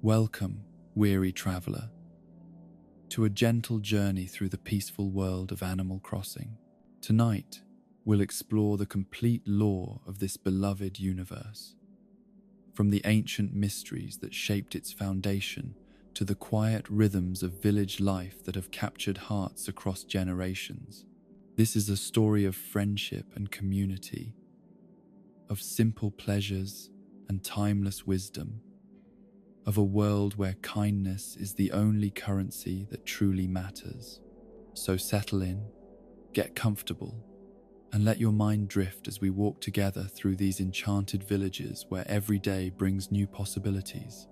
Welcome, weary traveler, to a gentle journey through the peaceful world of Animal Crossing. Tonight, we'll explore the complete lore of this beloved universe, from the ancient mysteries that shaped its foundation to the quiet rhythms of village life that have captured hearts across generations. This is a story of friendship and community, of simple pleasures and timeless wisdom, of a world where kindness is the only currency that truly matters. So settle in, get comfortable, and let your mind drift as we walk together through these enchanted villages where every day brings new possibilities.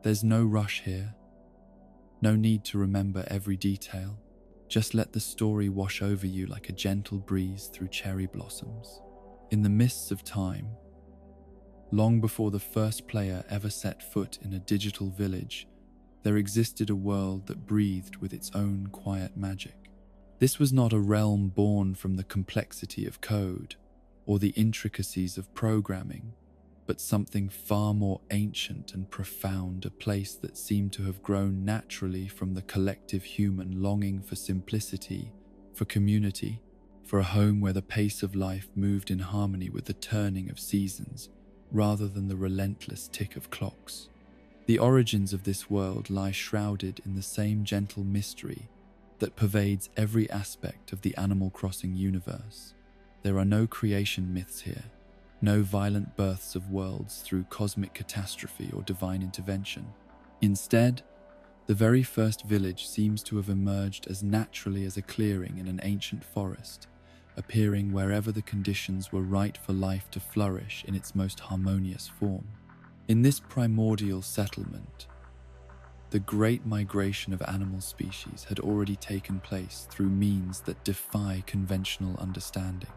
There's no rush here, no need to remember every detail. Just let the story wash over you like a gentle breeze through cherry blossoms. In the mists of time, long before the first player ever set foot in a digital village, there existed a world that breathed with its own quiet magic. This was not a realm born from the complexity of code or the intricacies of programming, but something far more ancient and profound, a place that seemed to have grown naturally from the collective human longing for simplicity, for community, for a home where the pace of life moved in harmony with the turning of seasons, rather than the relentless tick of clocks. The origins of this world lie shrouded in the same gentle mystery that pervades every aspect of the Animal Crossing universe. There are no creation myths here, no violent births of worlds through cosmic catastrophe or divine intervention. Instead, the very first village seems to have emerged as naturally as a clearing in an ancient forest, appearing wherever the conditions were right for life to flourish in its most harmonious form. In this primordial settlement, the great migration of animal species had already taken place through means that defy conventional understanding.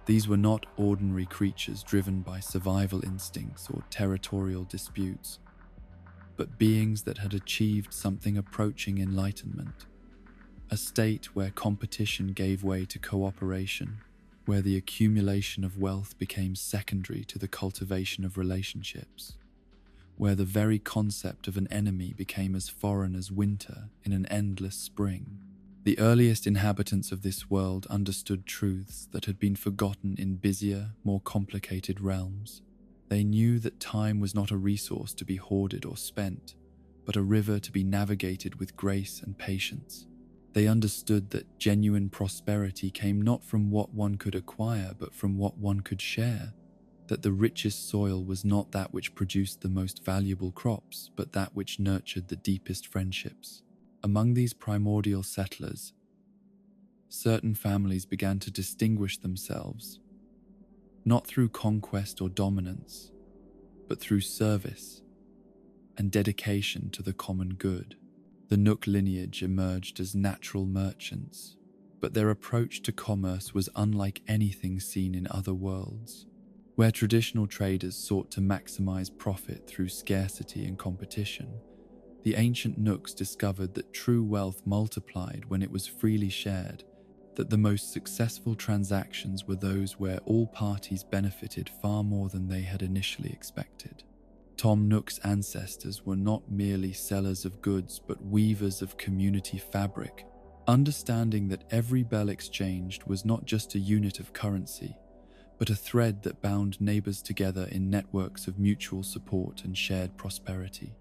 These were not ordinary creatures driven by survival instincts or territorial disputes, but beings that had achieved something approaching enlightenment. A state where competition gave way to cooperation, where the accumulation of wealth became secondary to the cultivation of relationships, where the very concept of an enemy became as foreign as winter in an endless spring. The earliest inhabitants of this world understood truths that had been forgotten in busier, more complicated realms. They knew that time was not a resource to be hoarded or spent, but a river to be navigated with grace and patience. They understood that genuine prosperity came not from what one could acquire, but from what one could share. That the richest soil was not that which produced the most valuable crops, but that which nurtured the deepest friendships. Among these primordial settlers, certain families began to distinguish themselves, not through conquest or dominance, but through service and dedication to the common good. The Nook lineage emerged as natural merchants, but their approach to commerce was unlike anything seen in other worlds. Where traditional traders sought to maximize profit through scarcity and competition, the ancient Nooks discovered that true wealth multiplied when it was freely shared, that the most successful transactions were those where all parties benefited far more than they had initially expected. Tom Nook's ancestors were not merely sellers of goods but weavers of community fabric, understanding that every bell exchanged was not just a unit of currency, but a thread that bound neighbors together in networks of mutual support and shared prosperity.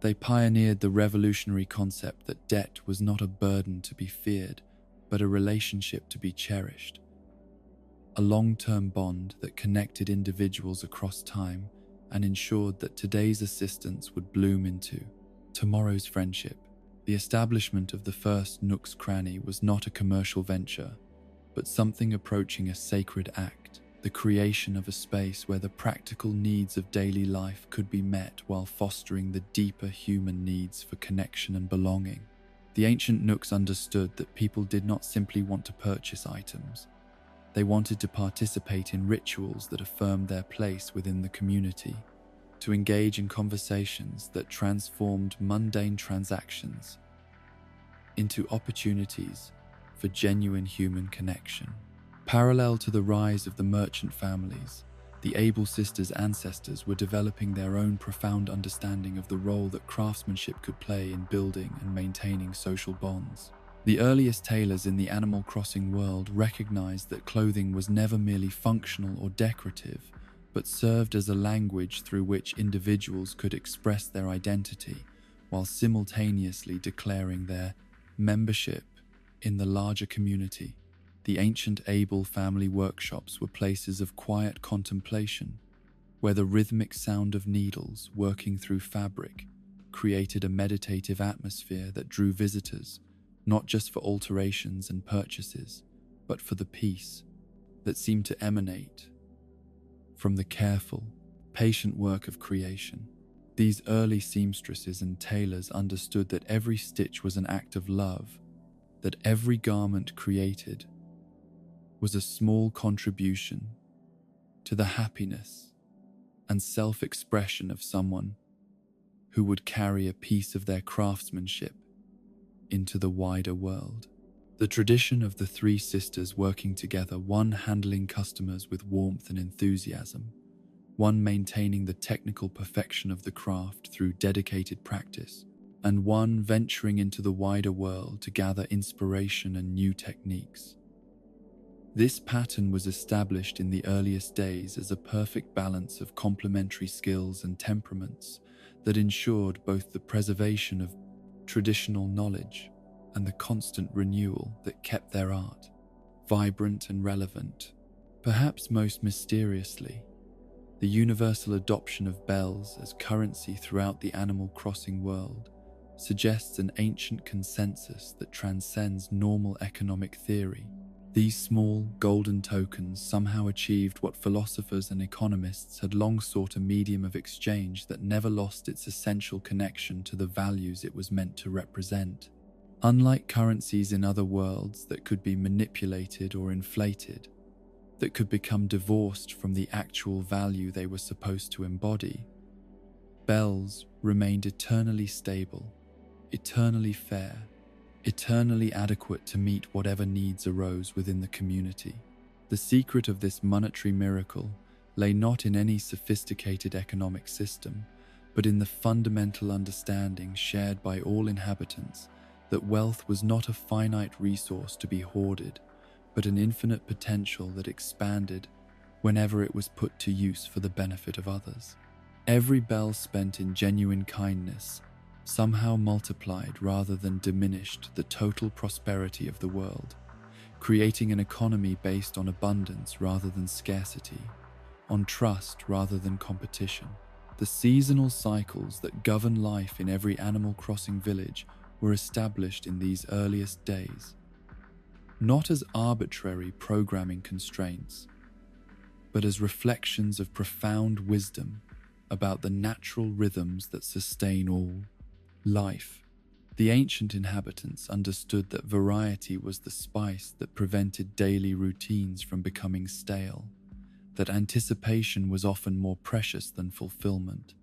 They pioneered the revolutionary concept that debt was not a burden to be feared, but a relationship to be cherished, a long-term bond that connected individuals across time and ensured that today's assistance would bloom into tomorrow's friendship. The establishment of the first Nook's Cranny was not a commercial venture, but something approaching a sacred act, the creation of a space where the practical needs of daily life could be met while fostering the deeper human needs for connection and belonging. The ancient Nooks understood that people did not simply want to purchase items. They wanted to participate in rituals that affirmed their place within the community, to engage in conversations that transformed mundane transactions into opportunities for genuine human connection. Parallel to the rise of the merchant families, The Able sisters' ancestors were developing their own profound understanding of the role that craftsmanship could play in building and maintaining social bonds. The earliest tailors in the Animal Crossing world recognized that clothing was never merely functional or decorative, but served as a language through which individuals could express their identity while simultaneously declaring their membership in the larger community. The ancient Able family workshops were places of quiet contemplation, where the rhythmic sound of needles working through fabric created a meditative atmosphere that drew visitors, not just for alterations and purchases, but for the peace that seemed to emanate from the careful, patient work of creation. These early seamstresses and tailors understood that every stitch was an act of love, that every garment created was a small contribution to the happiness and self-expression of someone who would carry a piece of their craftsmanship into the wider world. The tradition of the three sisters working together, one handling customers with warmth and enthusiasm, one maintaining the technical perfection of the craft through dedicated practice, and one venturing into the wider world to gather inspiration and new techniques. This pattern was established in the earliest days as a perfect balance of complementary skills and temperaments that ensured both the preservation of traditional knowledge and the constant renewal that kept their art vibrant and relevant. Perhaps most mysteriously, the universal adoption of bells as currency throughout the Animal Crossing world suggests an ancient consensus that transcends normal economic theory. These small, golden tokens somehow achieved what philosophers and economists had long sought: a medium of exchange that never lost its essential connection to the values it was meant to represent. Unlike currencies in other worlds that could be manipulated or inflated, that could become divorced from the actual value they were supposed to embody, bells remained eternally stable, eternally fair, eternally adequate to meet whatever needs arose within the community. The secret of this monetary miracle lay not in any sophisticated economic system, but in the fundamental understanding shared by all inhabitants that wealth was not a finite resource to be hoarded, but an infinite potential that expanded whenever it was put to use for the benefit of others. Every bell spent in genuine kindness somehow multiplied rather than diminished the total prosperity of the world, creating an economy based on abundance rather than scarcity, on trust rather than competition. The seasonal cycles that govern life in every Animal Crossing village were established in these earliest days, not as arbitrary programming constraints, but as reflections of profound wisdom about the natural rhythms that sustain all life. The ancient inhabitants understood that variety was the spice that prevented daily routines from becoming stale, that anticipation was often more precious than fulfillment,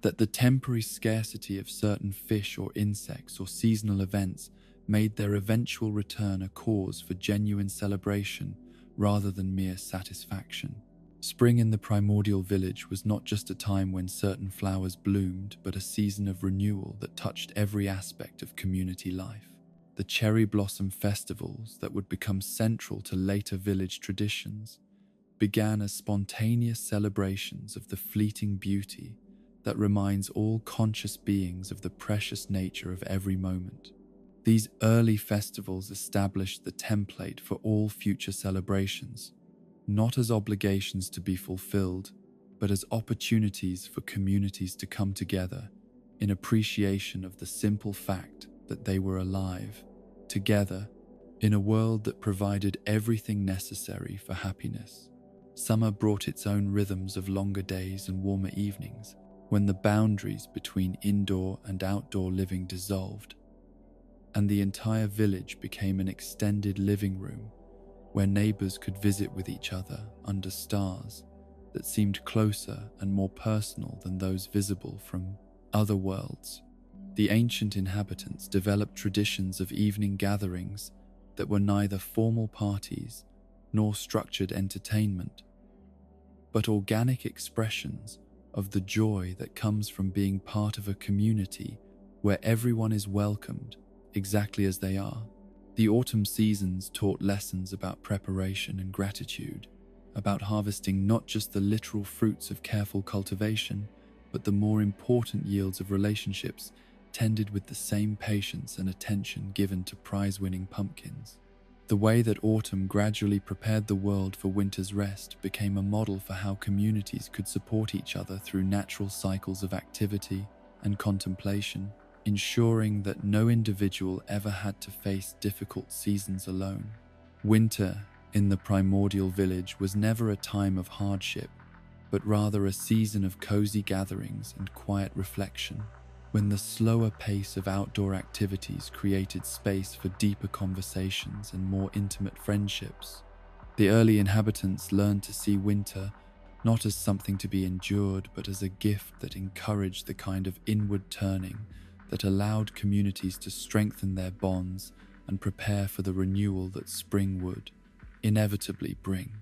that the temporary scarcity of certain fish or insects or seasonal events made their eventual return a cause for genuine celebration rather than mere satisfaction. Spring in the primordial village was not just a time when certain flowers bloomed, but a season of renewal that touched every aspect of community life. The cherry blossom festivals that would become central to later village traditions began as spontaneous celebrations of the fleeting beauty that reminds all conscious beings of the precious nature of every moment. These early festivals established the template for all future celebrations, not as obligations to be fulfilled, but as opportunities for communities to come together in appreciation of the simple fact that they were alive, together, in a world that provided everything necessary for happiness. Summer brought its own rhythms of longer days and warmer evenings, when the boundaries between indoor and outdoor living dissolved, and the entire village became an extended living room where neighbors could visit with each other under stars that seemed closer and more personal than those visible from other worlds. The ancient inhabitants developed traditions of evening gatherings that were neither formal parties nor structured entertainment, but organic expressions of the joy that comes from being part of a community where everyone is welcomed exactly as they are. The autumn seasons taught lessons about preparation and gratitude, about harvesting not just the literal fruits of careful cultivation, but the more important yields of relationships tended with the same patience and attention given to prize-winning pumpkins. The way that autumn gradually prepared the world for winter's rest became a model for how communities could support each other through natural cycles of activity and contemplation, ensuring that no individual ever had to face difficult seasons alone. Winter in the primordial village was never a time of hardship, but rather a season of cozy gatherings and quiet reflection, when the slower pace of outdoor activities created space for deeper conversations and more intimate friendships. The early inhabitants learned to see winter not as something to be endured, but as a gift that encouraged the kind of inward turning that allowed communities to strengthen their bonds and prepare for the renewal that spring would inevitably bring.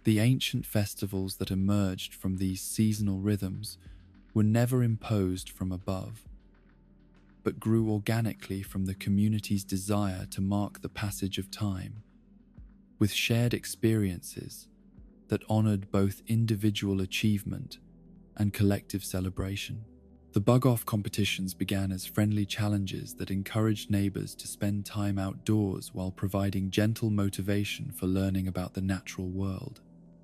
The ancient festivals that emerged from these seasonal rhythms were never imposed from above, but grew organically from the community's desire to mark the passage of time, with shared experiences that honored both individual achievement and collective celebration. The bug-off competitions began as friendly challenges that encouraged neighbors to spend time outdoors while providing gentle motivation for learning about the natural world.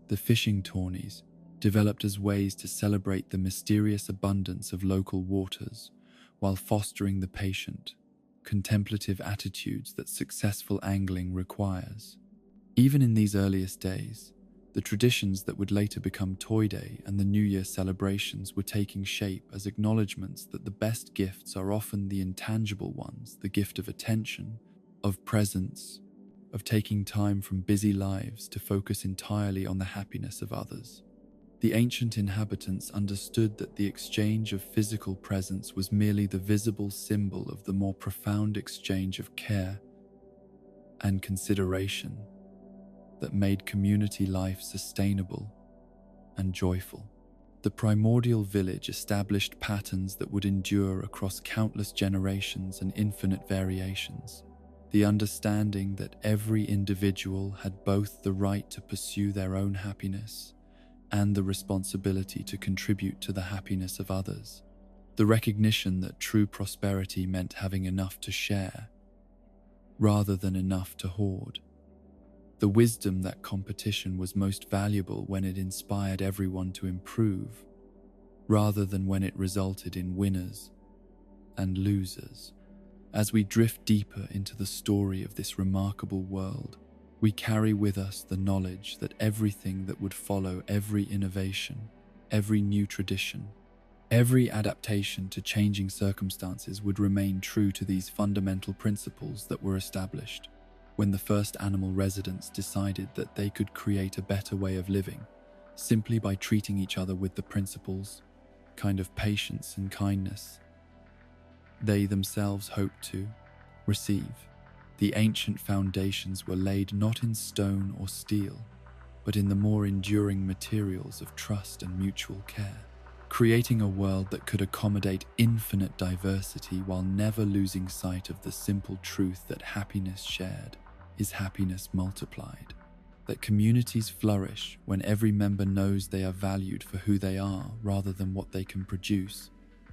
The fishing tourneys developed as ways to celebrate the mysterious abundance of local waters, while fostering the patient, contemplative attitudes that successful angling requires. Even in these earliest days, the traditions that would later become Toy Day and the New Year celebrations were taking shape as acknowledgements that the best gifts are often the intangible ones, the gift of attention, of presence, of taking time from busy lives to focus entirely on the happiness of others. The ancient inhabitants understood that the exchange of physical presence was merely the visible symbol of the more profound exchange of care and consideration that made community life sustainable and joyful. The primordial village established patterns that would endure across countless generations and infinite variations. The understanding that every individual had both the right to pursue their own happiness and the responsibility to contribute to the happiness of others. The recognition that true prosperity meant having enough to share, rather than enough to hoard. The wisdom that competition was most valuable when it inspired everyone to improve, rather than when it resulted in winners and losers. As we drift deeper into the story of this remarkable world, we carry with us the knowledge that everything that would follow, every innovation, every new tradition, every adaptation to changing circumstances would remain true to these fundamental principles that were established when the first animal residents decided that they could create a better way of living simply by treating each other with the principles, kind of patience and kindness they themselves hoped to receive. The ancient foundations were laid not in stone or steel, but in the more enduring materials of trust and mutual care, creating a world that could accommodate infinite diversity while never losing sight of the simple truth that happiness shared is happiness multiplied, that communities flourish when every member knows they are valued for who they are rather than what they can produce,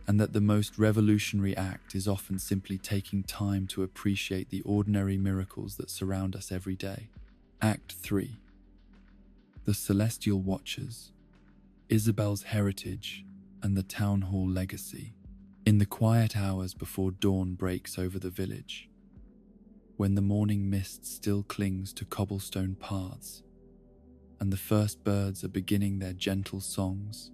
and that the most revolutionary act is often simply taking time to appreciate the ordinary miracles that surround us every day. Act 3. The Celestial Watchers, Isabel's heritage and the Town Hall legacy. In the quiet hours before dawn breaks over the village, when the morning mist still clings to cobblestone paths and the first birds are beginning their gentle songs,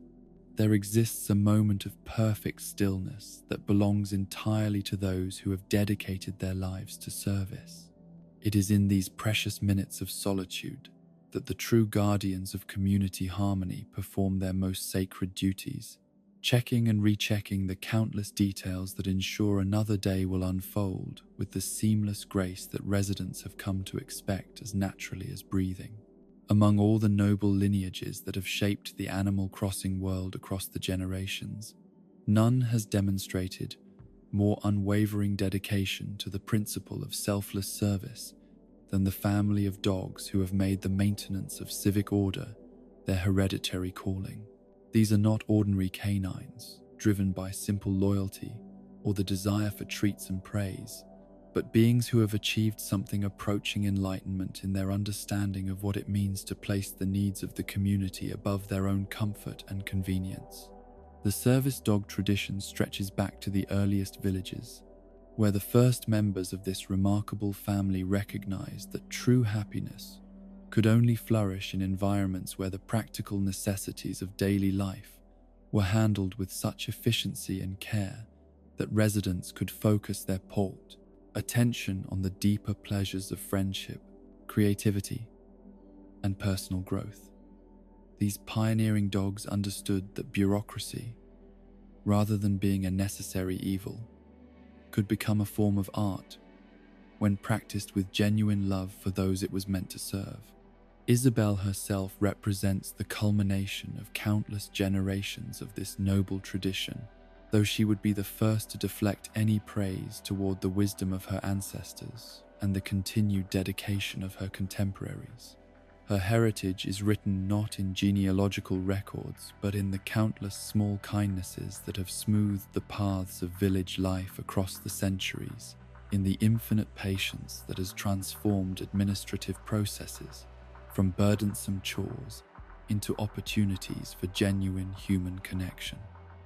there exists a moment of perfect stillness that belongs entirely to those who have dedicated their lives to service. It is in these precious minutes of solitude that the true guardians of community harmony perform their most sacred duties, checking and rechecking the countless details that ensure another day will unfold with the seamless grace that residents have come to expect as naturally as breathing. Among all the noble lineages that have shaped the Animal Crossing world across the generations, none has demonstrated more unwavering dedication to the principle of selfless service than the family of dogs who have made the maintenance of civic order their hereditary calling. These are not ordinary canines, driven by simple loyalty or the desire for treats and praise, but beings who have achieved something approaching enlightenment in their understanding of what it means to place the needs of the community above their own comfort and convenience. The service dog tradition stretches back to the earliest villages, where the first members of this remarkable family recognized that true happiness could only flourish in environments where the practical necessities of daily life were handled with such efficiency and care that residents could focus their attention on the deeper pleasures of friendship, creativity, and personal growth. These pioneering dogs understood that bureaucracy, rather than being a necessary evil, could become a form of art when practiced with genuine love for those it was meant to serve. Isabel herself represents the culmination of countless generations of this noble tradition, though she would be the first to deflect any praise toward the wisdom of her ancestors and the continued dedication of her contemporaries. Her heritage is written not in genealogical records, but in the countless small kindnesses that have smoothed the paths of village life across the centuries, in the infinite patience that has transformed administrative processes from burdensome chores into opportunities for genuine human connection.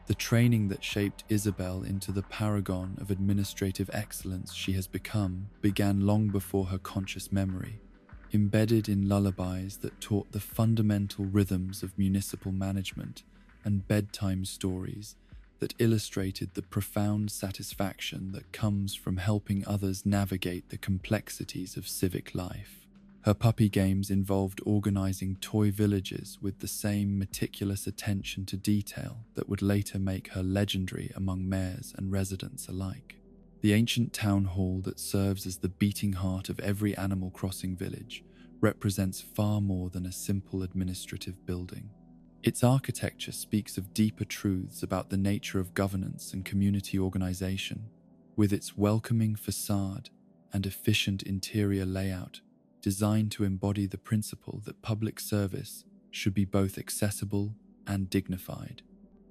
The training that shaped Isabel into the paragon of administrative excellence she has become began long before her conscious memory, embedded in lullabies that taught the fundamental rhythms of municipal management and bedtime stories that illustrated the profound satisfaction that comes from helping others navigate the complexities of civic life. Her puppy games involved organizing toy villages with the same meticulous attention to detail that would later make her legendary among mayors and residents alike. The ancient town hall that serves as the beating heart of every Animal Crossing village represents far more than a simple administrative building. Its architecture speaks of deeper truths about the nature of governance and community organization, with its welcoming facade and efficient interior layout designed to embody the principle that public service should be both accessible and dignified.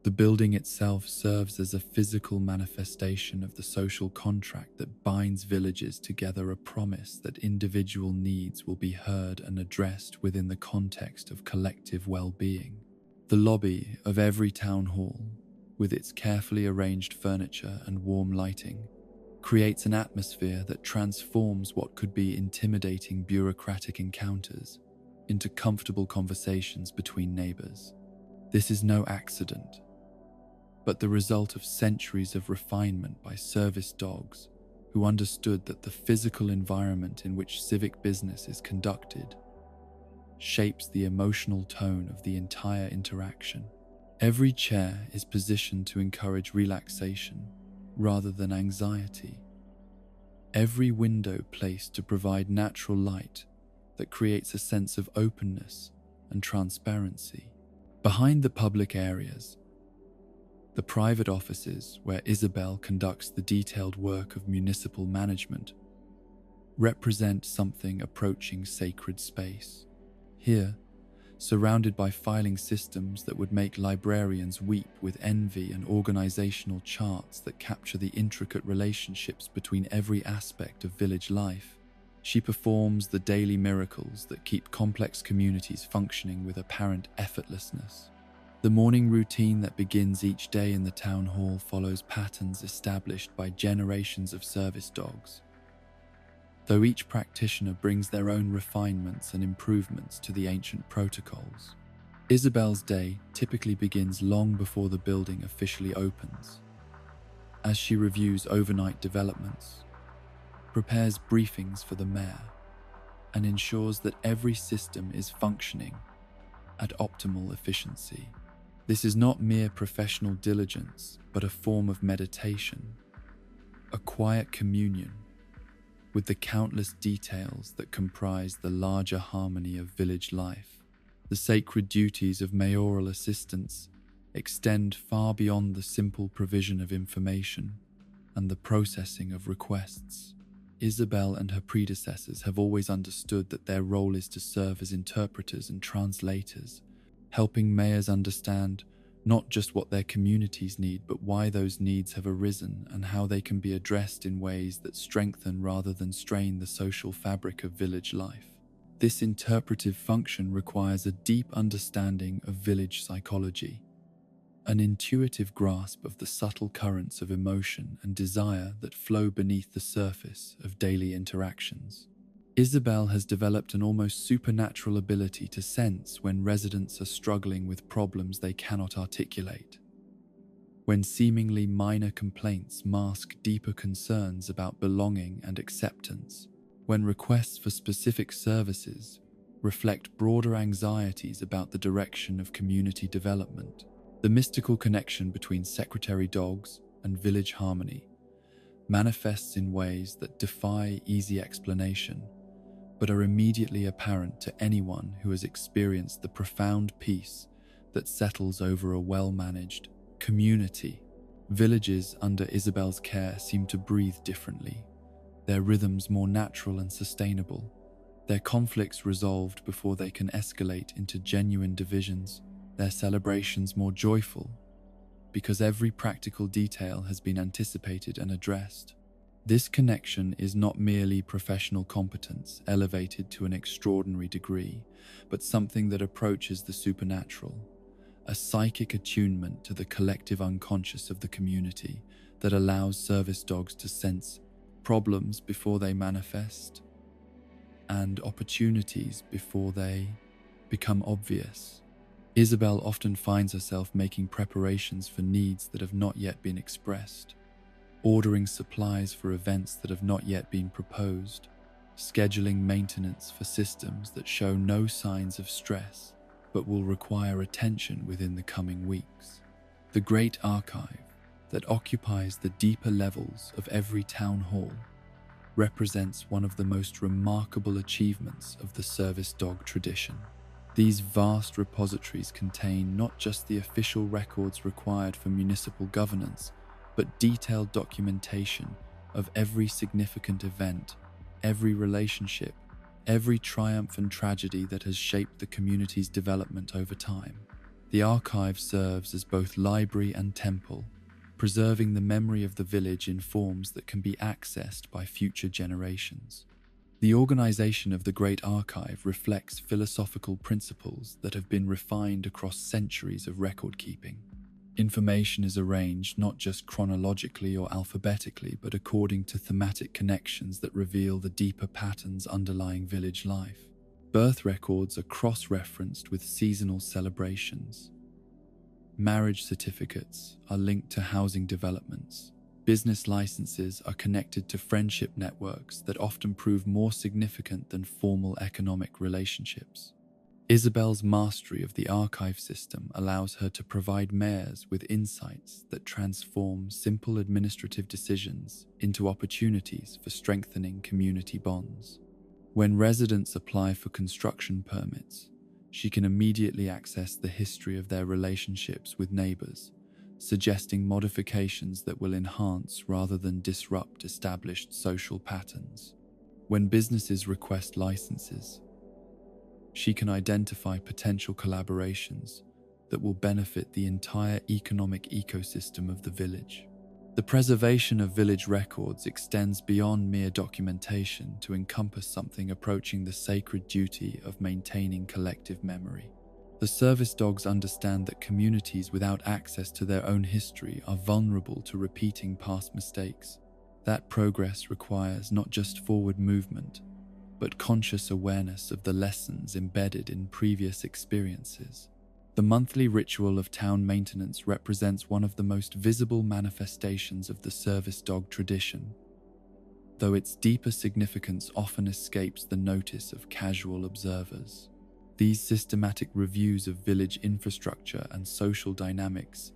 The building itself serves as a physical manifestation of the social contract that binds villages together, a promise that individual needs will be heard and addressed within the context of collective well-being. The lobby of every town hall, with its carefully arranged furniture and warm lighting, creates an atmosphere that transforms what could be intimidating bureaucratic encounters into comfortable conversations between neighbors. This is no accident, but the result of centuries of refinement by service dogs who understood that the physical environment in which civic business is conducted shapes the emotional tone of the entire interaction. Every chair is positioned to encourage relaxation rather than anxiety. Every window placed to provide natural light that creates a sense of openness and transparency. Behind the public areas, the private offices where Isabel conducts the detailed work of municipal management represent something approaching sacred space. Here, surrounded by filing systems that would make librarians weep with envy and organizational charts that capture the intricate relationships between every aspect of village life, she performs the daily miracles that keep complex communities functioning with apparent effortlessness. The morning routine that begins each day in the town hall follows patterns established by generations of service dogs, though each practitioner brings their own refinements and improvements to the ancient protocols. Isabel's day typically begins long before the building officially opens, as she reviews overnight developments, prepares briefings for the mayor, and ensures that every system is functioning at optimal efficiency. This is not mere professional diligence, but a form of meditation, a quiet communion with the countless details that comprise the larger harmony of village life. The sacred duties of mayoral assistants extend far beyond the simple provision of information and the processing of requests. Isabel and her predecessors have always understood that their role is to serve as interpreters and translators, helping mayors understand not just what their communities need, but why those needs have arisen and how they can be addressed in ways that strengthen rather than strain the social fabric of village life. This interpretive function requires a deep understanding of village psychology, an intuitive grasp of the subtle currents of emotion and desire that flow beneath the surface of daily interactions. Isabel has developed an almost supernatural ability to sense when residents are struggling with problems they cannot articulate, when seemingly minor complaints mask deeper concerns about belonging and acceptance, when requests for specific services reflect broader anxieties about the direction of community development. The mystical connection between secretary dogs and village harmony manifests in ways that defy easy explanation, but are immediately apparent to anyone who has experienced the profound peace that settles over a well-managed community. Villages under Isabel's care seem to breathe differently, their rhythms more natural and sustainable, their conflicts resolved before they can escalate into genuine divisions, their celebrations more joyful, because every practical detail has been anticipated and addressed. This connection is not merely professional competence elevated to an extraordinary degree, but something that approaches the supernatural, a psychic attunement to the collective unconscious of the community that allows service dogs to sense problems before they manifest and opportunities before they become obvious. Isabel often finds herself making preparations for needs that have not yet been expressed, ordering supplies for events that have not yet been proposed, scheduling maintenance for systems that show no signs of stress but will require attention within the coming weeks. The Great Archive, that occupies the deeper levels of every town hall, represents one of the most remarkable achievements of the service dog tradition. These vast repositories contain not just the official records required for municipal governance, but detailed documentation of every significant event, every relationship, every triumph and tragedy that has shaped the community's development over time. The archive serves as both library and temple, preserving the memory of the village in forms that can be accessed by future generations. The organization of the Great Archive reflects philosophical principles that have been refined across centuries of record-keeping. Information is arranged not just chronologically or alphabetically, but according to thematic connections that reveal the deeper patterns underlying village life. Birth records are cross-referenced with seasonal celebrations. Marriage certificates are linked to housing developments. Business licenses are connected to friendship networks that often prove more significant than formal economic relationships. Isabel's mastery of the archive system allows her to provide mayors with insights that transform simple administrative decisions into opportunities for strengthening community bonds. When residents apply for construction permits, she can immediately access the history of their relationships with neighbors, suggesting modifications that will enhance rather than disrupt established social patterns. When businesses request licenses, she can identify potential collaborations that will benefit the entire economic ecosystem of the village. The preservation of village records extends beyond mere documentation to encompass something approaching the sacred duty of maintaining collective memory. The service dogs understand that communities without access to their own history are vulnerable to repeating past mistakes. That progress requires not just forward movement, but conscious awareness of the lessons embedded in previous experiences. The monthly ritual of town maintenance represents one of the most visible manifestations of the service dog tradition, though its deeper significance often escapes the notice of casual observers. These systematic reviews of village infrastructure and social dynamics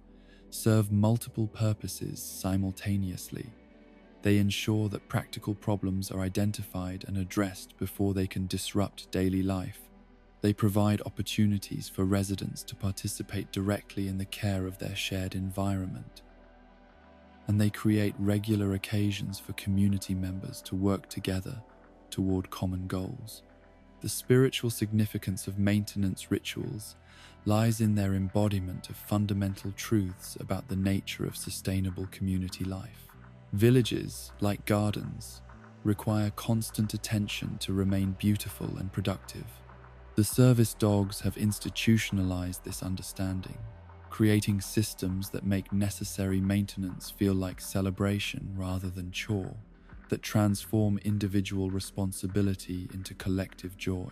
serve multiple purposes simultaneously. They ensure that practical problems are identified and addressed before they can disrupt daily life. They provide opportunities for residents to participate directly in the care of their shared environment. And they create regular occasions for community members to work together toward common goals. The spiritual significance of maintenance rituals lies in their embodiment of fundamental truths about the nature of sustainable community life. Villages, like gardens, require constant attention to remain beautiful and productive. The service dogs have institutionalized this understanding, creating systems that make necessary maintenance feel like celebration rather than chore, that transform individual responsibility into collective joy.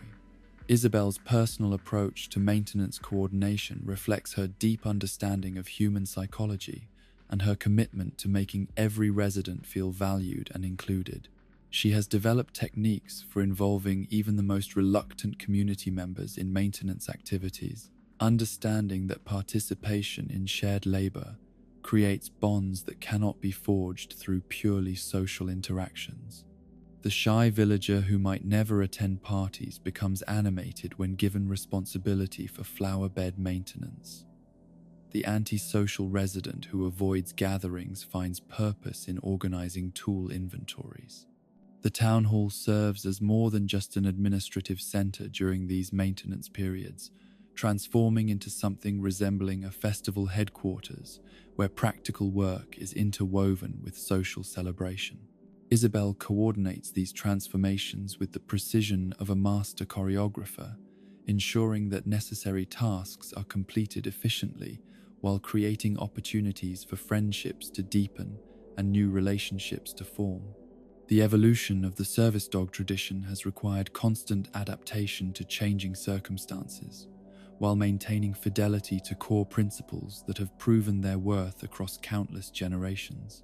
Isabel's personal approach to maintenance coordination reflects her deep understanding of human psychology and her commitment to making every resident feel valued and included. She has developed techniques for involving even the most reluctant community members in maintenance activities, understanding that participation in shared labor creates bonds that cannot be forged through purely social interactions. The shy villager who might never attend parties becomes animated when given responsibility for flower bed maintenance. The antisocial resident who avoids gatherings finds purpose in organizing tool inventories. The town hall serves as more than just an administrative center during these maintenance periods, transforming into something resembling a festival headquarters where practical work is interwoven with social celebration. Isabel coordinates these transformations with the precision of a master choreographer, ensuring that necessary tasks are completed efficiently while creating opportunities for friendships to deepen and new relationships to form. The evolution of the service dog tradition has required constant adaptation to changing circumstances, while maintaining fidelity to core principles that have proven their worth across countless generations.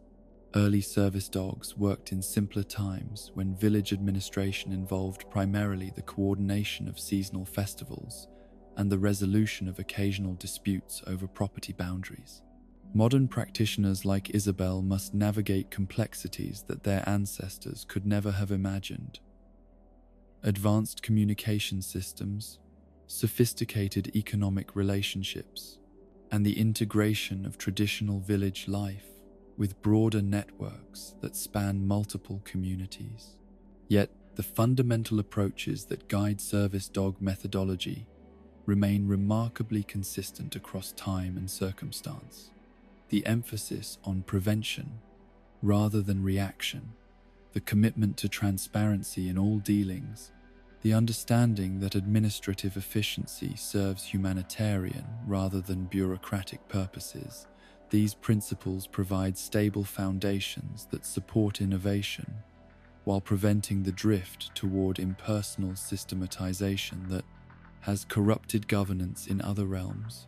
Early service dogs worked in simpler times when village administration involved primarily the coordination of seasonal festivals and the resolution of occasional disputes over property boundaries. Modern practitioners like Isabel must navigate complexities that their ancestors could never have imagined. Advanced communication systems, sophisticated economic relationships, and the integration of traditional village life with broader networks that span multiple communities. Yet, the fundamental approaches that guide service dog methodology remain remarkably consistent across time and circumstance. The emphasis on prevention rather than reaction, the commitment to transparency in all dealings, the understanding that administrative efficiency serves humanitarian rather than bureaucratic purposes. These principles provide stable foundations that support innovation while preventing the drift toward impersonal systematization that has corrupted governance in other realms.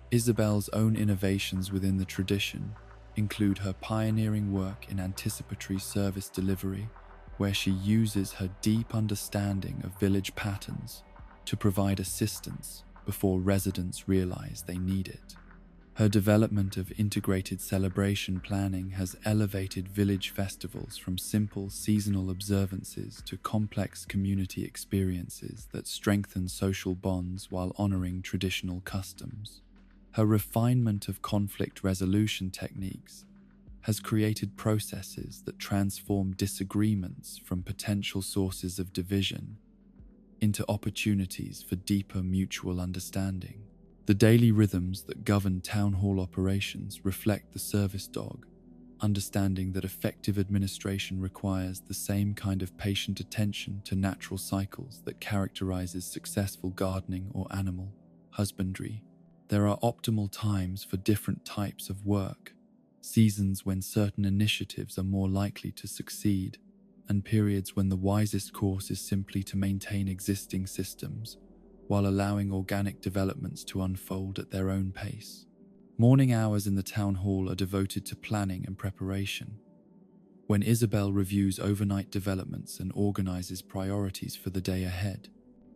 Isabel's own innovations within the tradition include her pioneering work in anticipatory service delivery, where she uses her deep understanding of village patterns to provide assistance before residents realize they need it. Her development of integrated celebration planning has elevated village festivals from simple seasonal observances to complex community experiences that strengthen social bonds while honoring traditional customs. Her refinement of conflict resolution techniques has created processes that transform disagreements from potential sources of division into opportunities for deeper mutual understanding. The daily rhythms that govern town hall operations reflect the service dog, understanding that effective administration requires the same kind of patient attention to natural cycles that characterizes successful gardening or animal husbandry. There are optimal times for different types of work, seasons when certain initiatives are more likely to succeed, and periods when the wisest course is simply to maintain existing systems while allowing organic developments to unfold at their own pace. Morning hours in the town hall are devoted to planning and preparation, when Isabel reviews overnight developments and organizes priorities for the day ahead.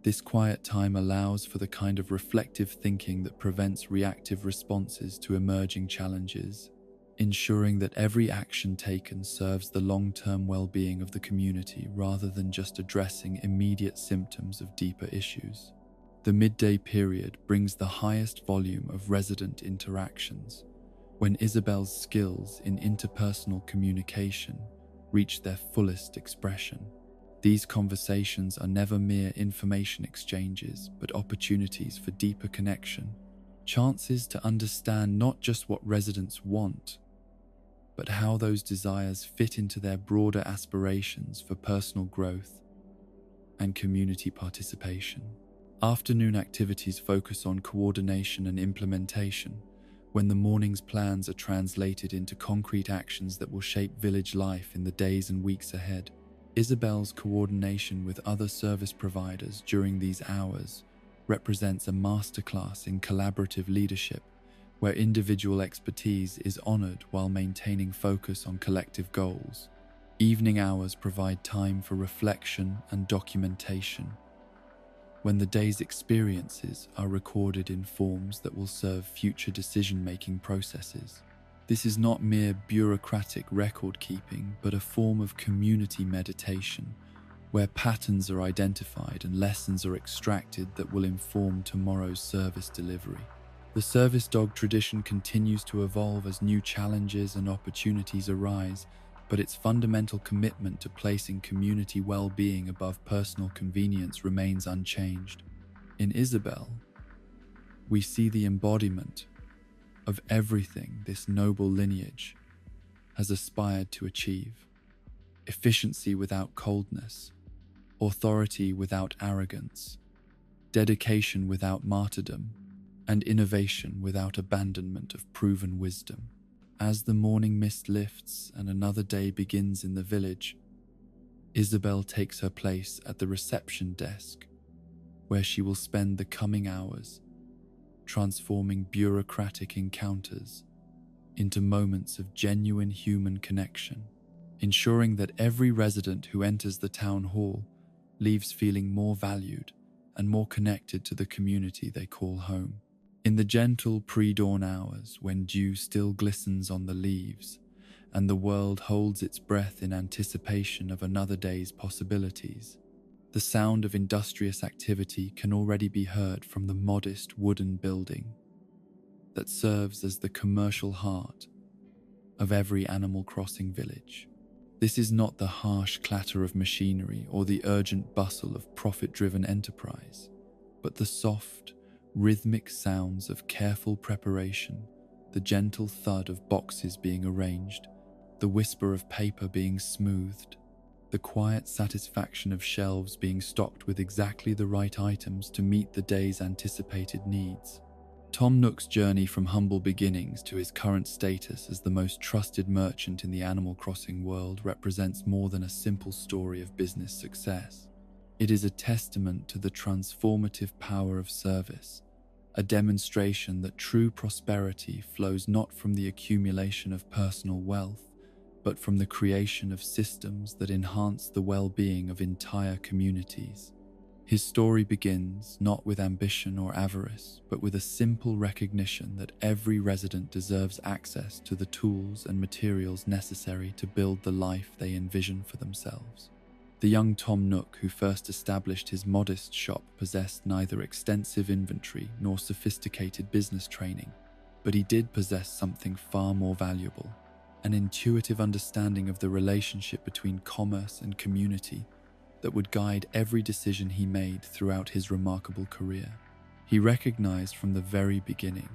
This quiet time allows for the kind of reflective thinking that prevents reactive responses to emerging challenges. ensuring that every action taken serves the long-term well-being of the community rather than just addressing immediate symptoms of deeper issues. The midday period brings the highest volume of resident interactions, when Isabel's skills in interpersonal communication reach their fullest expression. These conversations are never mere information exchanges, but opportunities for deeper connection, chances to understand not just what residents want, but how those desires fit into their broader aspirations for personal growth and community participation. Afternoon activities focus on coordination and implementation, when the morning's plans are translated into concrete actions that will shape village life in the days and weeks ahead. Isabel's coordination with other service providers during these hours represents a masterclass in collaborative leadership, where individual expertise is honored while maintaining focus on collective goals. Evening hours provide time for reflection and documentation, when the day's experiences are recorded in forms that will serve future decision-making processes. This is not mere bureaucratic record-keeping, but a form of community meditation, where patterns are identified and lessons are extracted that will inform tomorrow's service delivery. The service dog tradition continues to evolve as new challenges and opportunities arise, but its fundamental commitment to placing community well-being above personal convenience remains unchanged. In Isabel, we see the embodiment of everything this noble lineage has aspired to achieve: efficiency without coldness, authority without arrogance, dedication without martyrdom, and innovation without abandonment of proven wisdom. As the morning mist lifts and another day begins in the village, Isabel takes her place at the reception desk, where she will spend the coming hours transforming bureaucratic encounters into moments of genuine human connection, ensuring that every resident who enters the town hall leaves feeling more valued and more connected to the community they call home. In the gentle pre-dawn hours, when dew still glistens on the leaves and the world holds its breath in anticipation of another day's possibilities, the sound of industrious activity can already be heard from the modest wooden building that serves as the commercial heart of every Animal Crossing village. This is not the harsh clatter of machinery or the urgent bustle of profit-driven enterprise, but the soft, rhythmic sounds of careful preparation, the gentle thud of boxes being arranged, the whisper of paper being smoothed, the quiet satisfaction of shelves being stocked with exactly the right items to meet the day's anticipated needs. Tom Nook's journey from humble beginnings to his current status as the most trusted merchant in the Animal Crossing world represents more than a simple story of business success. It is a testament to the transformative power of service, a demonstration that true prosperity flows not from the accumulation of personal wealth, but from the creation of systems that enhance the well-being of entire communities. His story begins not with ambition or avarice, but with a simple recognition that every resident deserves access to the tools and materials necessary to build the life they envision for themselves. The young Tom Nook, who first established his modest shop, possessed neither extensive inventory nor sophisticated business training, but he did possess something far more valuable: an intuitive understanding of the relationship between commerce and community that would guide every decision he made throughout his remarkable career. He recognized from the very beginning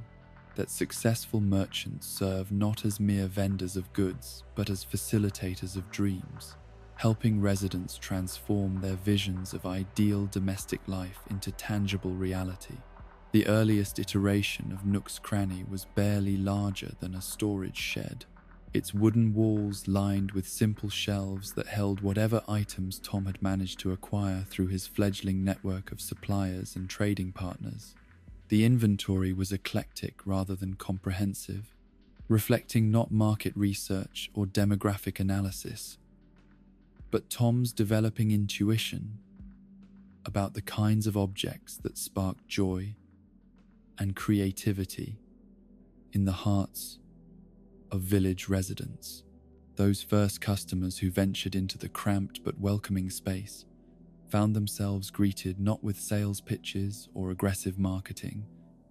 that successful merchants serve not as mere vendors of goods, but as facilitators of dreams, helping residents transform their visions of ideal domestic life into tangible reality. The earliest iteration of Nook's Cranny was barely larger than a storage shed, its wooden walls lined with simple shelves that held whatever items Tom had managed to acquire through his fledgling network of suppliers and trading partners. The inventory was eclectic rather than comprehensive, reflecting not market research or demographic analysis, but Tom's developing intuition about the kinds of objects that spark joy and creativity in the hearts of village residents. Those first customers who ventured into the cramped but welcoming space found themselves greeted not with sales pitches or aggressive marketing,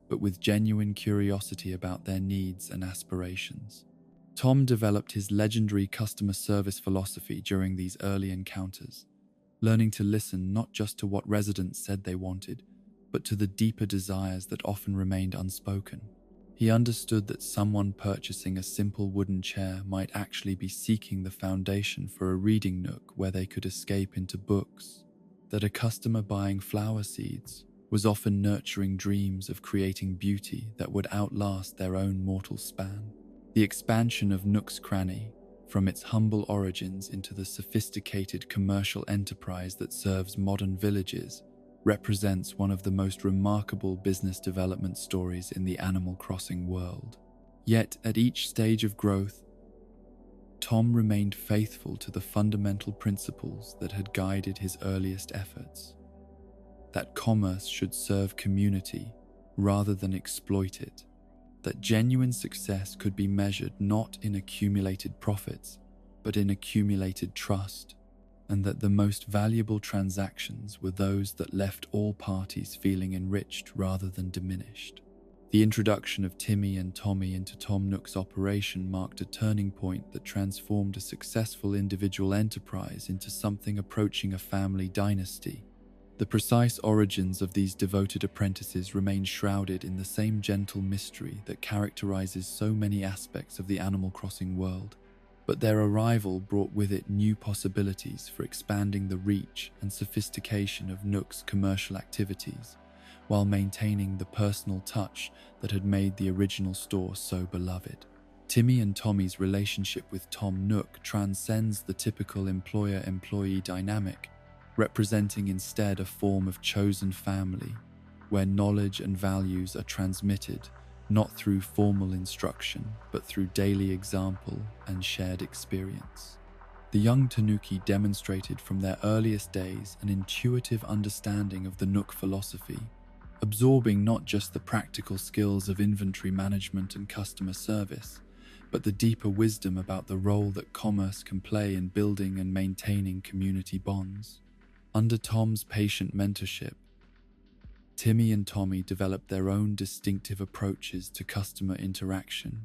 but with genuine curiosity about their needs and aspirations. Tom developed his legendary customer service philosophy during these early encounters, learning to listen not just to what residents said they wanted, but to the deeper desires that often remained unspoken. He understood that someone purchasing a simple wooden chair might actually be seeking the foundation for a reading nook where they could escape into books, that a customer buying flower seeds was often nurturing dreams of creating beauty that would outlast their own mortal span. The expansion of Nook's Cranny, from its humble origins into the sophisticated commercial enterprise that serves modern villages, represents one of the most remarkable business development stories in the Animal Crossing world. Yet, at each stage of growth, Tom remained faithful to the fundamental principles that had guided his earliest efforts: that commerce should serve community rather than exploit it, that genuine success could be measured not in accumulated profits, but in accumulated trust, and that the most valuable transactions were those that left all parties feeling enriched rather than diminished. The introduction of Timmy and Tommy into Tom Nook's operation marked a turning point that transformed a successful individual enterprise into something approaching a family dynasty. The precise origins of these devoted apprentices remain shrouded in the same gentle mystery that characterizes so many aspects of the Animal Crossing world, but their arrival brought with it new possibilities for expanding the reach and sophistication of Nook's commercial activities, while maintaining the personal touch that had made the original store so beloved. Timmy and Tommy's relationship with Tom Nook transcends the typical employer-employee dynamic, representing instead a form of chosen family, where knowledge and values are transmitted not through formal instruction, but through daily example and shared experience. The young Tanuki demonstrated from their earliest days an intuitive understanding of the Nook philosophy, absorbing not just the practical skills of inventory management and customer service, but the deeper wisdom about the role that commerce can play in building and maintaining community bonds. Under Tom's patient mentorship, Timmy and Tommy developed their own distinctive approaches to customer interaction,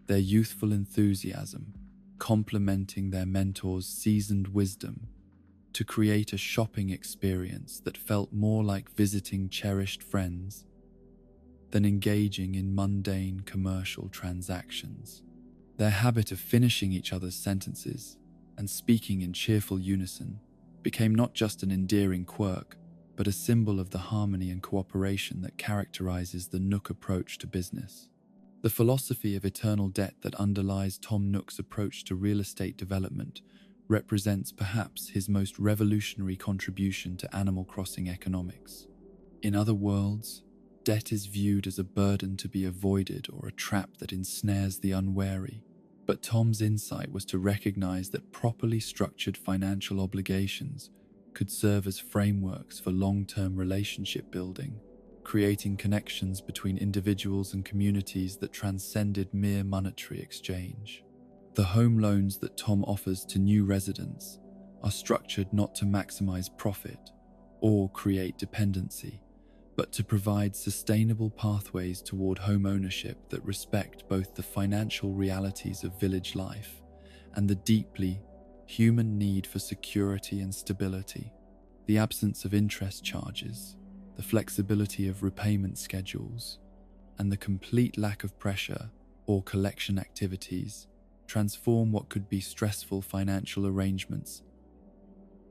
their youthful enthusiasm complementing their mentor's seasoned wisdom to create a shopping experience that felt more like visiting cherished friends than engaging in mundane commercial transactions. Their habit of finishing each other's sentences and speaking in cheerful unison became not just an endearing quirk, but a symbol of the harmony and cooperation that characterizes the Nook approach to business. The philosophy of eternal debt that underlies Tom Nook's approach to real estate development represents perhaps his most revolutionary contribution to Animal Crossing economics. In other worlds, debt is viewed as a burden to be avoided or a trap that ensnares the unwary. But Tom's insight was to recognize that properly structured financial obligations could serve as frameworks for long-term relationship building, creating connections between individuals and communities that transcended mere monetary exchange. The home loans that Tom offers to new residents are structured not to maximize profit or create dependency, but to provide sustainable pathways toward home ownership that respect both the financial realities of village life and the deeply human need for security and stability. The absence of interest charges, the flexibility of repayment schedules, and the complete lack of pressure or collection activities transform what could be stressful financial arrangements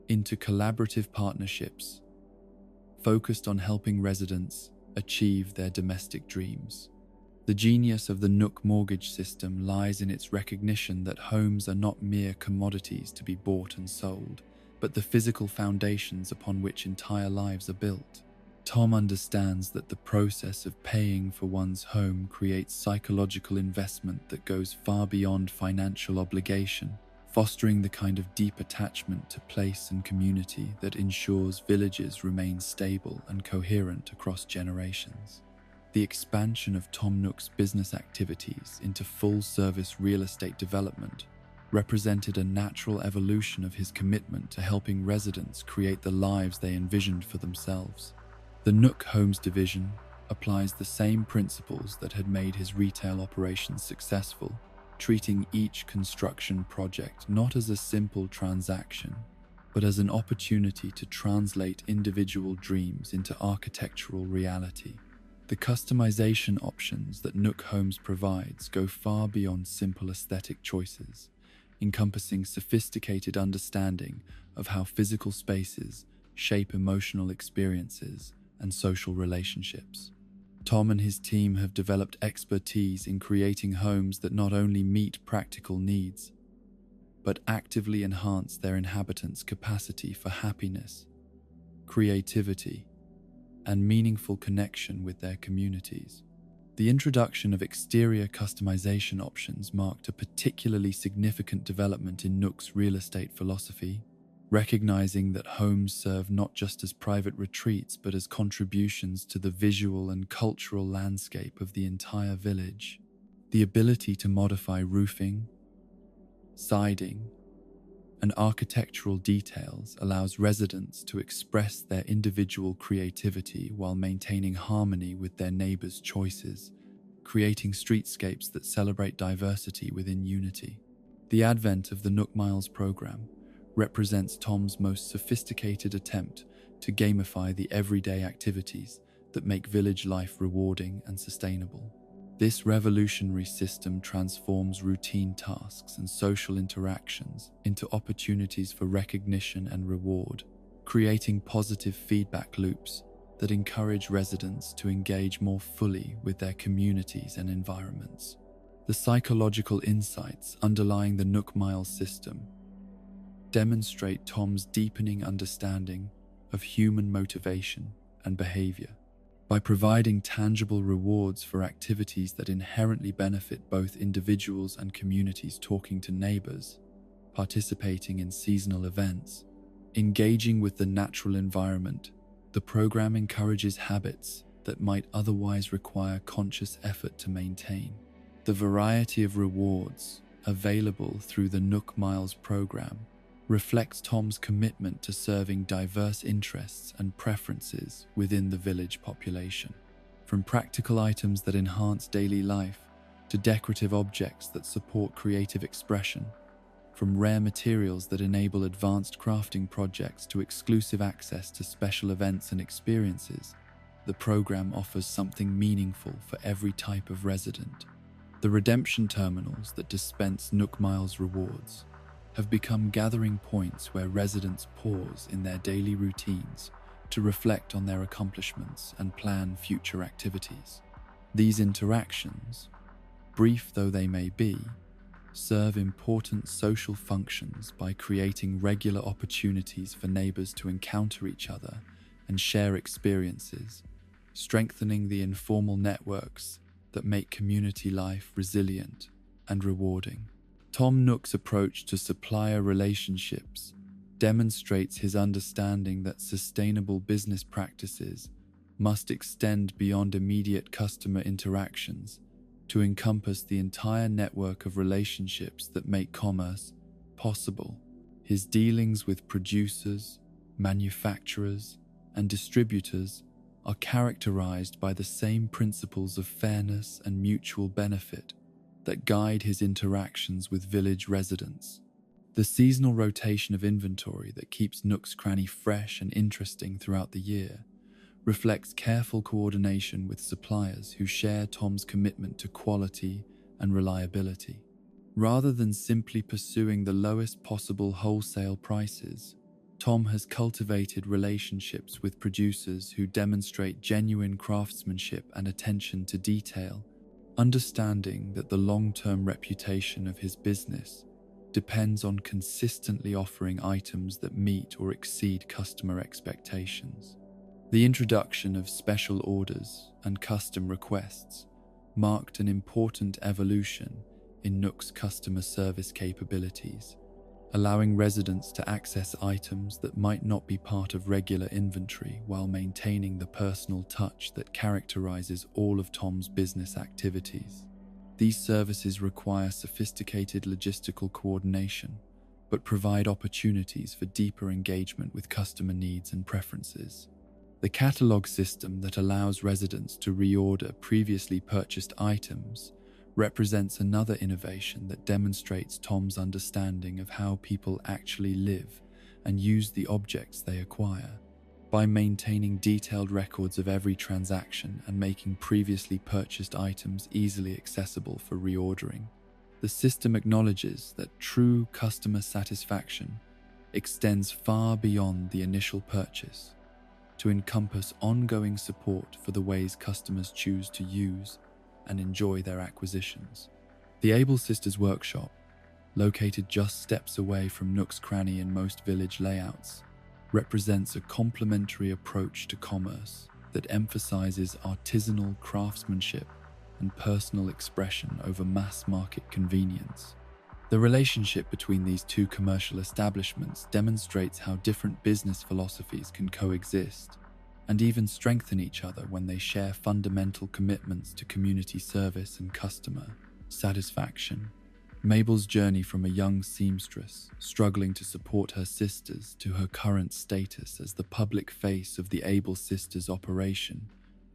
into collaborative partnerships focused on helping residents achieve their domestic dreams. The genius of the Nook mortgage system lies in its recognition that homes are not mere commodities to be bought and sold, but the physical foundations upon which entire lives are built. Tom understands that the process of paying for one's home creates psychological investment that goes far beyond financial obligation, fostering the kind of deep attachment to place and community that ensures villages remain stable and coherent across generations. The expansion of Tom Nook's business activities into full-service real estate development represented a natural evolution of his commitment to helping residents create the lives they envisioned for themselves. The Nook Homes division applies the same principles that had made his retail operations successful, treating each construction project not as a simple transaction, but as an opportunity to translate individual dreams into architectural reality. The customization options that Nook Homes provides go far beyond simple aesthetic choices, encompassing sophisticated understanding of how physical spaces shape emotional experiences and social relationships. Tom and his team have developed expertise in creating homes that not only meet practical needs, but actively enhance their inhabitants' capacity for happiness, creativity, and meaningful connection with their communities. The introduction of exterior customization options marked a particularly significant development in Nook's real estate philosophy, recognizing that homes serve not just as private retreats but as contributions to the visual and cultural landscape of the entire village. The ability to modify roofing, siding, and architectural details allows residents to express their individual creativity while maintaining harmony with their neighbors' choices, creating streetscapes that celebrate diversity within unity. The advent of the Nook Miles program represents Tom's most sophisticated attempt to gamify the everyday activities that make village life rewarding and sustainable. This revolutionary system transforms routine tasks and social interactions into opportunities for recognition and reward, creating positive feedback loops that encourage residents to engage more fully with their communities and environments. The psychological insights underlying the Nook Miles system demonstrate Tom's deepening understanding of human motivation and behavior. By providing tangible rewards for activities that inherently benefit both individuals and communities, talking to neighbors, participating in seasonal events, engaging with the natural environment, the program encourages habits that might otherwise require conscious effort to maintain. The variety of rewards available through the Nook Miles program reflects Tom's commitment to serving diverse interests and preferences within the village population. From practical items that enhance daily life to decorative objects that support creative expression, from rare materials that enable advanced crafting projects to exclusive access to special events and experiences, the program offers something meaningful for every type of resident. The redemption terminals that dispense Nook Miles rewards have become gathering points where residents pause in their daily routines to reflect on their accomplishments and plan future activities. These interactions, brief though they may be, serve important social functions by creating regular opportunities for neighbors to encounter each other and share experiences, strengthening the informal networks that make community life resilient and rewarding. Tom Nook's approach to supplier relationships demonstrates his understanding that sustainable business practices must extend beyond immediate customer interactions to encompass the entire network of relationships that make commerce possible. His dealings with producers, manufacturers, and distributors are characterized by the same principles of fairness and mutual benefit that guide his interactions with village residents. The seasonal rotation of inventory that keeps Nook's Cranny fresh and interesting throughout the year reflects careful coordination with suppliers who share Tom's commitment to quality and reliability. Rather than simply pursuing the lowest possible wholesale prices, Tom has cultivated relationships with producers who demonstrate genuine craftsmanship and attention to detail, understanding that the long-term reputation of his business depends on consistently offering items that meet or exceed customer expectations. The introduction of special orders and custom requests marked an important evolution in Nook's customer service capabilities, allowing residents to access items that might not be part of regular inventory while maintaining the personal touch that characterizes all of Tom's business activities. These services require sophisticated logistical coordination, but provide opportunities for deeper engagement with customer needs and preferences. The catalog system that allows residents to reorder previously purchased items represents another innovation that demonstrates Tom's understanding of how people actually live and use the objects they acquire. By maintaining detailed records of every transaction and making previously purchased items easily accessible for reordering, the system acknowledges that true customer satisfaction extends far beyond the initial purchase to encompass ongoing support for the ways customers choose to use and enjoy their acquisitions. The Able Sisters Workshop, located just steps away from Nook's Cranny in most village layouts, represents a complementary approach to commerce that emphasizes artisanal craftsmanship and personal expression over mass-market convenience. The relationship between these two commercial establishments demonstrates how different business philosophies can coexist and even strengthen each other when they share fundamental commitments to community service and customer satisfaction. Mabel's journey from a young seamstress struggling to support her sisters to her current status as the public face of the Able Sisters operation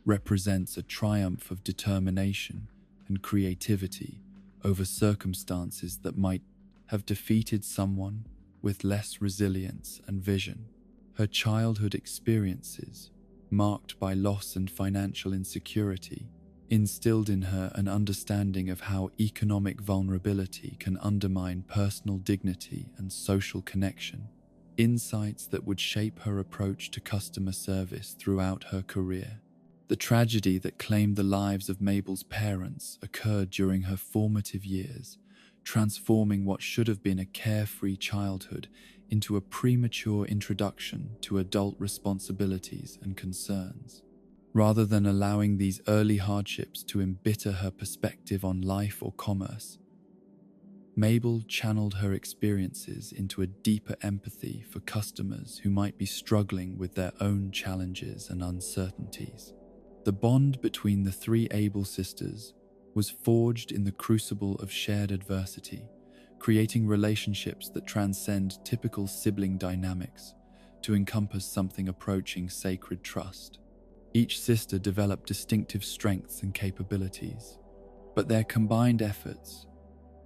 represents a triumph of determination and creativity over circumstances that might have defeated someone with less resilience and vision. Her childhood experiences, marked by loss and financial insecurity, instilled in her an understanding of how economic vulnerability can undermine personal dignity and social connection, insights that would shape her approach to customer service throughout her career. The tragedy that claimed the lives of Mabel's parents occurred during her formative years, transforming what should have been a carefree childhood into a premature introduction to adult responsibilities and concerns. Rather than allowing these early hardships to embitter her perspective on life or commerce, Mabel channeled her experiences into a deeper empathy for customers who might be struggling with their own challenges and uncertainties. The bond between the three Able sisters was forged in the crucible of shared adversity, creating relationships that transcend typical sibling dynamics to encompass something approaching sacred trust. Each sister developed distinctive strengths and capabilities, but their combined efforts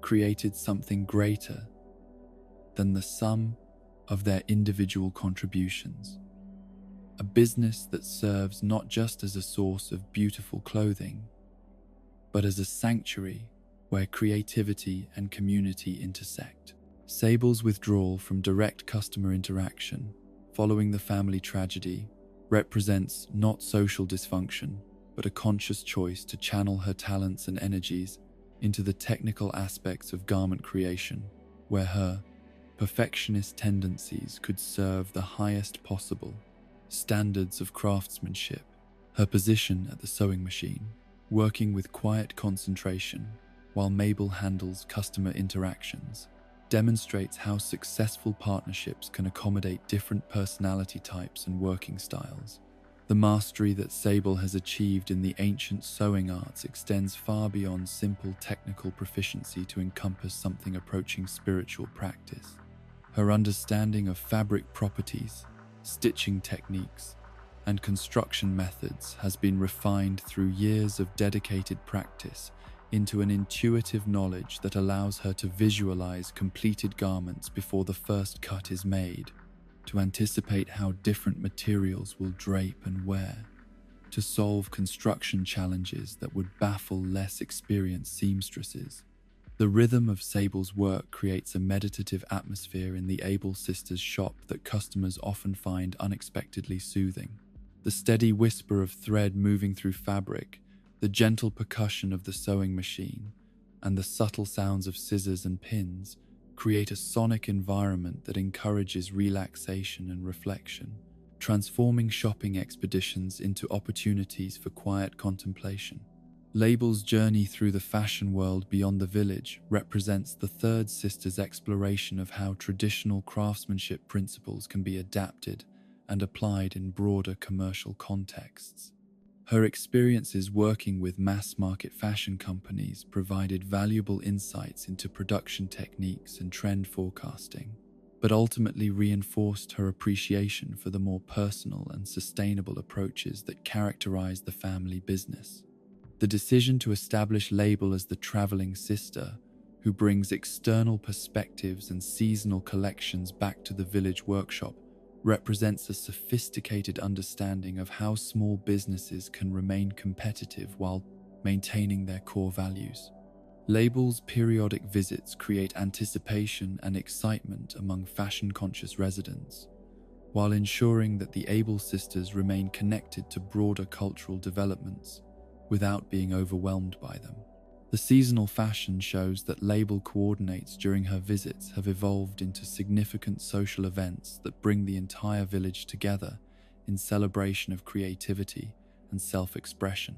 created something greater than the sum of their individual contributions. A business that serves not just as a source of beautiful clothing, but as a sanctuary where creativity and community intersect. Sable's withdrawal from direct customer interaction following the family tragedy represents not social dysfunction, but a conscious choice to channel her talents and energies into the technical aspects of garment creation, where her perfectionist tendencies could serve the highest possible standards of craftsmanship. Her position at the sewing machine, working with quiet concentration while Mabel handles customer interactions, demonstrates how successful partnerships can accommodate different personality types and working styles. The mastery that Sable has achieved in the ancient sewing arts extends far beyond simple technical proficiency to encompass something approaching spiritual practice. Her understanding of fabric properties, stitching techniques, and construction methods has been refined through years of dedicated practice into an intuitive knowledge that allows her to visualize completed garments before the first cut is made, to anticipate how different materials will drape and wear, to solve construction challenges that would baffle less experienced seamstresses. The rhythm of Sable's work creates a meditative atmosphere in the Able Sisters shop that customers often find unexpectedly soothing. The steady whisper of thread moving through fabric, the gentle percussion of the sewing machine, and the subtle sounds of scissors and pins create a sonic environment that encourages relaxation and reflection, transforming shopping expeditions into opportunities for quiet contemplation. Label's journey through the fashion world beyond the village represents the third sister's exploration of how traditional craftsmanship principles can be adapted and applied in broader commercial contexts. Her experiences working with mass-market fashion companies provided valuable insights into production techniques and trend forecasting, but ultimately reinforced her appreciation for the more personal and sustainable approaches that characterize the family business. The decision to establish Label as the traveling sister, who brings external perspectives and seasonal collections back to the village workshop, represents a sophisticated understanding of how small businesses can remain competitive while maintaining their core values. Label's periodic visits create anticipation and excitement among fashion-conscious residents, while ensuring that the Able sisters remain connected to broader cultural developments without being overwhelmed by them. The seasonal fashion shows that Label coordinates during her visits have evolved into significant social events that bring the entire village together in celebration of creativity and self-expression.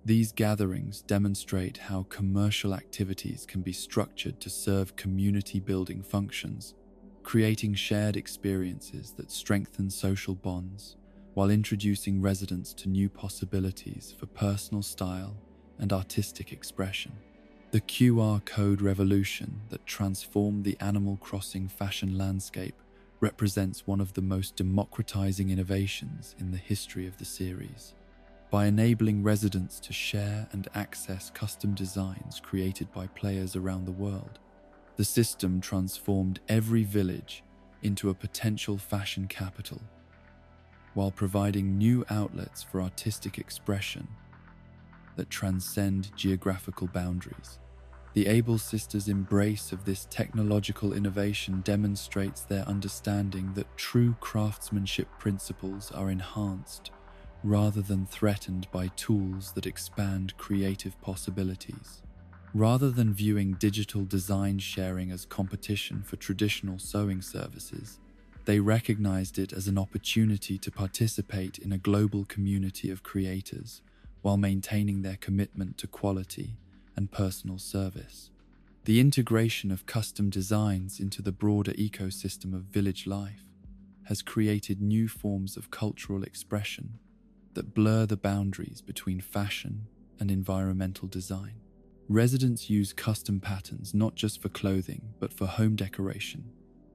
These gatherings demonstrate how commercial activities can be structured to serve community-building functions, creating shared experiences that strengthen social bonds while introducing residents to new possibilities for personal style and artistic expression. The QR code revolution that transformed the Animal Crossing fashion landscape represents one of the most democratizing innovations in the history of the series. By enabling residents to share and access custom designs created by players around the world, the system transformed every village into a potential fashion capital, while providing new outlets for artistic expression that transcend geographical boundaries. The Able sisters' embrace of this technological innovation demonstrates their understanding that true craftsmanship principles are enhanced rather than threatened by tools that expand creative possibilities. Rather than viewing digital design sharing as competition for traditional sewing services, they recognized it as an opportunity to participate in a global community of creators while maintaining their commitment to quality and personal service. The integration of custom designs into the broader ecosystem of village life has created new forms of cultural expression that blur the boundaries between fashion and environmental design. Residents use custom patterns not just for clothing, but for home decoration,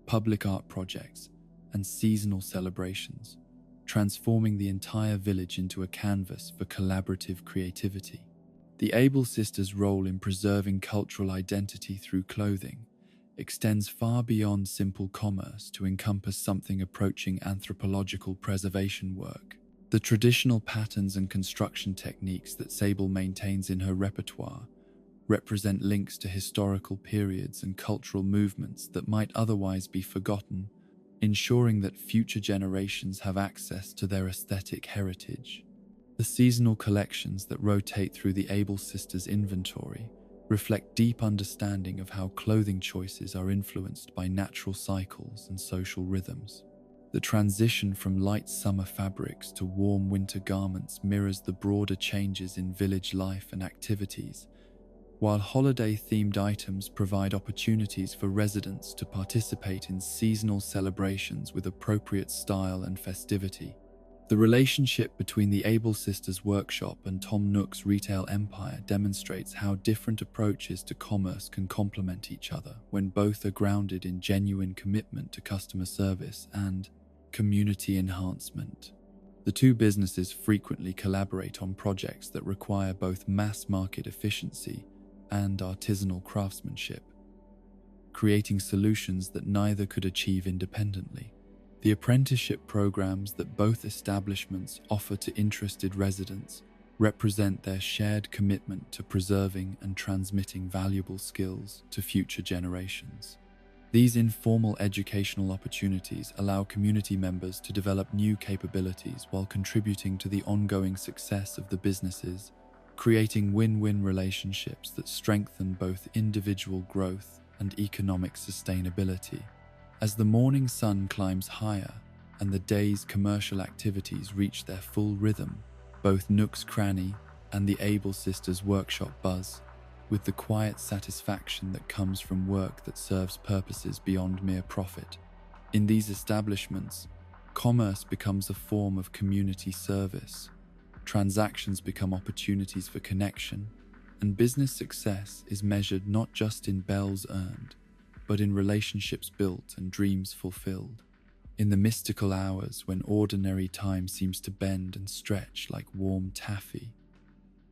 public art projects, and seasonal celebrations, transforming the entire village into a canvas for collaborative creativity. The Able sisters' role in preserving cultural identity through clothing extends far beyond simple commerce to encompass something approaching anthropological preservation work. The traditional patterns and construction techniques that Sable maintains in her repertoire represent links to historical periods and cultural movements that might otherwise be forgotten, ensuring that future generations have access to their aesthetic heritage. The seasonal collections that rotate through the Able sisters' inventory reflect deep understanding of how clothing choices are influenced by natural cycles and social rhythms. The transition from light summer fabrics to warm winter garments mirrors the broader changes in village life and activities, while holiday-themed items provide opportunities for residents to participate in seasonal celebrations with appropriate style and festivity. The relationship between the Able sisters' workshop and Tom Nook's retail empire demonstrates how different approaches to commerce can complement each other when both are grounded in genuine commitment to customer service and community enhancement. The two businesses frequently collaborate on projects that require both mass-market efficiency and artisanal craftsmanship, creating solutions that neither could achieve independently. The apprenticeship programs that both establishments offer to interested residents represent their shared commitment to preserving and transmitting valuable skills to future generations. These informal educational opportunities allow community members to develop new capabilities while contributing to the ongoing success of the businesses, creating win-win relationships that strengthen both individual growth and economic sustainability. As the morning sun climbs higher and the day's commercial activities reach their full rhythm, both Nook's Cranny and the Able Sisters workshop buzz with the quiet satisfaction that comes from work that serves purposes beyond mere profit. In these establishments, commerce becomes a form of community service, transactions become opportunities for connection, and business success is measured not just in bells earned, but in relationships built and dreams fulfilled. In the mystical hours when ordinary time seems to bend and stretch like warm taffy,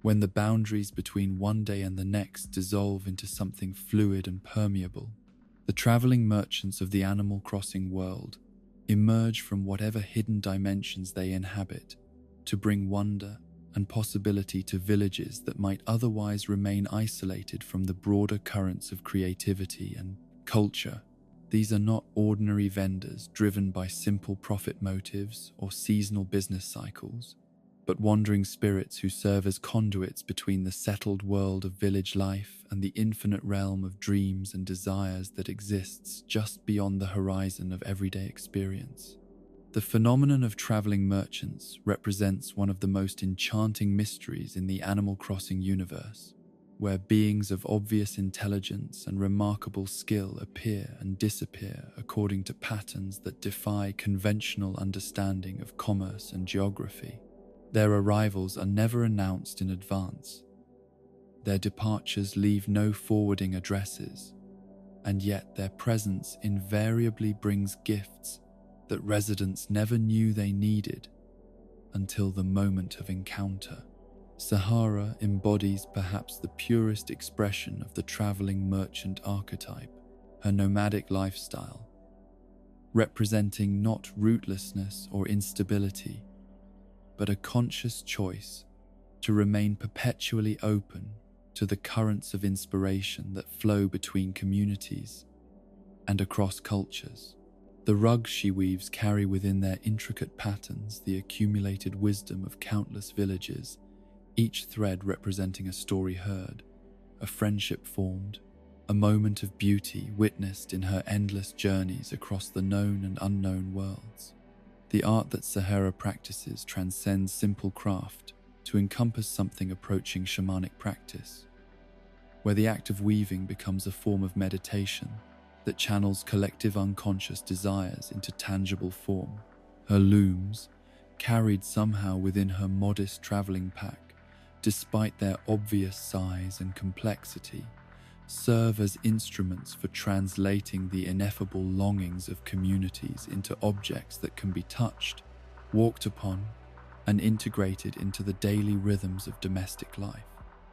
when the boundaries between one day and the next dissolve into something fluid and permeable, the traveling merchants of the Animal Crossing world emerge from whatever hidden dimensions they inhabit to bring wonder and possibility to villages that might otherwise remain isolated from the broader currents of creativity and culture. These are not ordinary vendors driven by simple profit motives or seasonal business cycles, but wandering spirits who serve as conduits between the settled world of village life and the infinite realm of dreams and desires that exists just beyond the horizon of everyday experience. The phenomenon of traveling merchants represents one of the most enchanting mysteries in the Animal Crossing universe, where beings of obvious intelligence and remarkable skill appear and disappear according to patterns that defy conventional understanding of commerce and geography. Their arrivals are never announced in advance. Their departures leave no forwarding addresses, and yet their presence invariably brings gifts that residents never knew they needed until the moment of encounter. Sahara embodies perhaps the purest expression of the traveling merchant archetype, her nomadic lifestyle, representing not rootlessness or instability, but a conscious choice to remain perpetually open to the currents of inspiration that flow between communities and across cultures. The rugs she weaves carry within their intricate patterns the accumulated wisdom of countless villages, each thread representing a story heard, a friendship formed, a moment of beauty witnessed in her endless journeys across the known and unknown worlds. The art that Sahara practices transcends simple craft to encompass something approaching shamanic practice, where the act of weaving becomes a form of meditation that channels collective unconscious desires into tangible form. Her looms, carried somehow within her modest traveling pack, despite their obvious size and complexity, serve as instruments for translating the ineffable longings of communities into objects that can be touched, walked upon, and integrated into the daily rhythms of domestic life.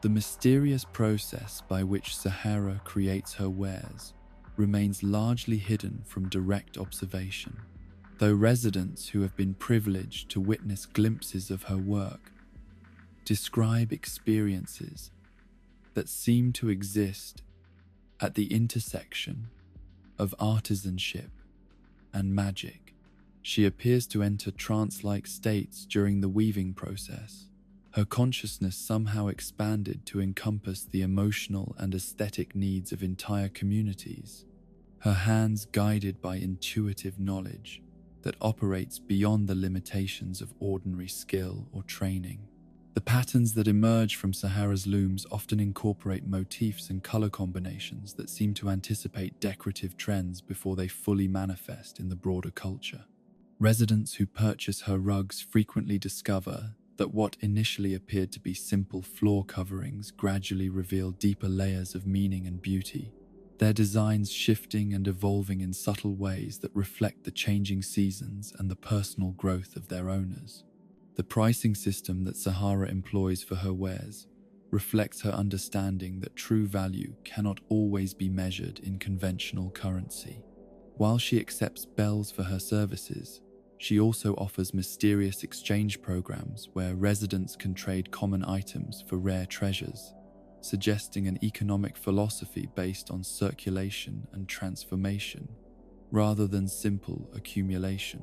The mysterious process by which Sahara creates her wares remains largely hidden from direct observation, though residents who have been privileged to witness glimpses of her work describe experiences that seem to exist at the intersection of artisanship and magic. She appears to enter trance-like states during the weaving process, her consciousness somehow expanded to encompass the emotional and aesthetic needs of entire communities, her hands guided by intuitive knowledge that operates beyond the limitations of ordinary skill or training. The patterns that emerge from Sahara's looms often incorporate motifs and color combinations that seem to anticipate decorative trends before they fully manifest in the broader culture. Residents who purchase her rugs frequently discover that what initially appeared to be simple floor coverings gradually reveal deeper layers of meaning and beauty, their designs shifting and evolving in subtle ways that reflect the changing seasons and the personal growth of their owners. The pricing system that Sahara employs for her wares reflects her understanding that true value cannot always be measured in conventional currency. While she accepts bells for her services, she also offers mysterious exchange programs where residents can trade common items for rare treasures, suggesting an economic philosophy based on circulation and transformation, rather than simple accumulation.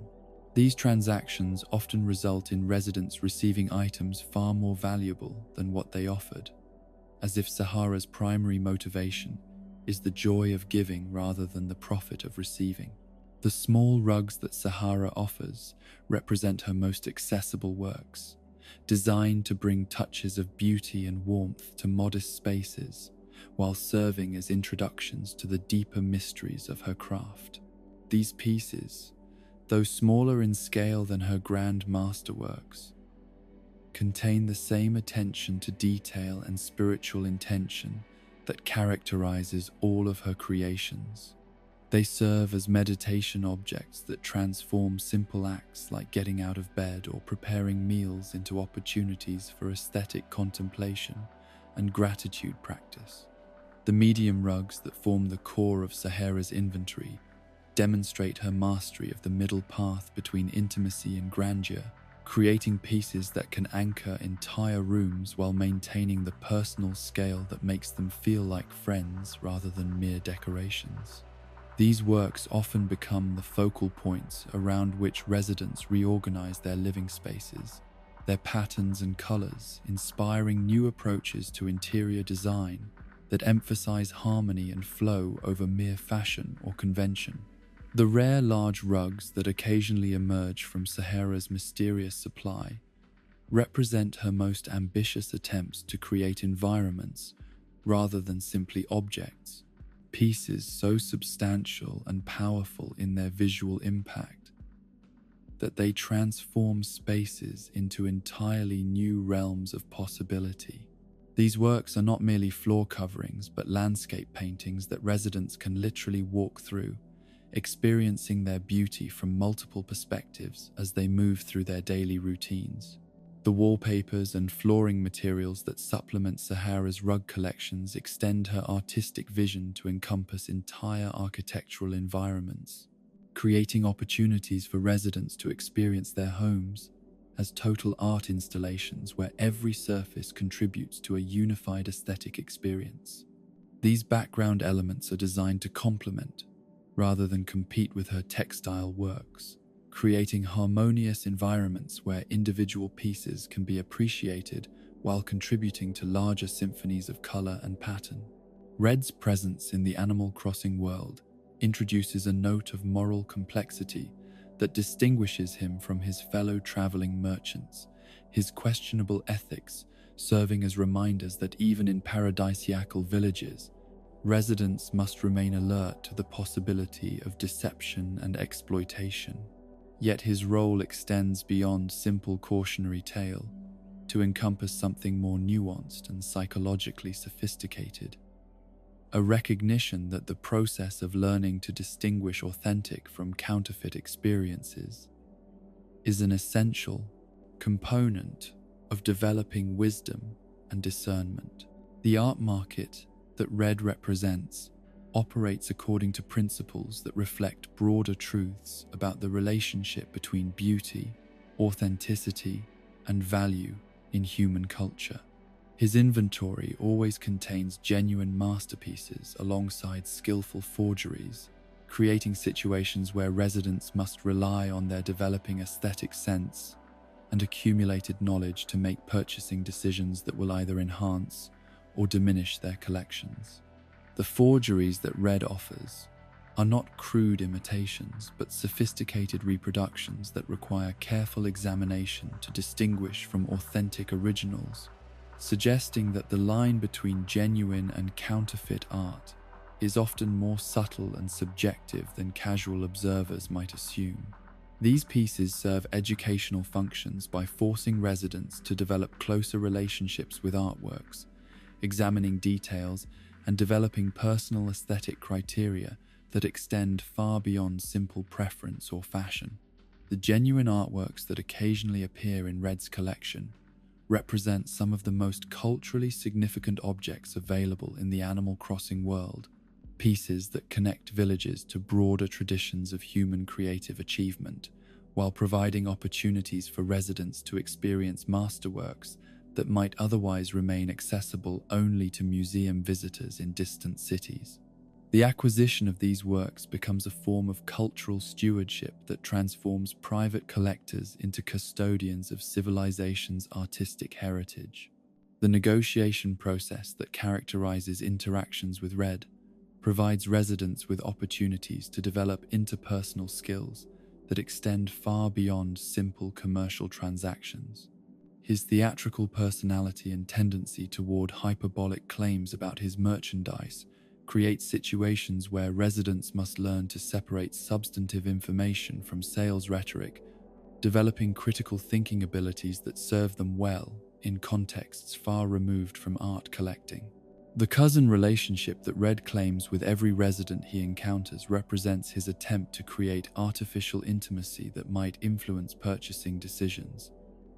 These transactions often result in residents receiving items far more valuable than what they offered, as if Sahara's primary motivation is the joy of giving rather than the profit of receiving. The small rugs that Sahara offers represent her most accessible works, designed to bring touches of beauty and warmth to modest spaces, while serving as introductions to the deeper mysteries of her craft. These pieces, though smaller in scale than her grand masterworks, contain the same attention to detail and spiritual intention that characterizes all of her creations. They serve as meditation objects that transform simple acts like getting out of bed or preparing meals into opportunities for aesthetic contemplation and gratitude practice. The medium rugs that form the core of Sahara's inventory demonstrate her mastery of the middle path between intimacy and grandeur, creating pieces that can anchor entire rooms while maintaining the personal scale that makes them feel like friends rather than mere decorations. These works often become the focal points around which residents reorganize their living spaces, their patterns and colors inspiring new approaches to interior design that emphasize harmony and flow over mere fashion or convention. The rare large rugs that occasionally emerge from Sahara's mysterious supply represent her most ambitious attempts to create environments rather than simply objects, pieces so substantial and powerful in their visual impact that they transform spaces into entirely new realms of possibility. These works are not merely floor coverings, but landscape paintings that residents can literally walk through, experiencing their beauty from multiple perspectives as they move through their daily routines. The wallpapers and flooring materials that supplement Sahara's rug collections extend her artistic vision to encompass entire architectural environments, creating opportunities for residents to experience their homes as total art installations where every surface contributes to a unified aesthetic experience. These background elements are designed to complement, rather than compete with her textile works, creating harmonious environments where individual pieces can be appreciated while contributing to larger symphonies of color and pattern. Red's presence in the Animal Crossing world introduces a note of moral complexity that distinguishes him from his fellow traveling merchants, his questionable ethics serving as reminders that even in paradisiacal villages, residents must remain alert to the possibility of deception and exploitation. Yet his role extends beyond simple cautionary tale to encompass something more nuanced and psychologically sophisticated. A recognition that the process of learning to distinguish authentic from counterfeit experiences is an essential component of developing wisdom and discernment. The art market that Red represents operates according to principles that reflect broader truths about the relationship between beauty, authenticity, and value in human culture. His inventory always contains genuine masterpieces alongside skillful forgeries, creating situations where residents must rely on their developing aesthetic sense and accumulated knowledge to make purchasing decisions that will either enhance or diminish their collections. The forgeries that Red offers are not crude imitations, but sophisticated reproductions that require careful examination to distinguish from authentic originals, suggesting that the line between genuine and counterfeit art is often more subtle and subjective than casual observers might assume. These pieces serve educational functions by forcing residents to develop closer relationships with artworks, examining details, and developing personal aesthetic criteria that extend far beyond simple preference or fashion. The genuine artworks that occasionally appear in Red's collection represent some of the most culturally significant objects available in the Animal Crossing world, pieces that connect villages to broader traditions of human creative achievement, while providing opportunities for residents to experience masterworks that might otherwise remain accessible only to museum visitors in distant cities. The acquisition of these works becomes a form of cultural stewardship that transforms private collectors into custodians of civilization's artistic heritage. The negotiation process that characterizes interactions with Red provides residents with opportunities to develop interpersonal skills that extend far beyond simple commercial transactions. His theatrical personality and tendency toward hyperbolic claims about his merchandise create situations where residents must learn to separate substantive information from sales rhetoric, developing critical thinking abilities that serve them well in contexts far removed from art collecting. The cousin relationship that Red claims with every resident he encounters represents his attempt to create artificial intimacy that might influence purchasing decisions.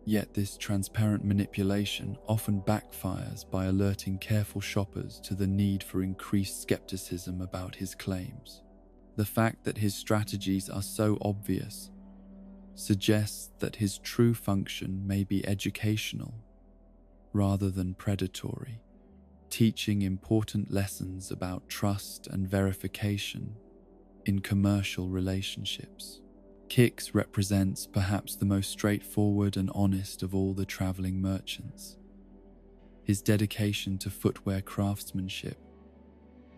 Yet this transparent manipulation often backfires by alerting careful shoppers to the need for increased skepticism about his claims. The fact that his strategies are so obvious suggests that his true function may be educational rather than predatory, teaching important lessons about trust and verification in commercial relationships. Kix represents perhaps the most straightforward and honest of all the traveling merchants. His dedication to footwear craftsmanship,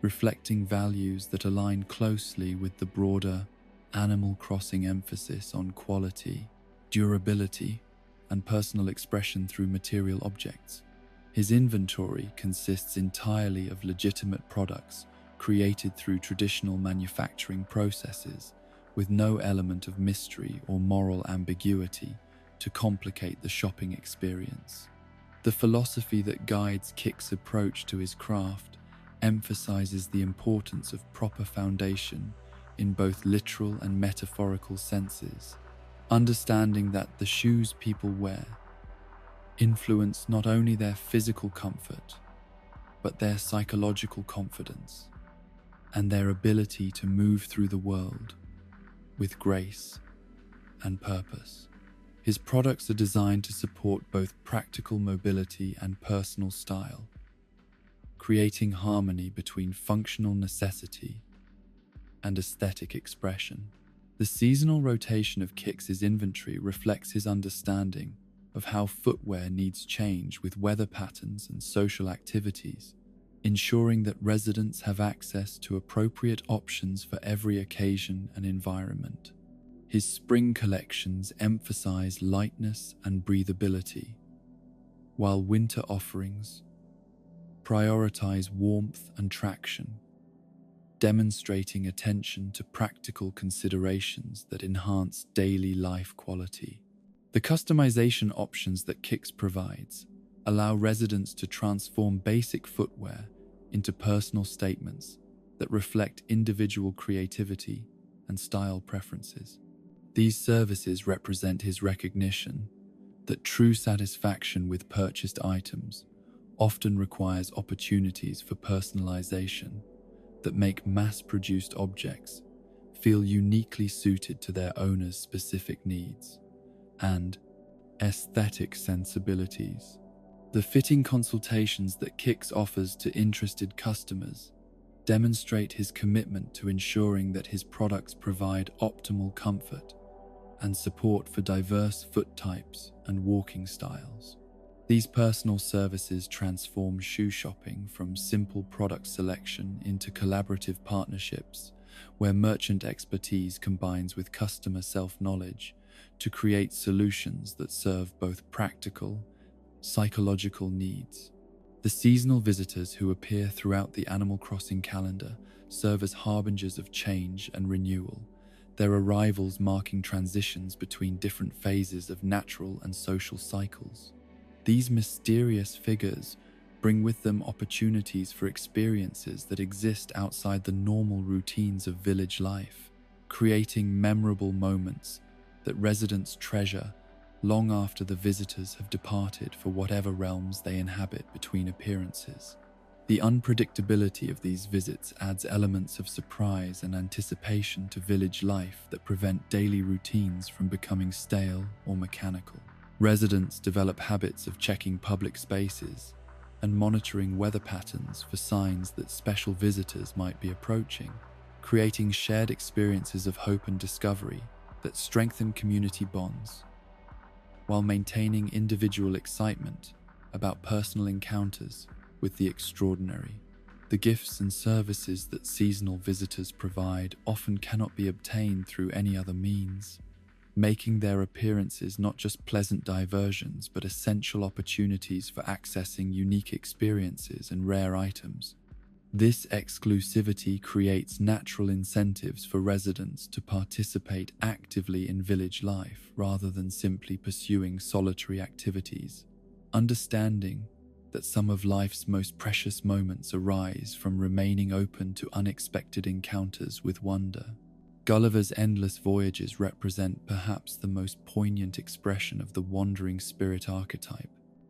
reflecting values that align closely with the broader Animal Crossing emphasis on quality, durability, and personal expression through material objects. His inventory consists entirely of legitimate products created through traditional manufacturing processes, with no element of mystery or moral ambiguity to complicate the shopping experience. The philosophy that guides Kix's approach to his craft emphasizes the importance of proper foundation in both literal and metaphorical senses, understanding that the shoes people wear influence not only their physical comfort, but their psychological confidence and their ability to move through the world with grace and purpose. His products are designed to support both practical mobility and personal style, creating harmony between functional necessity and aesthetic expression. The seasonal rotation of Kix's inventory reflects his understanding of how footwear needs change with weather patterns and social activities, ensuring that residents have access to appropriate options for every occasion and environment. His spring collections emphasize lightness and breathability, while winter offerings prioritize warmth and traction, demonstrating attention to practical considerations that enhance daily life quality. The customization options that Kix provides allow residents to transform basic footwear into personal statements that reflect individual creativity and style preferences. These services represent his recognition that true satisfaction with purchased items often requires opportunities for personalization that make mass-produced objects feel uniquely suited to their owner's specific needs and aesthetic sensibilities. The fitting consultations that Kix offers to interested customers demonstrate his commitment to ensuring that his products provide optimal comfort and support for diverse foot types and walking styles. These personal services transform shoe shopping from simple product selection into collaborative partnerships where merchant expertise combines with customer self-knowledge to create solutions that serve both practical, psychological needs. The seasonal visitors who appear throughout the Animal Crossing calendar serve as harbingers of change and renewal, their arrivals marking transitions between different phases of natural and social cycles. These mysterious figures bring with them opportunities for experiences that exist outside the normal routines of village life, creating memorable moments that residents treasure long after the visitors have departed for whatever realms they inhabit between appearances. The unpredictability of these visits adds elements of surprise and anticipation to village life that prevent daily routines from becoming stale or mechanical. Residents develop habits of checking public spaces and monitoring weather patterns for signs that special visitors might be approaching, creating shared experiences of hope and discovery that strengthen community bonds, while maintaining individual excitement about personal encounters with the extraordinary. The gifts and services that seasonal visitors provide often cannot be obtained through any other means, making their appearances not just pleasant diversions but essential opportunities for accessing unique experiences and rare items. This exclusivity creates natural incentives for residents to participate actively in village life rather than simply pursuing solitary activities. Understanding that some of life's most precious moments arise from remaining open to unexpected encounters with wonder. Gulliver's endless voyages represent perhaps the most poignant expression of the wandering spirit archetype.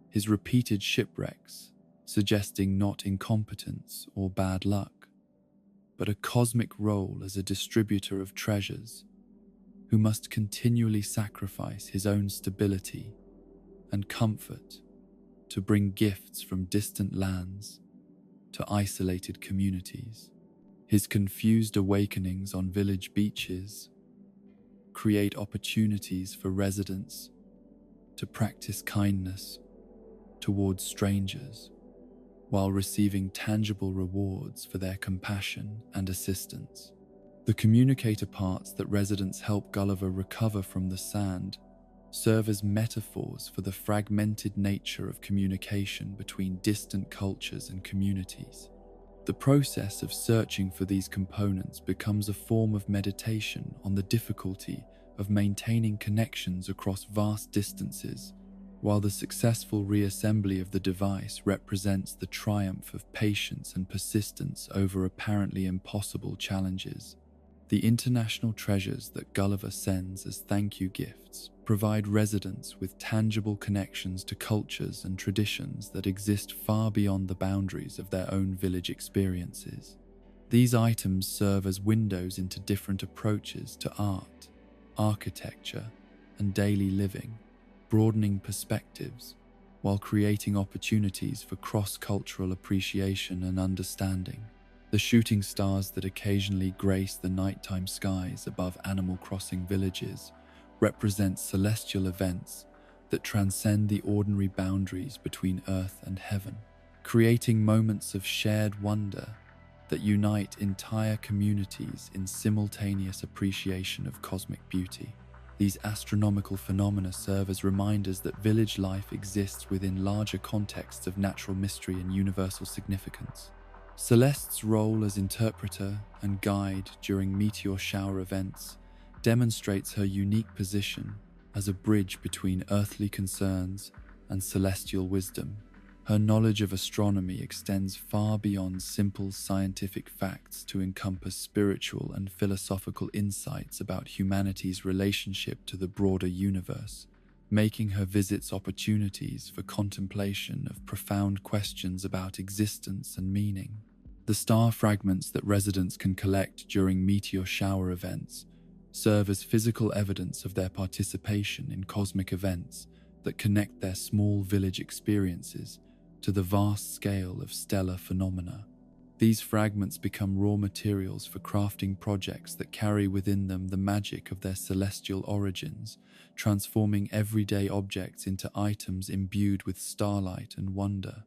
His repeated shipwrecks, suggesting not incompetence or bad luck, but a cosmic role as a distributor of treasures, who must continually sacrifice his own stability and comfort to bring gifts from distant lands to isolated communities. His confused awakenings on village beaches create opportunities for residents to practice kindness towards strangers, while receiving tangible rewards for their compassion and assistance. The communicator parts that residents help Gulliver recover from the sand serve as metaphors for the fragmented nature of communication between distant cultures and communities. The process of searching for these components becomes a form of meditation on the difficulty of maintaining connections across vast distances, while the successful reassembly of the device represents the triumph of patience and persistence over apparently impossible challenges. The international treasures that Gulliver sends as thank you gifts provide residents with tangible connections to cultures and traditions that exist far beyond the boundaries of their own village experiences. These items serve as windows into different approaches to art, architecture, and daily living, broadening perspectives while creating opportunities for cross-cultural appreciation and understanding. The shooting stars that occasionally grace the nighttime skies above Animal Crossing villages represent celestial events that transcend the ordinary boundaries between Earth and heaven, creating moments of shared wonder that unite entire communities in simultaneous appreciation of cosmic beauty. These astronomical phenomena serve as reminders that village life exists within larger contexts of natural mystery and universal significance. Celeste's role as interpreter and guide during meteor shower events demonstrates her unique position as a bridge between earthly concerns and celestial wisdom. Her knowledge of astronomy extends far beyond simple scientific facts to encompass spiritual and philosophical insights about humanity's relationship to the broader universe, making her visits opportunities for contemplation of profound questions about existence and meaning. The star fragments that residents can collect during meteor shower events serve as physical evidence of their participation in cosmic events that connect their small village experiences to the vast scale of stellar phenomena. These fragments become raw materials for crafting projects that carry within them the magic of their celestial origins, transforming everyday objects into items imbued with starlight and wonder.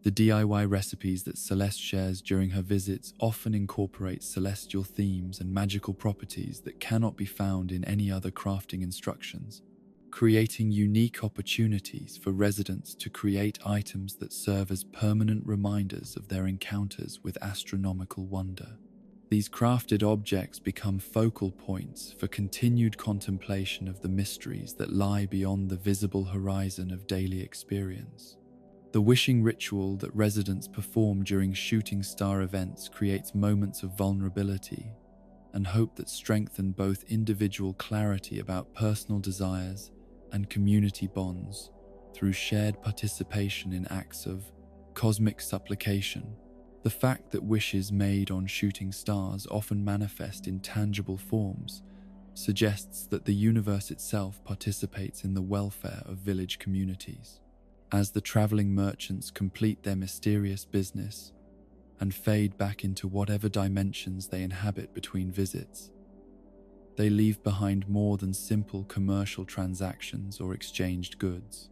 The DIY recipes that Celeste shares during her visits often incorporate celestial themes and magical properties that cannot be found in any other crafting instructions, creating unique opportunities for residents to create items that serve as permanent reminders of their encounters with astronomical wonder. These crafted objects become focal points for continued contemplation of the mysteries that lie beyond the visible horizon of daily experience. The wishing ritual that residents perform during shooting star events creates moments of vulnerability and hope that strengthen both individual clarity about personal desires and community bonds through shared participation in acts of cosmic supplication. The fact that wishes made on shooting stars often manifest in tangible forms suggests that the universe itself participates in the welfare of village communities. As the traveling merchants complete their mysterious business and fade back into whatever dimensions they inhabit between visits, they leave behind more than simple commercial transactions or exchanged goods.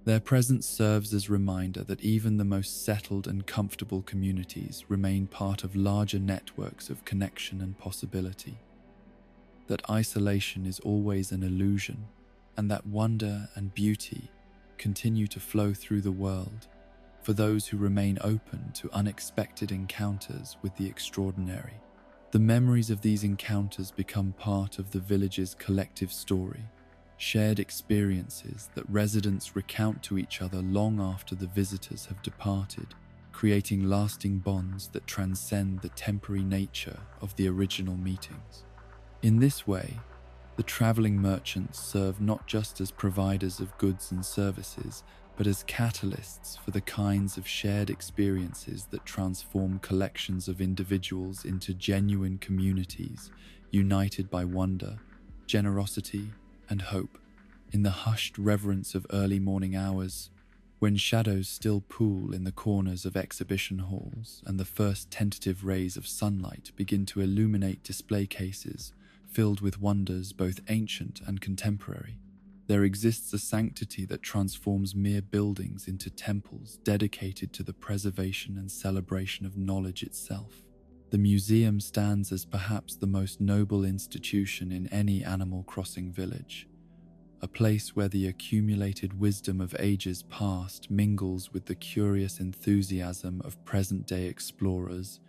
Their presence serves as a reminder that even the most settled and comfortable communities remain part of larger networks of connection and possibility. that isolation is always an illusion, and that wonder and beauty continue to flow through the world for those who remain open to unexpected encounters with the extraordinary. The memories of these encounters become part of the village's collective story, shared experiences that residents recount to each other long after the visitors have departed, creating lasting bonds that transcend the temporary nature of the original meetings. In this way, the traveling merchants serve not just as providers of goods and services, but as catalysts for the kinds of shared experiences that transform collections of individuals into genuine communities, united by wonder, generosity, and hope. In the hushed reverence of early morning hours, when shadows still pool in the corners of exhibition halls and the first tentative rays of sunlight begin to illuminate display cases filled with wonders both ancient and contemporary, there exists a sanctity that transforms mere buildings into temples dedicated to the preservation and celebration of knowledge itself. The museum stands as perhaps the most noble institution in any Animal Crossing village, a place where the accumulated wisdom of ages past mingles with the curious enthusiasm of present-day explorers,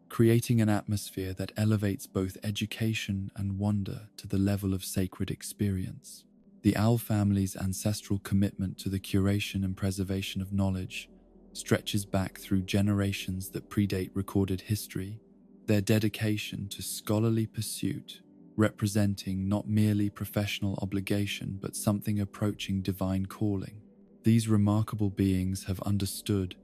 creating an atmosphere that elevates both education and wonder to the level of sacred experience. The Owl family's ancestral commitment to the curation and preservation of knowledge stretches back through generations that predate recorded history, their dedication to scholarly pursuit representing not merely professional obligation but something approaching divine calling. These remarkable beings have understood,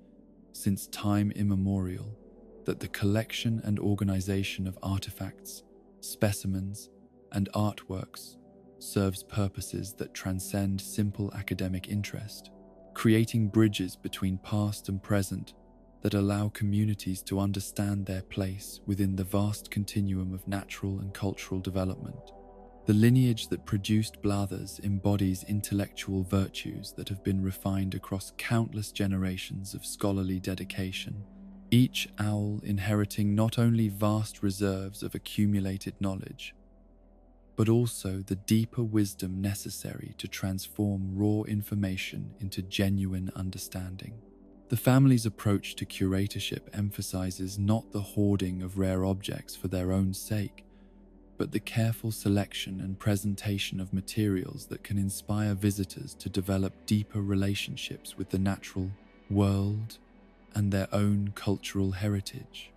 since time immemorial, that the collection and organization of artifacts, specimens, and artworks serves purposes that transcend simple academic interest, creating bridges between past and present that allow communities to understand their place within the vast continuum of natural and cultural development. The lineage that produced Blathers embodies intellectual virtues that have been refined across countless generations of scholarly dedication, each owl inheriting not only vast reserves of accumulated knowledge, but also the deeper wisdom necessary to transform raw information into genuine understanding. The family's approach to curatorship emphasizes not the hoarding of rare objects for their own sake, but the careful selection and presentation of materials that can inspire visitors to develop deeper relationships with the natural world and their own cultural heritage.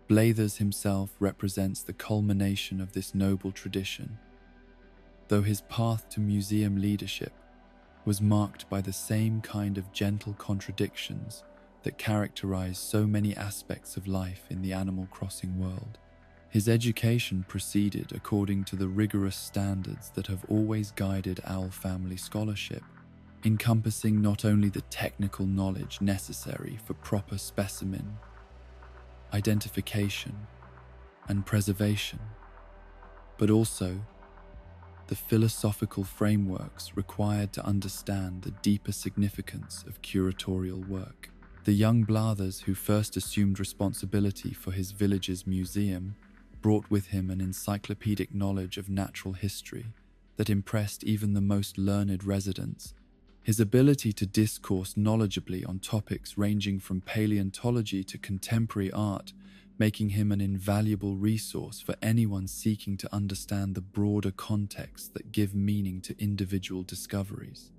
Blathers himself represents the culmination of this noble tradition, though his path to museum leadership was marked by the same kind of gentle contradictions that characterize so many aspects of life in the Animal Crossing world. His education proceeded according to the rigorous standards that have always guided Owl family scholarship, encompassing not only the technical knowledge necessary for proper specimen identification and preservation, but also the philosophical frameworks required to understand the deeper significance of curatorial work. The young Blathers who first assumed responsibility for his village's museum brought with him an encyclopedic knowledge of natural history that impressed even the most learned residents. His ability to discourse knowledgeably on topics ranging from paleontology to contemporary art, making him an invaluable resource for anyone seeking to understand the broader contexts that give meaning to individual discoveries.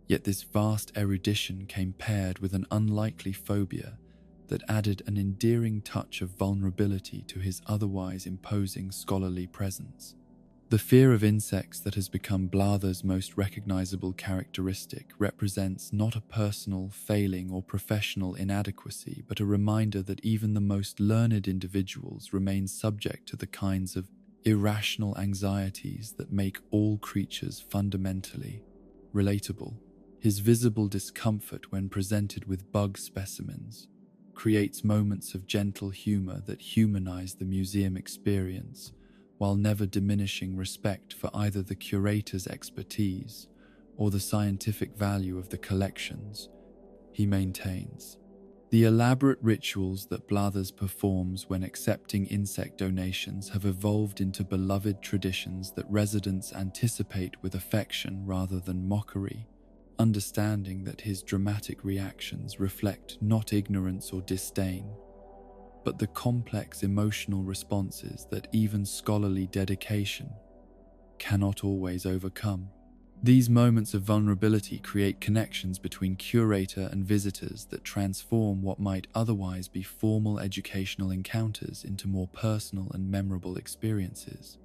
Yet this vast erudition came paired with an unlikely phobia that added an endearing touch of vulnerability to his otherwise imposing scholarly presence. The fear of insects that has become Blather's most recognizable characteristic represents not a personal failing or professional inadequacy, but a reminder that even the most learned individuals remain subject to the kinds of irrational anxieties that make all creatures fundamentally relatable. His visible discomfort when presented with bug specimens creates moments of gentle humor that humanize the museum experience, while never diminishing respect for either the curator's expertise or the scientific value of the collections he maintains. The elaborate rituals that Blathers performs when accepting insect donations have evolved into beloved traditions that residents anticipate with affection rather than mockery, understanding that his dramatic reactions reflect not ignorance or disdain, but the complex emotional responses that even scholarly dedication cannot always overcome. These moments of vulnerability create connections between curator and visitors that transform what might otherwise be formal educational encounters into more personal and memorable experiences.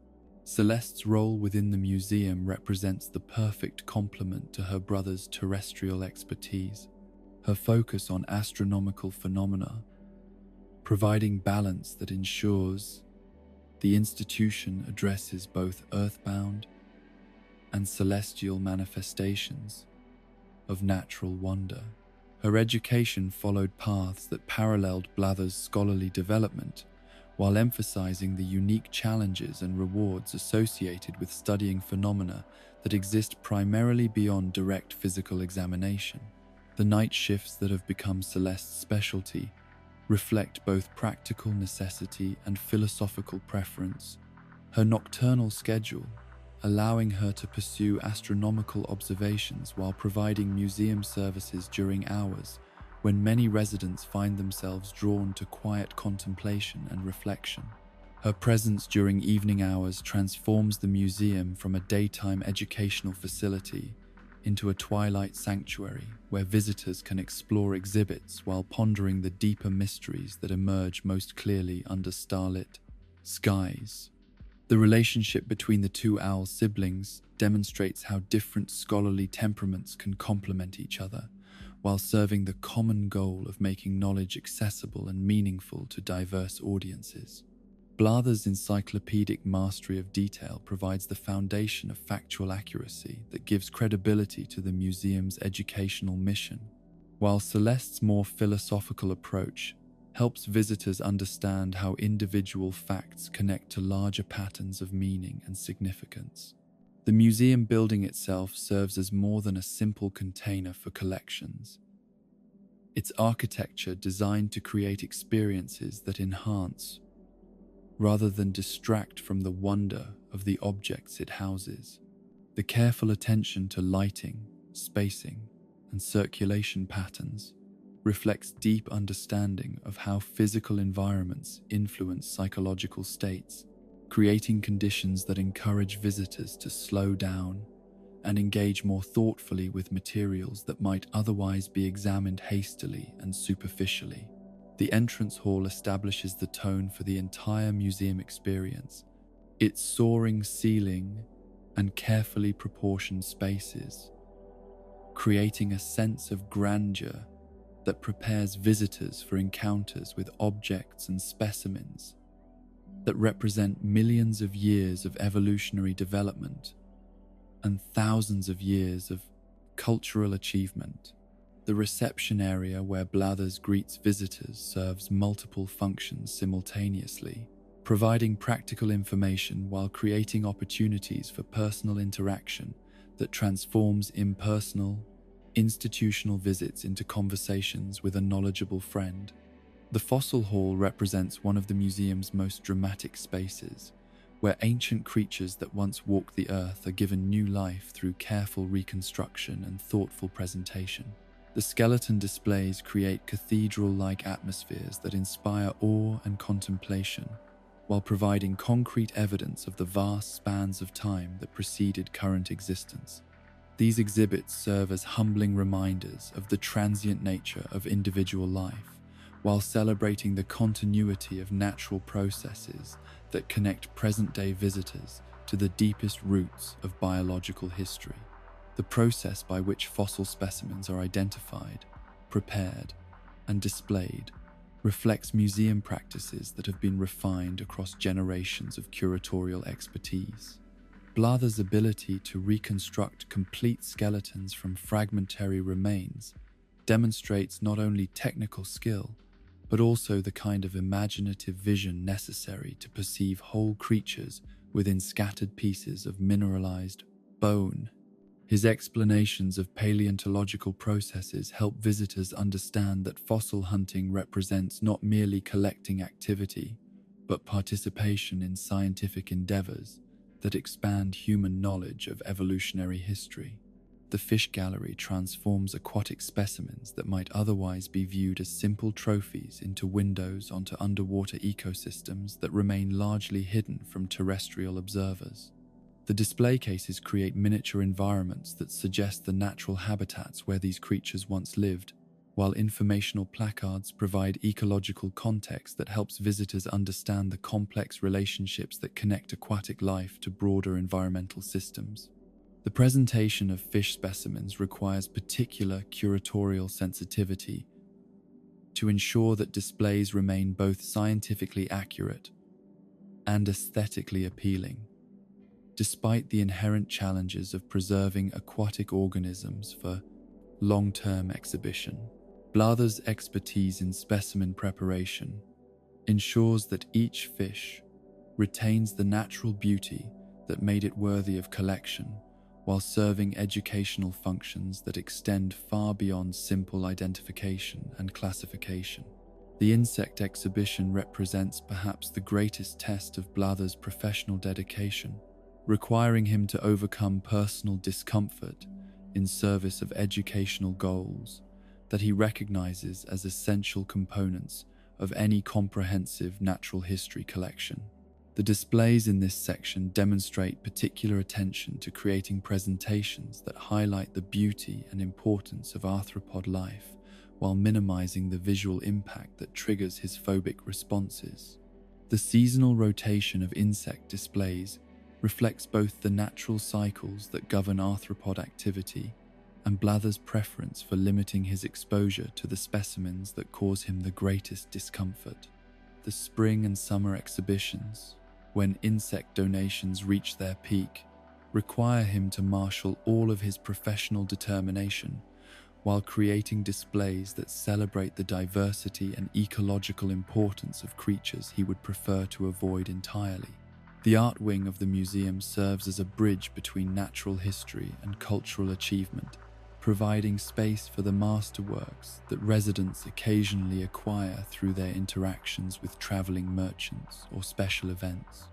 Celeste's role within the museum represents the perfect complement to her brother's terrestrial expertise, her focus on astronomical phenomena, providing balance that ensures the institution addresses both earthbound and celestial manifestations of natural wonder. Her education followed paths that paralleled Blathers' scholarly development, while emphasizing the unique challenges and rewards associated with studying phenomena that exist primarily beyond direct physical examination. The night shifts that have become Celeste's specialty reflect both practical necessity and philosophical preference. Her nocturnal schedule, allowing her to pursue astronomical observations while providing museum services during hours when many residents find themselves drawn to quiet contemplation and reflection. Her presence during evening hours transforms the museum from a daytime educational facility into a twilight sanctuary where visitors can explore exhibits while pondering the deeper mysteries that emerge most clearly under starlit skies. The relationship between the two owl siblings demonstrates how different scholarly temperaments can complement each other, while serving the common goal of making knowledge accessible and meaningful to diverse audiences. Blathers' encyclopedic mastery of detail provides the foundation of factual accuracy that gives credibility to the museum's educational mission, while Celeste's more philosophical approach helps visitors understand how individual facts connect to larger patterns of meaning and significance. The museum building itself serves as more than a simple container for collections. Its architecture designed to create experiences that enhance rather than distract from the wonder of the objects it houses. The careful attention to lighting, spacing, and circulation patterns reflects deep understanding of how physical environments influence psychological states, creating conditions that encourage visitors to slow down and engage more thoughtfully with materials that might otherwise be examined hastily and superficially. The entrance hall establishes the tone for the entire museum experience. Its soaring ceiling and carefully proportioned spaces, creating a sense of grandeur that prepares visitors for encounters with objects and specimens that represent millions of years of evolutionary development and thousands of years of cultural achievement. The reception area where Blathers greets visitors serves multiple functions simultaneously, providing practical information while creating opportunities for personal interaction that transforms impersonal, institutional visits into conversations with a knowledgeable friend. The Fossil Hall represents one of the museum's most dramatic spaces, where ancient creatures that once walked the earth are given new life through careful reconstruction and thoughtful presentation. The skeleton displays create cathedral-like atmospheres that inspire awe and contemplation, while providing concrete evidence of the vast spans of time that preceded current existence. These exhibits serve as humbling reminders of the transient nature of individual life, while celebrating the continuity of natural processes that connect present-day visitors to the deepest roots of biological history. The process by which fossil specimens are identified, prepared, and displayed reflects museum practices that have been refined across generations of curatorial expertise. Blathers' ability to reconstruct complete skeletons from fragmentary remains demonstrates not only technical skill, but also the kind of imaginative vision necessary to perceive whole creatures within scattered pieces of mineralized bone. His explanations of paleontological processes help visitors understand that fossil hunting represents not merely collecting activity, but participation in scientific endeavors that expand human knowledge of evolutionary history. The fish gallery transforms aquatic specimens that might otherwise be viewed as simple trophies into windows onto underwater ecosystems that remain largely hidden from terrestrial observers. The display cases create miniature environments that suggest the natural habitats where these creatures once lived, while informational placards provide ecological context that helps visitors understand the complex relationships that connect aquatic life to broader environmental systems. The presentation of fish specimens requires particular curatorial sensitivity to ensure that displays remain both scientifically accurate and aesthetically appealing. Despite the inherent challenges of preserving aquatic organisms for long-term exhibition, Blather's expertise in specimen preparation ensures that each fish retains the natural beauty that made it worthy of collection, while serving educational functions that extend far beyond simple identification and classification. The insect exhibition represents perhaps the greatest test of Blather's professional dedication, requiring him to overcome personal discomfort in service of educational goals that he recognizes as essential components of any comprehensive natural history collection. The displays in this section demonstrate particular attention to creating presentations that highlight the beauty and importance of arthropod life, while minimizing the visual impact that triggers his phobic responses. The seasonal rotation of insect displays reflects both the natural cycles that govern arthropod activity and Blather's preference for limiting his exposure to the specimens that cause him the greatest discomfort. The spring and summer exhibitions, when insect donations reach their peak, require him to marshal all of his professional determination while creating displays that celebrate the diversity and ecological importance of creatures he would prefer to avoid entirely. The art wing of the museum serves as a bridge between natural history and cultural achievement, providing space for the masterworks that residents occasionally acquire through their interactions with traveling merchants or special events.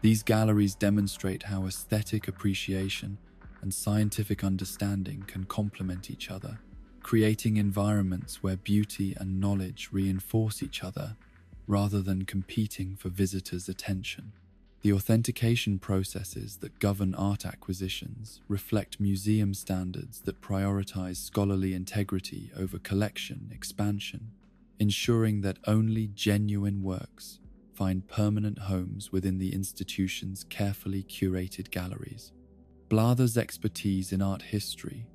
These galleries demonstrate how aesthetic appreciation and scientific understanding can complement each other, creating environments where beauty and knowledge reinforce each other rather than competing for visitors' attention. The authentication processes that govern art acquisitions reflect museum standards that prioritize scholarly integrity over collection expansion, ensuring that only genuine works find permanent homes within the institution's carefully curated galleries. Blather's expertise in art history,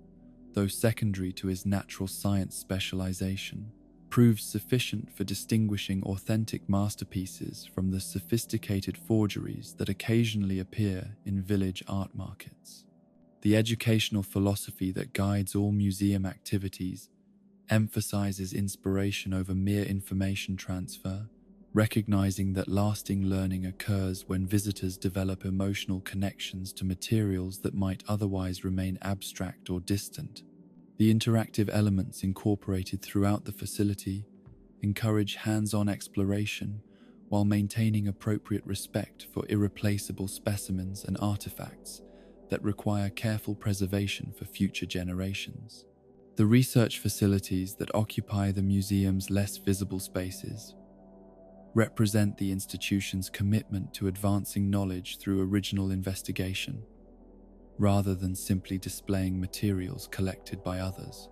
though secondary to his natural science specialization, proves sufficient for distinguishing authentic masterpieces from the sophisticated forgeries that occasionally appear in village art markets. The educational philosophy that guides all museum activities emphasizes inspiration over mere information transfer, recognizing that lasting learning occurs when visitors develop emotional connections to materials that might otherwise remain abstract or distant. The interactive elements incorporated throughout the facility encourage hands-on exploration while maintaining appropriate respect for irreplaceable specimens and artifacts that require careful preservation for future generations. The research facilities that occupy the museum's less visible spaces represent the institution's commitment to advancing knowledge through original investigation, rather than simply displaying materials collected by others.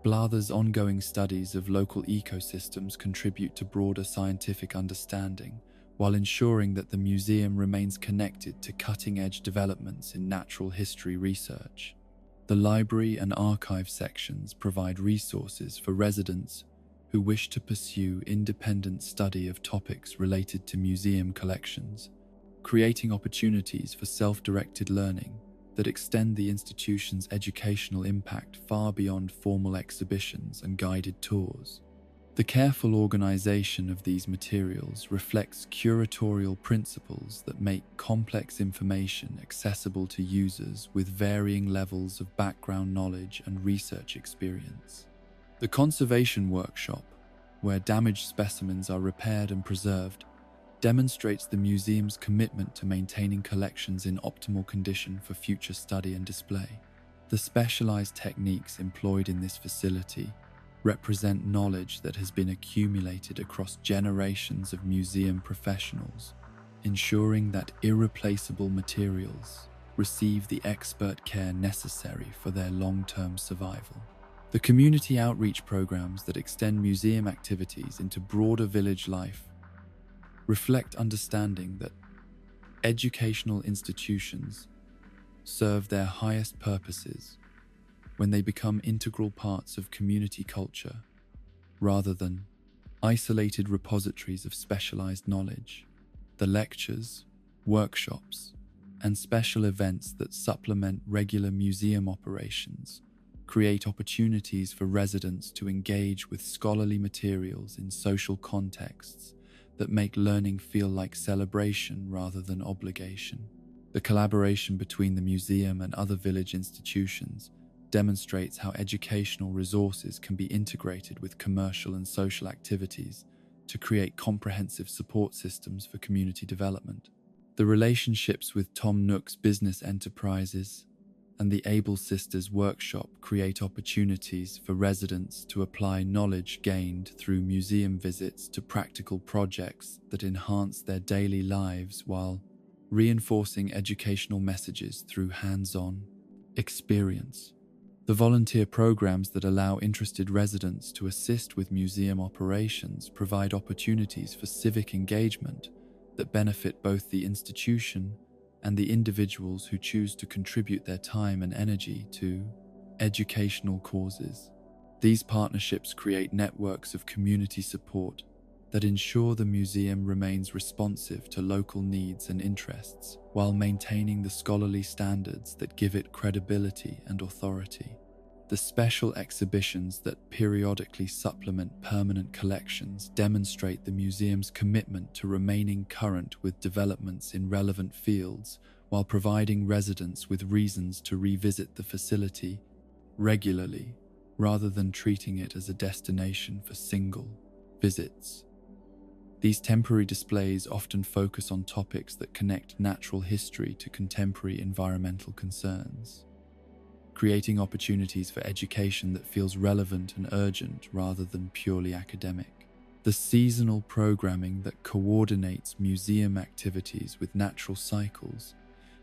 Blather's ongoing studies of local ecosystems contribute to broader scientific understanding, while ensuring that the museum remains connected to cutting-edge developments in natural history research. The library and archive sections provide resources for residents who wish to pursue independent study of topics related to museum collections, creating opportunities for self-directed learning that extend the institution's educational impact far beyond formal exhibitions and guided tours. The careful organization of these materials reflects curatorial principles that make complex information accessible to users with varying levels of background knowledge and research experience. The conservation workshop, where damaged specimens are repaired and preserved, demonstrates the museum's commitment to maintaining collections in optimal condition for future study and display. The specialized techniques employed in this facility represent knowledge that has been accumulated across generations of museum professionals, ensuring that irreplaceable materials receive the expert care necessary for their long-term survival. The community outreach programs that extend museum activities into broader village life reflect understanding that educational institutions serve their highest purposes when they become integral parts of community culture, rather than isolated repositories of specialized knowledge. The lectures, workshops, and special events that supplement regular museum operations create opportunities for residents to engage with scholarly materials in social contexts that make learning feel like celebration rather than obligation. The collaboration between the museum and other village institutions demonstrates how educational resources can be integrated with commercial and social activities to create comprehensive support systems for community development. The relationships with Tom Nook's business enterprises and the Able Sisters workshop create opportunities for residents to apply knowledge gained through museum visits to practical projects that enhance their daily lives while reinforcing educational messages through hands-on experience. The volunteer programs that allow interested residents to assist with museum operations provide opportunities for civic engagement that benefit both the institution and the individuals who choose to contribute their time and energy to educational causes. These partnerships create networks of community support that ensure the museum remains responsive to local needs and interests while maintaining the scholarly standards that give it credibility and authority. The special exhibitions that periodically supplement permanent collections demonstrate the museum's commitment to remaining current with developments in relevant fields while providing residents with reasons to revisit the facility regularly rather than treating it as a destination for single visits. These temporary displays often focus on topics that connect natural history to contemporary environmental concerns, creating opportunities for education that feels relevant and urgent rather than purely academic. The seasonal programming that coordinates museum activities with natural cycles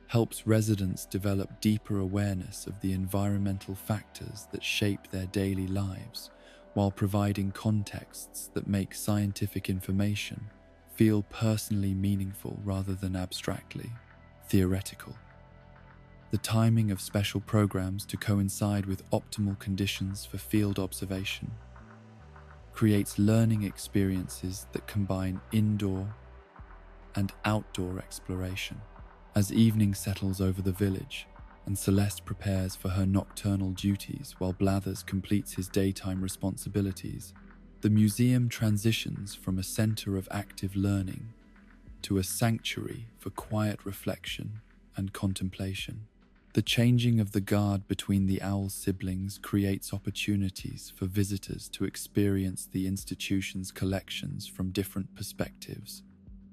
helps residents develop deeper awareness of the environmental factors that shape their daily lives, while providing contexts that make scientific information feel personally meaningful rather than abstractly theoretical. The timing of special programs to coincide with optimal conditions for field observation creates learning experiences that combine indoor and outdoor exploration. As evening settles over the village and Celeste prepares for her nocturnal duties while Blathers completes his daytime responsibilities, the museum transitions from a center of active learning to a sanctuary for quiet reflection and contemplation. The changing of the guard between the owl siblings creates opportunities for visitors to experience the institution's collections from different perspectives,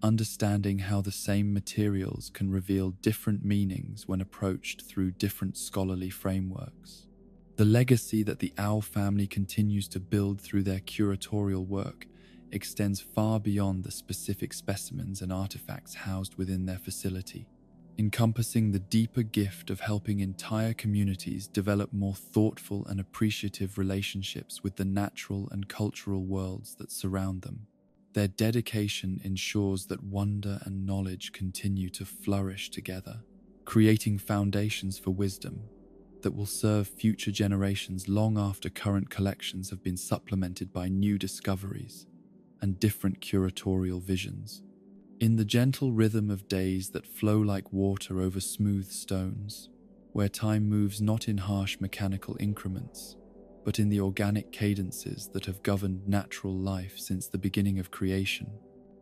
understanding how the same materials can reveal different meanings when approached through different scholarly frameworks. The legacy that the Owl family continues to build through their curatorial work extends far beyond the specific specimens and artifacts housed within their facility, encompassing the deeper gift of helping entire communities develop more thoughtful and appreciative relationships with the natural and cultural worlds that surround them. Their dedication ensures that wonder and knowledge continue to flourish together, creating foundations for wisdom that will serve future generations long after current collections have been supplemented by new discoveries and different curatorial visions. In the gentle rhythm of days that flow like water over smooth stones, where time moves not in harsh mechanical increments, but in the organic cadences that have governed natural life since the beginning of creation.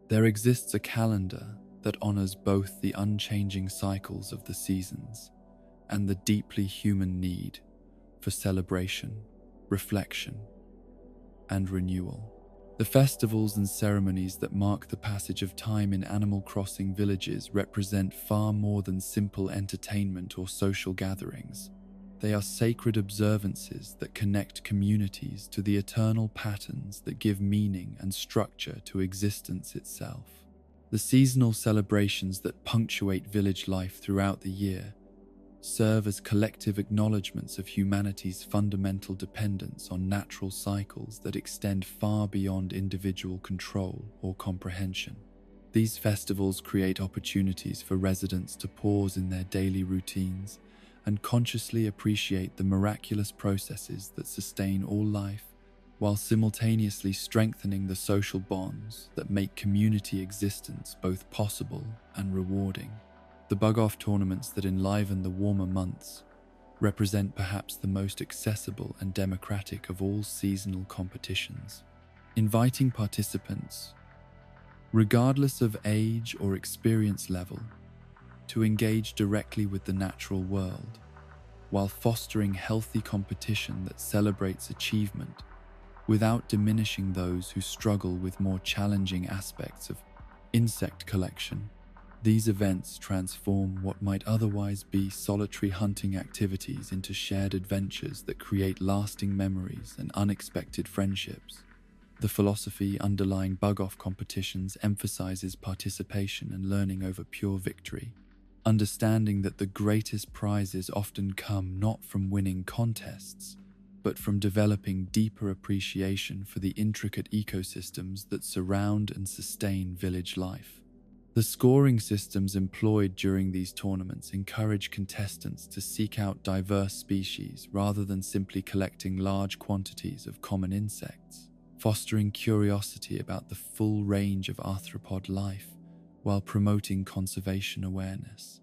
There exists a calendar that honors both the unchanging cycles of the seasons and the deeply human need for celebration, reflection, and renewal. The festivals and ceremonies that mark the passage of time in Animal Crossing villages represent far more than simple entertainment or social gatherings. They are sacred observances that connect communities to the eternal patterns that give meaning and structure to existence itself. The seasonal celebrations that punctuate village life throughout the year serve as collective acknowledgements of humanity's fundamental dependence on natural cycles that extend far beyond individual control or comprehension. These festivals create opportunities for residents to pause in their daily routines and consciously appreciate the miraculous processes that sustain all life, while simultaneously strengthening the social bonds that make community existence both possible and rewarding. The Bug-Off tournaments that enliven the warmer months represent perhaps the most accessible and democratic of all seasonal competitions, inviting participants, regardless of age or experience level, to engage directly with the natural world, while fostering healthy competition that celebrates achievement without diminishing those who struggle with more challenging aspects of insect collection. These events transform what might otherwise be solitary hunting activities into shared adventures that create lasting memories and unexpected friendships. The philosophy underlying Bug-Off competitions emphasizes participation and learning over pure victory, understanding that the greatest prizes often come not from winning contests, but from developing deeper appreciation for the intricate ecosystems that surround and sustain village life. The scoring systems employed during these tournaments encourage contestants to seek out diverse species rather than simply collecting large quantities of common insects, fostering curiosity about the full range of arthropod life while promoting conservation awareness.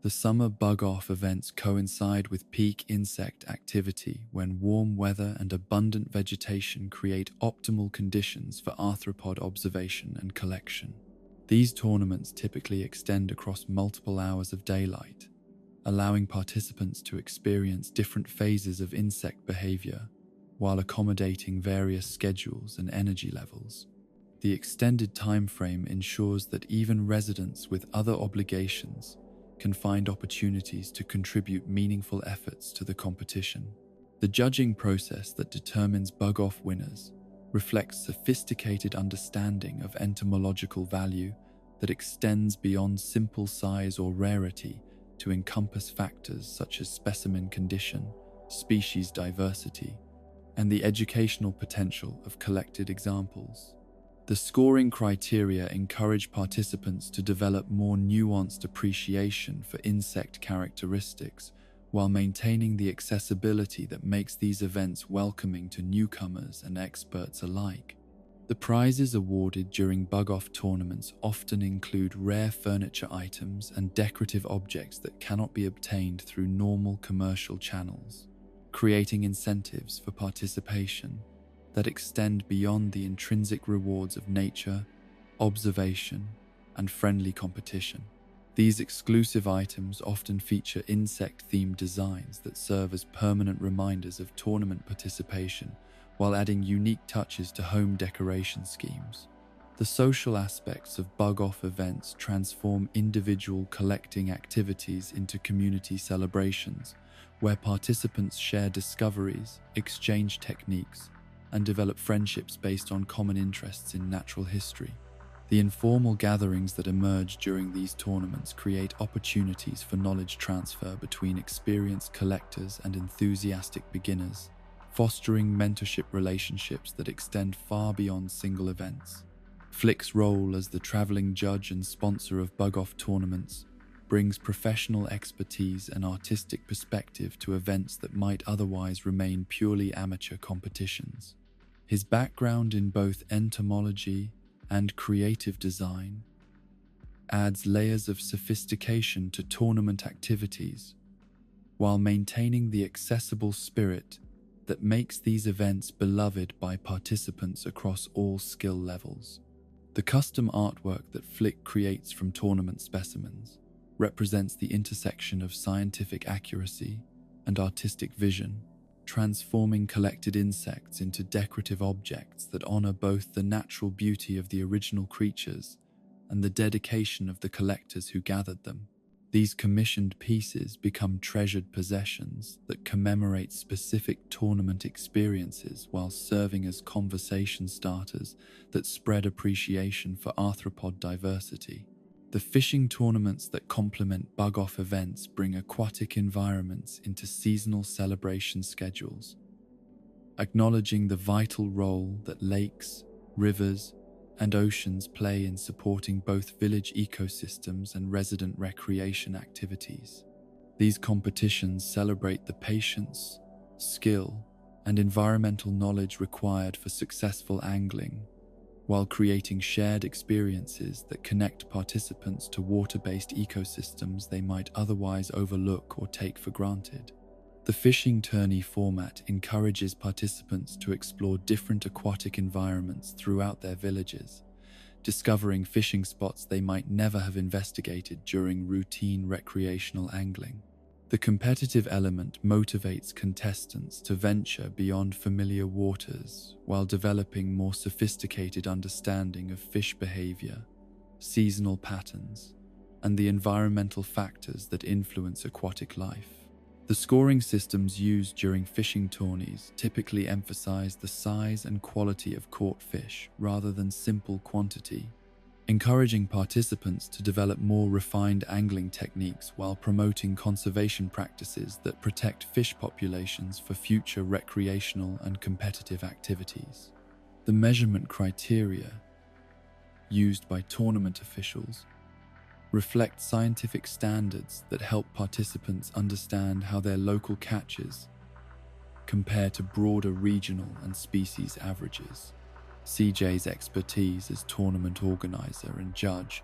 The summer Bug-Off events coincide with peak insect activity when warm weather and abundant vegetation create optimal conditions for arthropod observation and collection. These tournaments typically extend across multiple hours of daylight, allowing participants to experience different phases of insect behavior while accommodating various schedules and energy levels. The extended time frame ensures that even residents with other obligations can find opportunities to contribute meaningful efforts to the competition. The judging process that determines Bug-Off winners reflects sophisticated understanding of entomological value that extends beyond simple size or rarity to encompass factors such as specimen condition, species diversity, and the educational potential of collected examples. The scoring criteria encourage participants to develop more nuanced appreciation for insect characteristics while maintaining the accessibility that makes these events welcoming to newcomers and experts alike. The prizes awarded during Bug-Off tournaments often include rare furniture items and decorative objects that cannot be obtained through normal commercial channels, creating incentives for participation that extend beyond the intrinsic rewards of nature, observation, and friendly competition. These exclusive items often feature insect-themed designs that serve as permanent reminders of tournament participation while adding unique touches to home decoration schemes. The social aspects of Bug-Off events transform individual collecting activities into community celebrations, where participants share discoveries, exchange techniques, and develop friendships based on common interests in natural history. The informal gatherings that emerge during these tournaments create opportunities for knowledge transfer between experienced collectors and enthusiastic beginners, fostering mentorship relationships that extend far beyond single events. Flick's role as the traveling judge and sponsor of Bug-Off tournaments brings professional expertise and artistic perspective to events that might otherwise remain purely amateur competitions. His background in both entomology and creative design adds layers of sophistication to tournament activities while maintaining the accessible spirit that makes these events beloved by participants across all skill levels. The custom artwork that Flick creates from tournament specimens represents the intersection of scientific accuracy and artistic vision, transforming collected insects into decorative objects that honor both the natural beauty of the original creatures and the dedication of the collectors who gathered them. These commissioned pieces become treasured possessions that commemorate specific tournament experiences while serving as conversation starters that spread appreciation for arthropod diversity. The fishing tournaments that complement bug-off events bring aquatic environments into seasonal celebration schedules, acknowledging the vital role that lakes, rivers, and oceans play in supporting both village ecosystems and resident recreation activities. These competitions celebrate the patience, skill, and environmental knowledge required for successful angling, while creating shared experiences that connect participants to water-based ecosystems they might otherwise overlook or take for granted. The fishing tourney format encourages participants to explore different aquatic environments throughout their villages, discovering fishing spots they might never have investigated during routine recreational angling. The competitive element motivates contestants to venture beyond familiar waters while developing more sophisticated understanding of fish behavior, seasonal patterns, and the environmental factors that influence aquatic life. The scoring systems used during fishing tourneys typically emphasize the size and quality of caught fish rather than simple quantity, encouraging participants to develop more refined angling techniques while promoting conservation practices that protect fish populations for future recreational and competitive activities. The measurement criteria used by tournament officials reflect scientific standards that help participants understand how their local catches compare to broader regional and species averages. CJ's expertise as tournament organizer and judge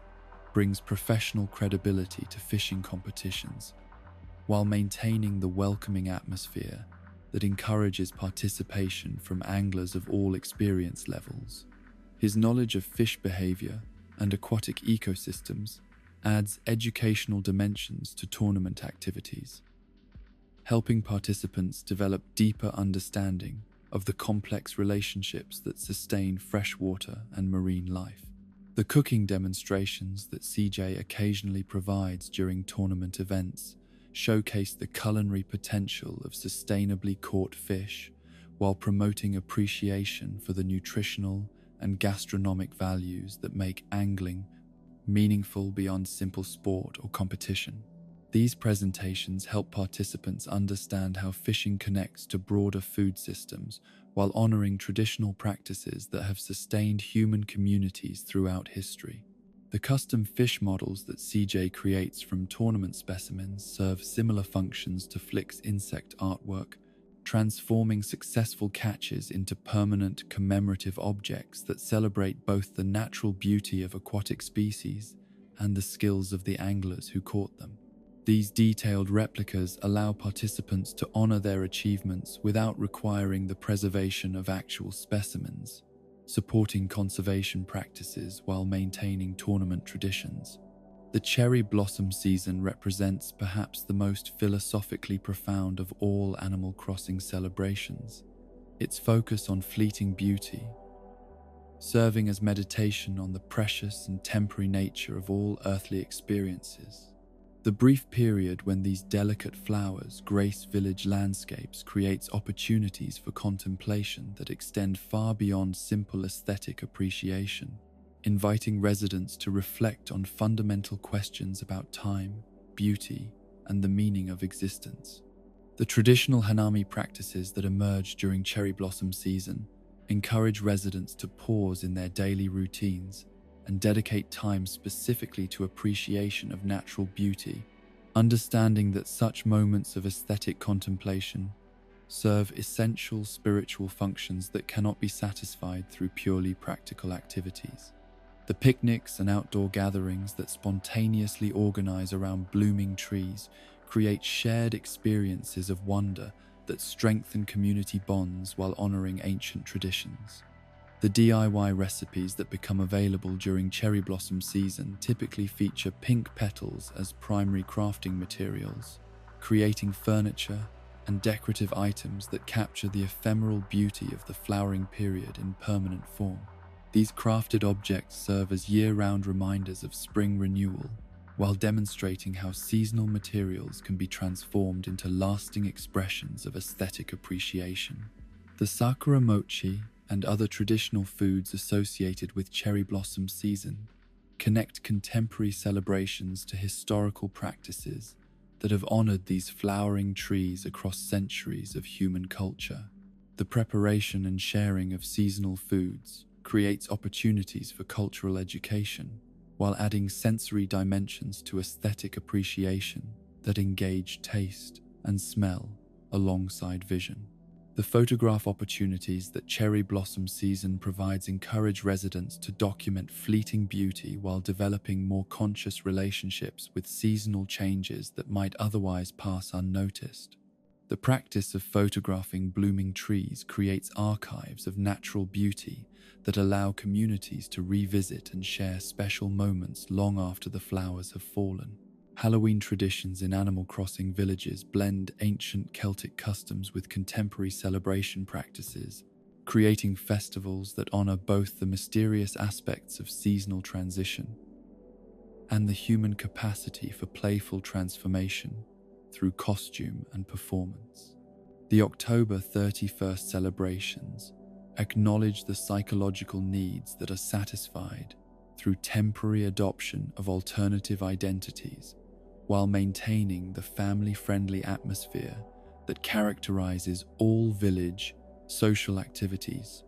brings professional credibility to fishing competitions, while maintaining the welcoming atmosphere that encourages participation from anglers of all experience levels. His knowledge of fish behavior and aquatic ecosystems adds educational dimensions to tournament activities, helping participants develop deeper understanding of the complex relationships that sustain freshwater and marine life. The cooking demonstrations that CJ occasionally provides during tournament events showcase the culinary potential of sustainably caught fish while promoting appreciation for the nutritional and gastronomic values that make angling meaningful beyond simple sport or competition. These presentations help participants understand how fishing connects to broader food systems while honoring traditional practices that have sustained human communities throughout history. The custom fish models that CJ creates from tournament specimens serve similar functions to Flick's insect artwork, transforming successful catches into permanent commemorative objects that celebrate both the natural beauty of aquatic species and the skills of the anglers who caught them. These detailed replicas allow participants to honor their achievements without requiring the preservation of actual specimens, supporting conservation practices while maintaining tournament traditions. The cherry blossom season represents perhaps the most philosophically profound of all Animal Crossing celebrations. Its focus on fleeting beauty, serving as meditation on the precious and temporary nature of all earthly experiences. The brief period when these delicate flowers grace village landscapes creates opportunities for contemplation that extend far beyond simple aesthetic appreciation, inviting residents to reflect on fundamental questions about time, beauty, and the meaning of existence. The traditional Hanami practices that emerge during cherry blossom season encourage residents to pause in their daily routines and dedicate time specifically to appreciation of natural beauty, understanding that such moments of aesthetic contemplation serve essential spiritual functions that cannot be satisfied through purely practical activities. The picnics and outdoor gatherings that spontaneously organize around blooming trees create shared experiences of wonder that strengthen community bonds while honoring ancient traditions. The DIY recipes that become available during cherry blossom season typically feature pink petals as primary crafting materials, creating furniture and decorative items that capture the ephemeral beauty of the flowering period in permanent form. These crafted objects serve as year-round reminders of spring renewal, while demonstrating how seasonal materials can be transformed into lasting expressions of aesthetic appreciation. The sakura mochi and other traditional foods associated with cherry blossom season connect contemporary celebrations to historical practices that have honored these flowering trees across centuries of human culture. The preparation and sharing of seasonal foods creates opportunities for cultural education, while adding sensory dimensions to aesthetic appreciation that engage taste and smell alongside vision. The photograph opportunities that cherry blossom season provides encourage residents to document fleeting beauty while developing more conscious relationships with seasonal changes that might otherwise pass unnoticed. The practice of photographing blooming trees creates archives of natural beauty that allow communities to revisit and share special moments long after the flowers have fallen. Halloween traditions in Animal Crossing villages blend ancient Celtic customs with contemporary celebration practices, creating festivals that honor both the mysterious aspects of seasonal transition and the human capacity for playful transformation through costume and performance. The October 31st celebrations acknowledge the psychological needs that are satisfied through temporary adoption of alternative identities, while maintaining the family-friendly atmosphere that characterizes all village social activities.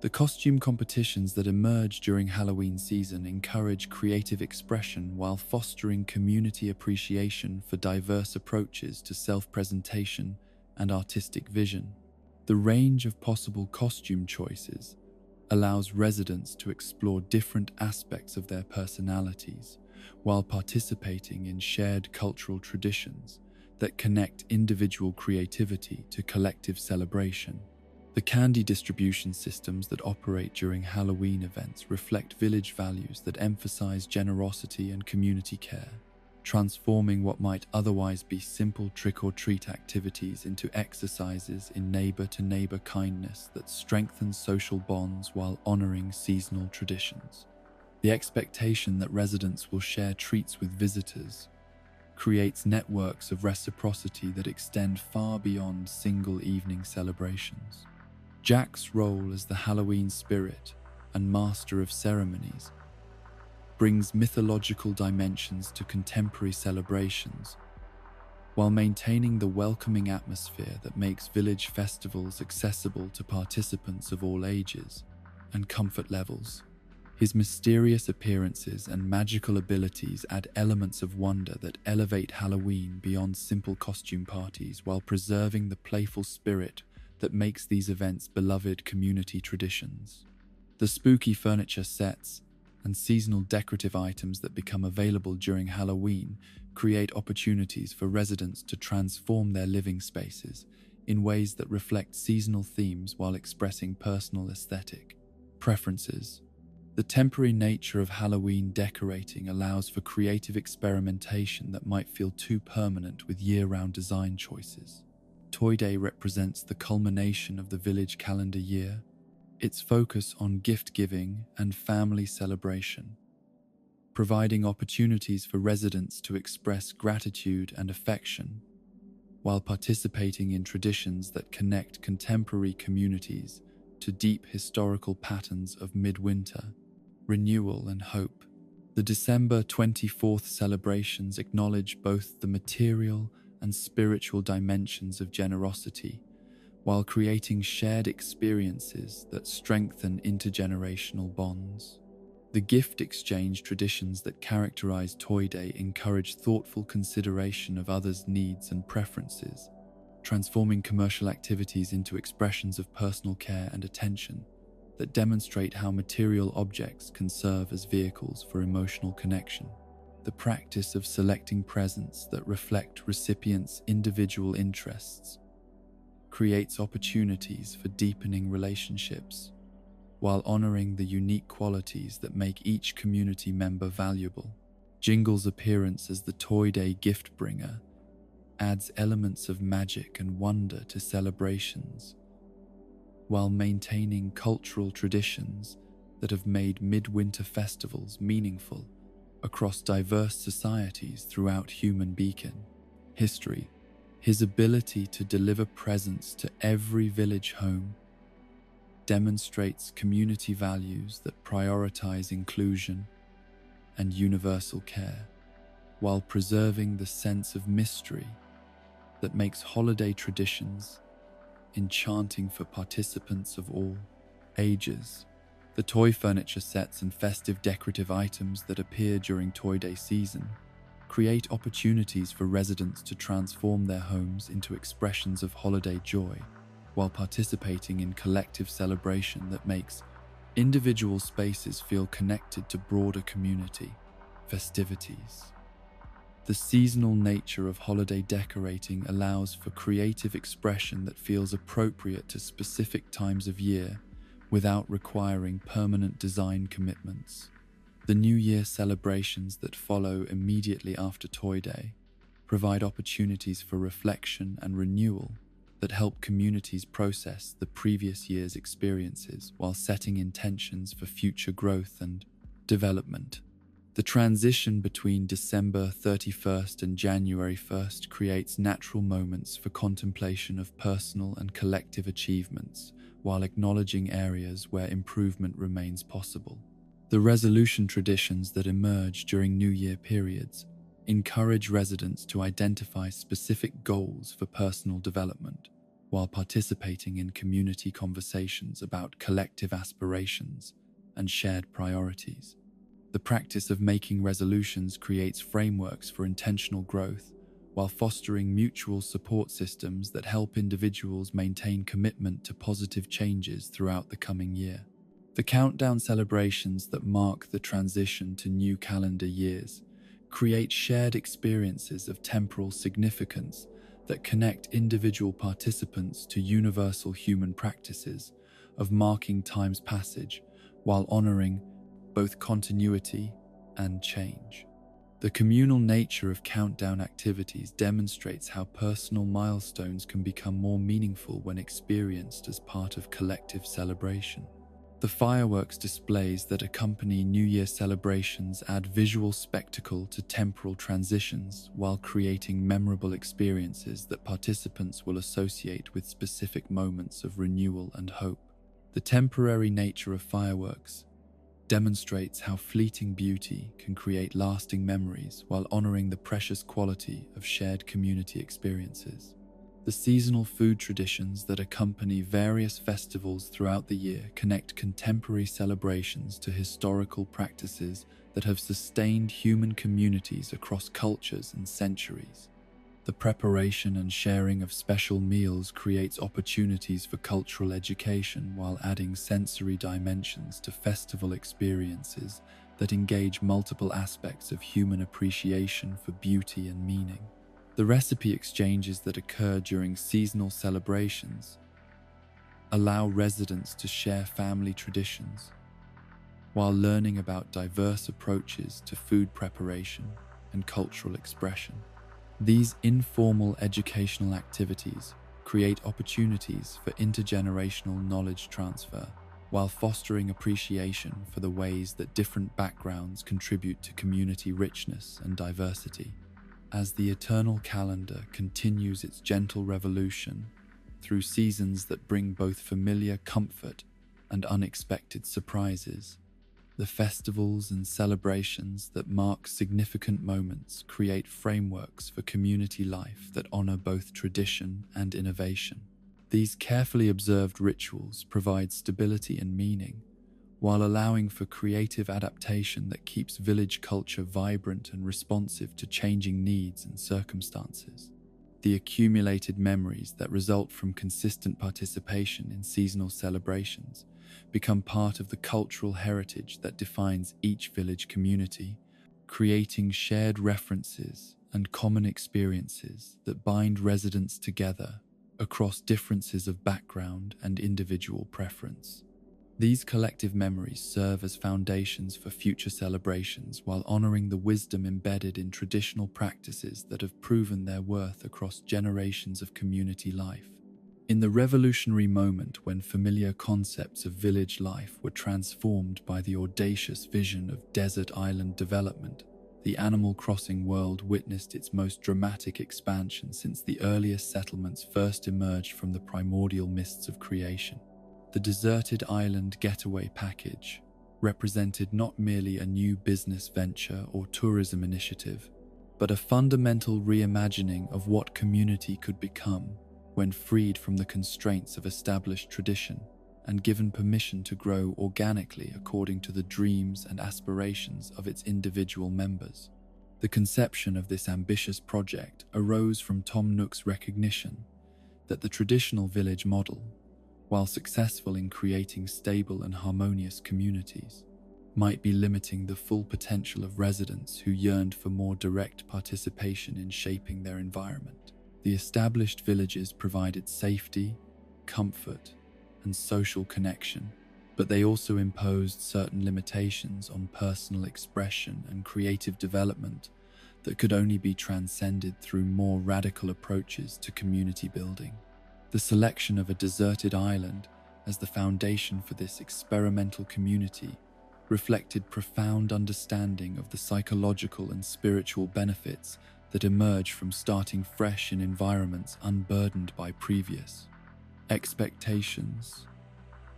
The costume competitions that emerge during Halloween season encourage creative expression while fostering community appreciation for diverse approaches to self-presentation and artistic vision. The range of possible costume choices allows residents to explore different aspects of their personalities while participating in shared cultural traditions that connect individual creativity to collective celebration. The candy distribution systems that operate during Halloween events reflect village values that emphasize generosity and community care, transforming what might otherwise be simple trick-or-treat activities into exercises in neighbor-to-neighbor kindness that strengthen social bonds while honoring seasonal traditions. The expectation that residents will share treats with visitors creates networks of reciprocity that extend far beyond single evening celebrations. Jack's role as the Halloween spirit and master of ceremonies brings mythological dimensions to contemporary celebrations, while maintaining the welcoming atmosphere that makes village festivals accessible to participants of all ages and comfort levels. His mysterious appearances and magical abilities add elements of wonder that elevate Halloween beyond simple costume parties while preserving the playful spirit that makes these events beloved community traditions. The spooky furniture sets and seasonal decorative items that become available during Halloween create opportunities for residents to transform their living spaces in ways that reflect seasonal themes while expressing personal aesthetic preferences. The temporary nature of Halloween decorating allows for creative experimentation that might feel too permanent with year-round design choices. Toy Day represents the culmination of the village calendar year, its focus on gift-giving and family celebration, providing opportunities for residents to express gratitude and affection, while participating in traditions that connect contemporary communities to deep historical patterns of midwinter, renewal and hope. The December 24th celebrations acknowledge both the material and spiritual dimensions of generosity, while creating shared experiences that strengthen intergenerational bonds. The gift exchange traditions that characterize Toy Day encourage thoughtful consideration of others' needs and preferences, transforming commercial activities into expressions of personal care and attention that demonstrate how material objects can serve as vehicles for emotional connection. The practice of selecting presents that reflect recipients' individual interests creates opportunities for deepening relationships, while honoring the unique qualities that make each community member valuable. Jingle's appearance as the Toy Day gift bringer adds elements of magic and wonder to celebrations, while maintaining cultural traditions that have made midwinter festivals meaningful across diverse societies throughout Human Beacon history. His ability to deliver presents to every village home demonstrates community values that prioritize inclusion and universal care, while preserving the sense of mystery that makes holiday traditions enchanting for participants of all ages. The toy furniture sets and festive decorative items that appear during Toy Day season create opportunities for residents to transform their homes into expressions of holiday joy, while participating in collective celebration that makes individual spaces feel connected to broader community festivities. The seasonal nature of holiday decorating allows for creative expression that feels appropriate to specific times of year without requiring permanent design commitments. The New Year celebrations that follow immediately after Toy Day provide opportunities for reflection and renewal that help communities process the previous year's experiences while setting intentions for future growth and development. The transition between December 31st and January 1st creates natural moments for contemplation of personal and collective achievements, while acknowledging areas where improvement remains possible. The resolution traditions that emerge during New Year periods encourage residents to identify specific goals for personal development, while participating in community conversations about collective aspirations and shared priorities. The practice of making resolutions creates frameworks for intentional growth, while fostering mutual support systems that help individuals maintain commitment to positive changes throughout the coming year. The countdown celebrations that mark the transition to new calendar years create shared experiences of temporal significance that connect individual participants to universal human practices of marking time's passage while honoring both continuity and change. The communal nature of countdown activities demonstrates how personal milestones can become more meaningful when experienced as part of collective celebration. The fireworks displays that accompany New Year celebrations add visual spectacle to temporal transitions while creating memorable experiences that participants will associate with specific moments of renewal and hope. The temporary nature of fireworks demonstrates how fleeting beauty can create lasting memories while honoring the precious quality of shared community experiences. The seasonal food traditions that accompany various festivals throughout the year connect contemporary celebrations to historical practices that have sustained human communities across cultures and centuries. The preparation and sharing of special meals creates opportunities for cultural education while adding sensory dimensions to festival experiences that engage multiple aspects of human appreciation for beauty and meaning. The recipe exchanges that occur during seasonal celebrations allow residents to share family traditions while learning about diverse approaches to food preparation and cultural expression. These informal educational activities create opportunities for intergenerational knowledge transfer while fostering appreciation for the ways that different backgrounds contribute to community richness and diversity. As the eternal calendar continues its gentle revolution through seasons that bring both familiar comfort and unexpected surprises, the festivals and celebrations that mark significant moments create frameworks for community life that honor both tradition and innovation. These carefully observed rituals provide stability and meaning, while allowing for creative adaptation that keeps village culture vibrant and responsive to changing needs and circumstances. The accumulated memories that result from consistent participation in seasonal celebrations become part of the cultural heritage that defines each village community, creating shared references and common experiences that bind residents together across differences of background and individual preference. These collective memories serve as foundations for future celebrations while honoring the wisdom embedded in traditional practices that have proven their worth across generations of community life. In the revolutionary moment when familiar concepts of village life were transformed by the audacious vision of desert island development, the Animal Crossing world witnessed its most dramatic expansion since the earliest settlements first emerged from the primordial mists of creation. The Deserted Island Getaway Package represented not merely a new business venture or tourism initiative, but a fundamental reimagining of what community could become when freed from the constraints of established tradition and given permission to grow organically according to the dreams and aspirations of its individual members. The conception of this ambitious project arose from Tom Nook's recognition that the traditional village model, while successful in creating stable and harmonious communities, might be limiting the full potential of residents who yearned for more direct participation in shaping their environment. The established villages provided safety, comfort, and social connection, but they also imposed certain limitations on personal expression and creative development that could only be transcended through more radical approaches to community building. The selection of a deserted island as the foundation for this experimental community reflected profound understanding of the psychological and spiritual benefits that emerge from starting fresh in environments unburdened by previous expectations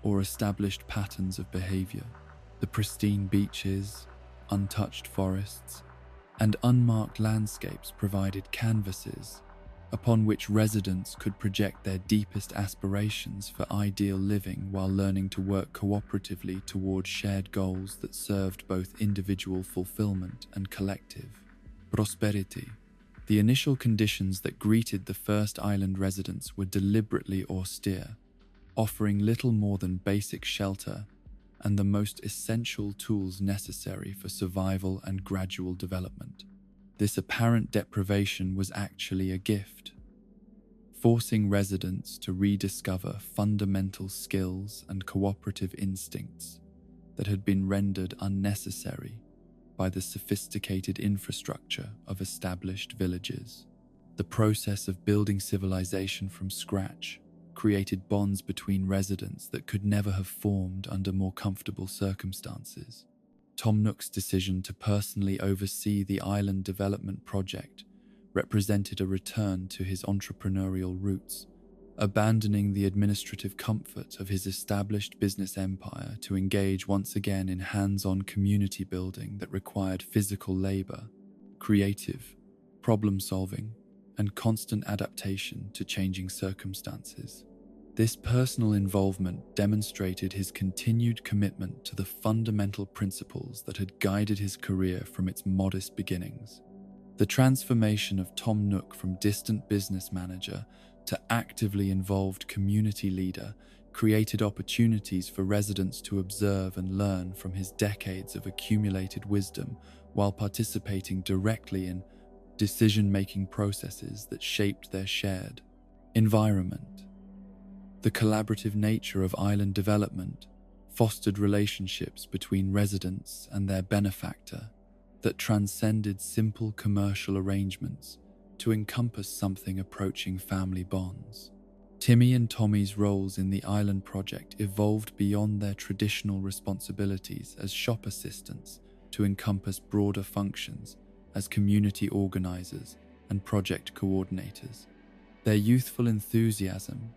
or established patterns of behavior. The pristine beaches, untouched forests, and unmarked landscapes provided canvases upon which residents could project their deepest aspirations for ideal living while learning to work cooperatively toward shared goals that served both individual fulfillment and collective prosperity. The initial conditions that greeted the first island residents were deliberately austere, offering little more than basic shelter and the most essential tools necessary for survival and gradual development. This apparent deprivation was actually a gift, forcing residents to rediscover fundamental skills and cooperative instincts that had been rendered unnecessary by the sophisticated infrastructure of established villages. The process of building civilization from scratch created bonds between residents that could never have formed under more comfortable circumstances. Tom Nook's decision to personally oversee the island development project represented a return to his entrepreneurial roots, abandoning the administrative comfort of his established business empire to engage once again in hands-on community building that required physical labor, creative problem-solving, and constant adaptation to changing circumstances. This personal involvement demonstrated his continued commitment to the fundamental principles that had guided his career from its modest beginnings. The transformation of Tom Nook from distant business manager to actively involved community leader created opportunities for residents to observe and learn from his decades of accumulated wisdom while participating directly in decision-making processes that shaped their shared environment. The collaborative nature of island development fostered relationships between residents and their benefactor that transcended simple commercial arrangements to encompass something approaching family bonds. Timmy and Tommy's roles in the island project evolved beyond their traditional responsibilities as shop assistants to encompass broader functions as community organizers and project coordinators. Their youthful enthusiasm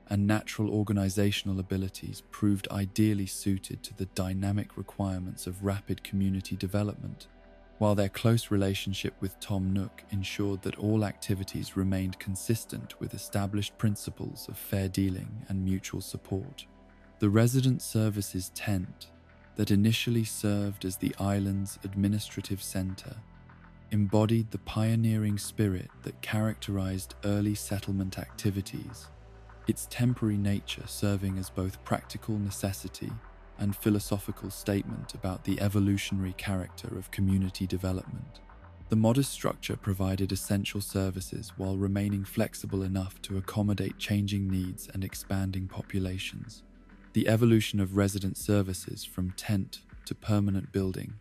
and natural organizational abilities proved ideally suited to the dynamic requirements of rapid community development, while their close relationship with Tom Nook ensured that all activities remained consistent with established principles of fair dealing and mutual support. The resident services tent that initially served as the island's administrative center embodied the pioneering spirit that characterized early settlement activities, its temporary nature serving as both practical necessity and philosophical statement about the evolutionary character of community development. The modest structure provided essential services while remaining flexible enough to accommodate changing needs and expanding populations. The evolution of resident services from tent to permanent building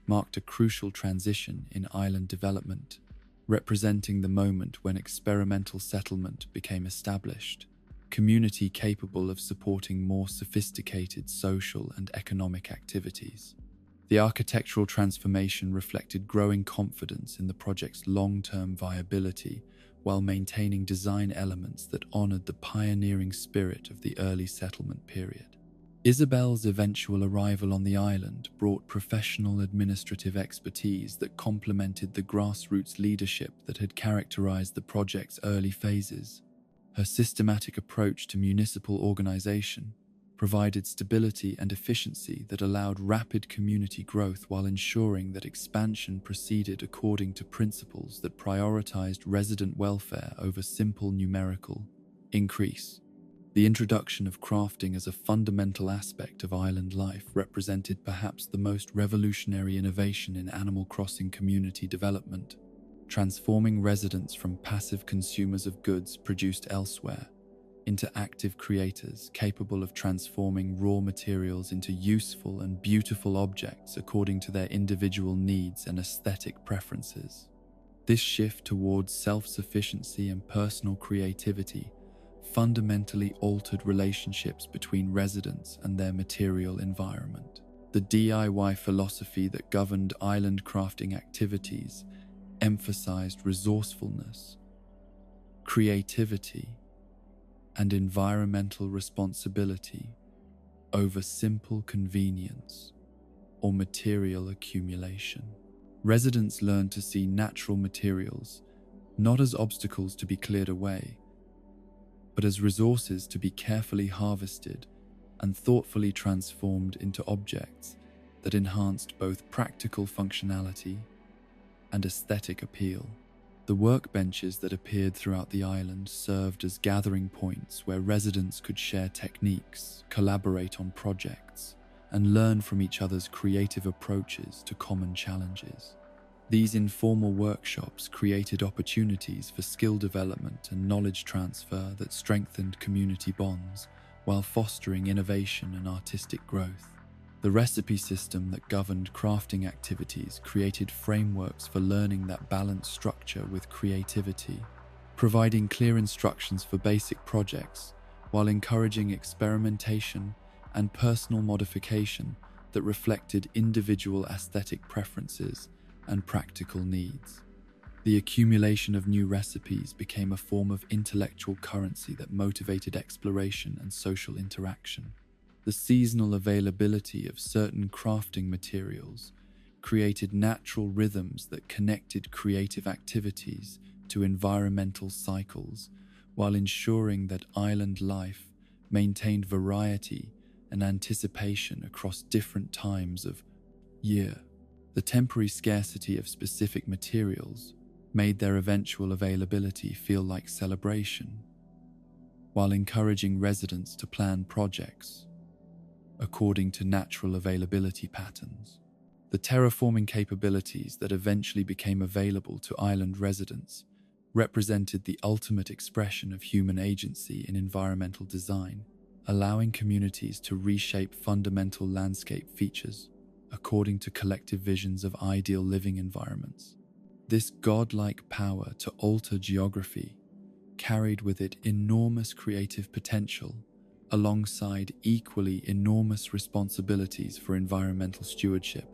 marked a crucial transition in island development, representing the moment when experimental settlement became established, community capable of supporting more sophisticated social and economic activities. The architectural transformation reflected growing confidence in the project's long-term viability while maintaining design elements that honored the pioneering spirit of the early settlement period. Isabel's eventual arrival on the island brought professional administrative expertise that complemented the grassroots leadership that had characterized the project's early phases. Her systematic approach to municipal organization provided stability and efficiency that allowed rapid community growth while ensuring that expansion proceeded according to principles that prioritized resident welfare over simple numerical increase. The introduction of crafting as a fundamental aspect of island life represented perhaps the most revolutionary innovation in Animal Crossing community development, transforming residents from passive consumers of goods produced elsewhere into active creators capable of transforming raw materials into useful and beautiful objects according to their individual needs and aesthetic preferences. This shift towards self-sufficiency and personal creativity fundamentally altered relationships between residents and their material environment. The DIY philosophy that governed island crafting activities emphasized resourcefulness, creativity, and environmental responsibility over simple convenience or material accumulation. Residents learned to see natural materials not as obstacles to be cleared away, but as resources to be carefully harvested and thoughtfully transformed into objects that enhanced both practical functionality and aesthetic appeal. The workbenches that appeared throughout the island served as gathering points where residents could share techniques, collaborate on projects, and learn from each other's creative approaches to common challenges. These informal workshops created opportunities for skill development and knowledge transfer that strengthened community bonds while fostering innovation and artistic growth. The recipe system that governed crafting activities created frameworks for learning that balanced structure with creativity, providing clear instructions for basic projects while encouraging experimentation and personal modification that reflected individual aesthetic preferences and practical needs. The accumulation of new recipes became a form of intellectual currency that motivated exploration and social interaction. The seasonal availability of certain crafting materials created natural rhythms that connected creative activities to environmental cycles, while ensuring that island life maintained variety and anticipation across different times of year. The temporary scarcity of specific materials made their eventual availability feel like celebration, while encouraging residents to plan projects according to natural availability patterns. The terraforming capabilities that eventually became available to island residents represented the ultimate expression of human agency in environmental design, allowing communities to reshape fundamental landscape features according to collective visions of ideal living environments. This godlike power to alter geography carried with it enormous creative potential, alongside equally enormous responsibilities for environmental stewardship.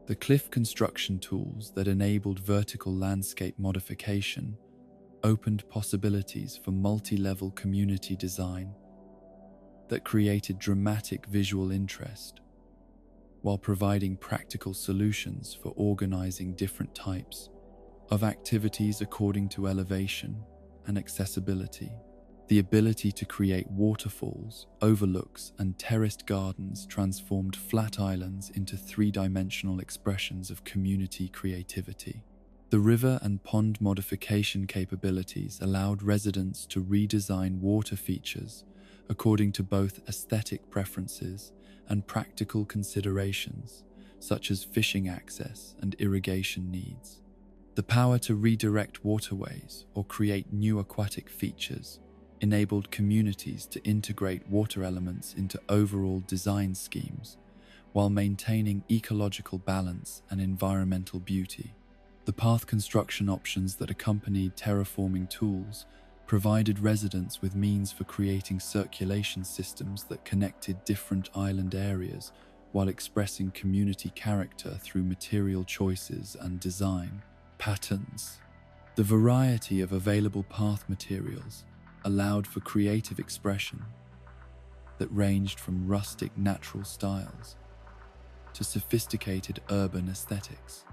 The cliff construction tools that enabled vertical landscape modification opened possibilities for multi-level community design that created dramatic visual interest, while providing practical solutions for organizing different types of activities according to elevation and accessibility. The ability to create waterfalls, overlooks, and terraced gardens transformed flat islands into three-dimensional expressions of community creativity. The river and pond modification capabilities allowed residents to redesign water features according to both aesthetic preferences and practical considerations, such as fishing access and irrigation needs. The power to redirect waterways or create new aquatic features enabled communities to integrate water elements into overall design schemes while maintaining ecological balance and environmental beauty. The path construction options that accompanied terraforming tools provided residents with means for creating circulation systems that connected different island areas while expressing community character through material choices and design patterns. The variety of available path materials allowed for creative expression that ranged from rustic natural styles to sophisticated urban aesthetics.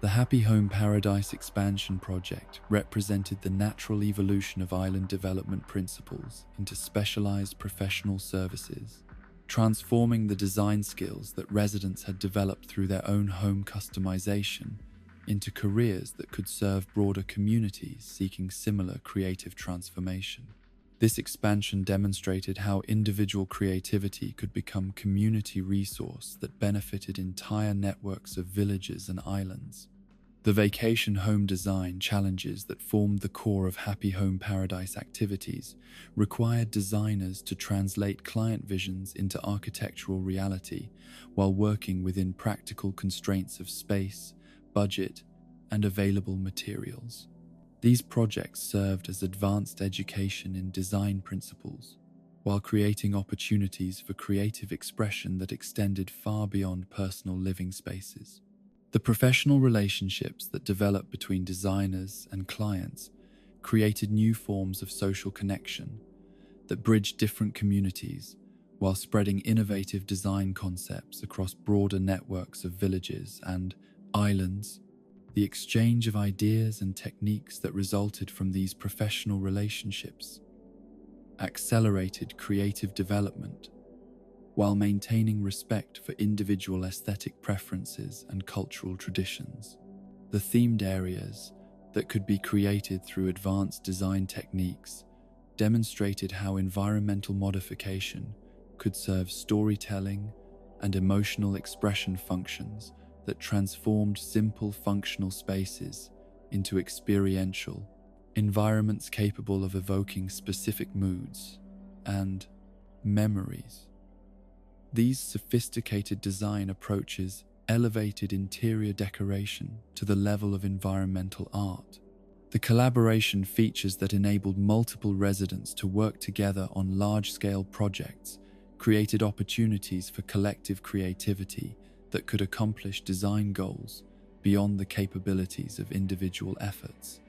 The Happy Home Paradise expansion project represented the natural evolution of island development principles into specialized professional services, transforming the design skills that residents had developed through their own home customization into careers that could serve broader communities seeking similar creative transformation. This expansion demonstrated how individual creativity could become community resource that benefited entire networks of villages and islands. The vacation home design challenges that formed the core of Happy Home Paradise activities required designers to translate client visions into architectural reality while working within practical constraints of space, budget, and available materials. These projects served as advanced education in design principles, while creating opportunities for creative expression that extended far beyond personal living spaces. The professional relationships that developed between designers and clients created new forms of social connection that bridged different communities while spreading innovative design concepts across broader networks of villages and islands. The exchange of ideas and techniques that resulted from these professional relationships accelerated creative development while maintaining respect for individual aesthetic preferences and cultural traditions. The themed areas that could be created through advanced design techniques demonstrated how environmental modification could serve storytelling and emotional expression functions that transformed simple functional spaces into experiential environments capable of evoking specific moods and memories. These sophisticated design approaches elevated interior decoration to the level of environmental art. The collaboration features that enabled multiple residents to work together on large-scale projects created opportunities for collective creativity that could accomplish design goals beyond the capabilities of individual efforts.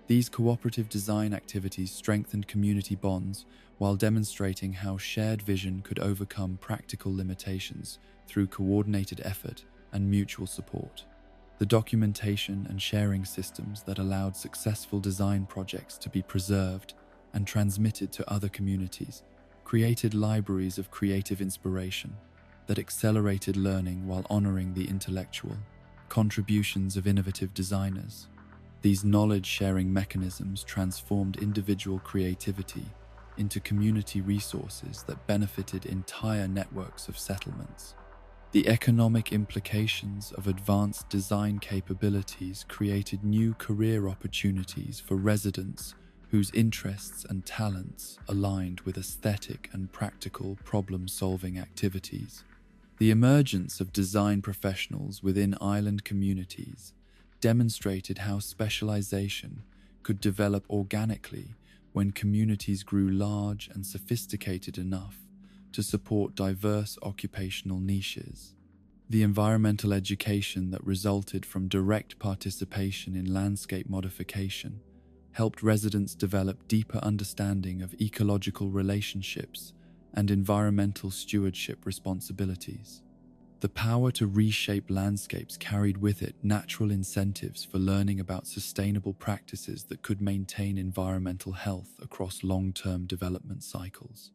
These cooperative design activities strengthened community bonds while demonstrating how shared vision could overcome practical limitations through coordinated effort and mutual support. The documentation and sharing systems that allowed successful design projects to be preserved and transmitted to other communities created libraries of creative inspiration that accelerated learning while honoring the intellectual contributions of innovative designers. These knowledge-sharing mechanisms transformed individual creativity into community resources that benefited entire networks of settlements. The economic implications of advanced design capabilities created new career opportunities for residents whose interests and talents aligned with aesthetic and practical problem-solving activities. The emergence of design professionals within island communities demonstrated how specialization could develop organically when communities grew large and sophisticated enough to support diverse occupational niches. The environmental education that resulted from direct participation in landscape modification helped residents develop deeper understanding of ecological relationships and environmental stewardship responsibilities. The power to reshape landscapes carried with it natural incentives for learning about sustainable practices that could maintain environmental health across long-term development cycles.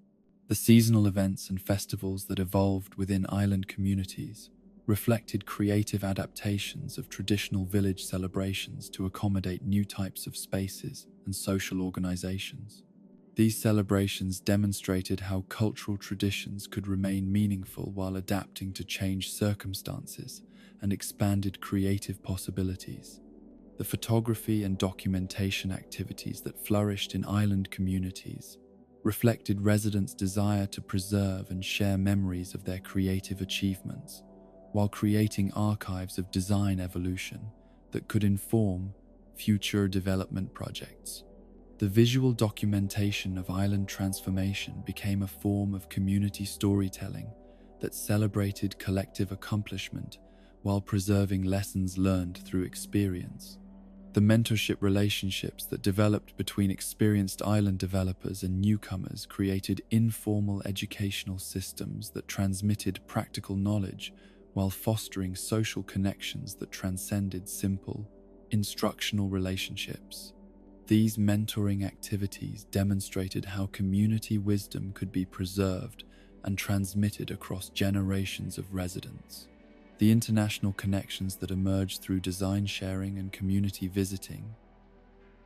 The seasonal events and festivals that evolved within island communities reflected creative adaptations of traditional village celebrations to accommodate new types of spaces and social organizations. These celebrations demonstrated how cultural traditions could remain meaningful while adapting to changed circumstances and expanded creative possibilities. The photography and documentation activities that flourished in island communities reflected residents' desire to preserve and share memories of their creative achievements, while creating archives of design evolution that could inform future development projects. The visual documentation of island transformation became a form of community storytelling that celebrated collective accomplishment while preserving lessons learned through experience. The mentorship relationships that developed between experienced island developers and newcomers created informal educational systems that transmitted practical knowledge while fostering social connections that transcended simple, instructional relationships. These mentoring activities demonstrated how community wisdom could be preserved and transmitted across generations of residents. The international connections that emerged through design sharing and community visiting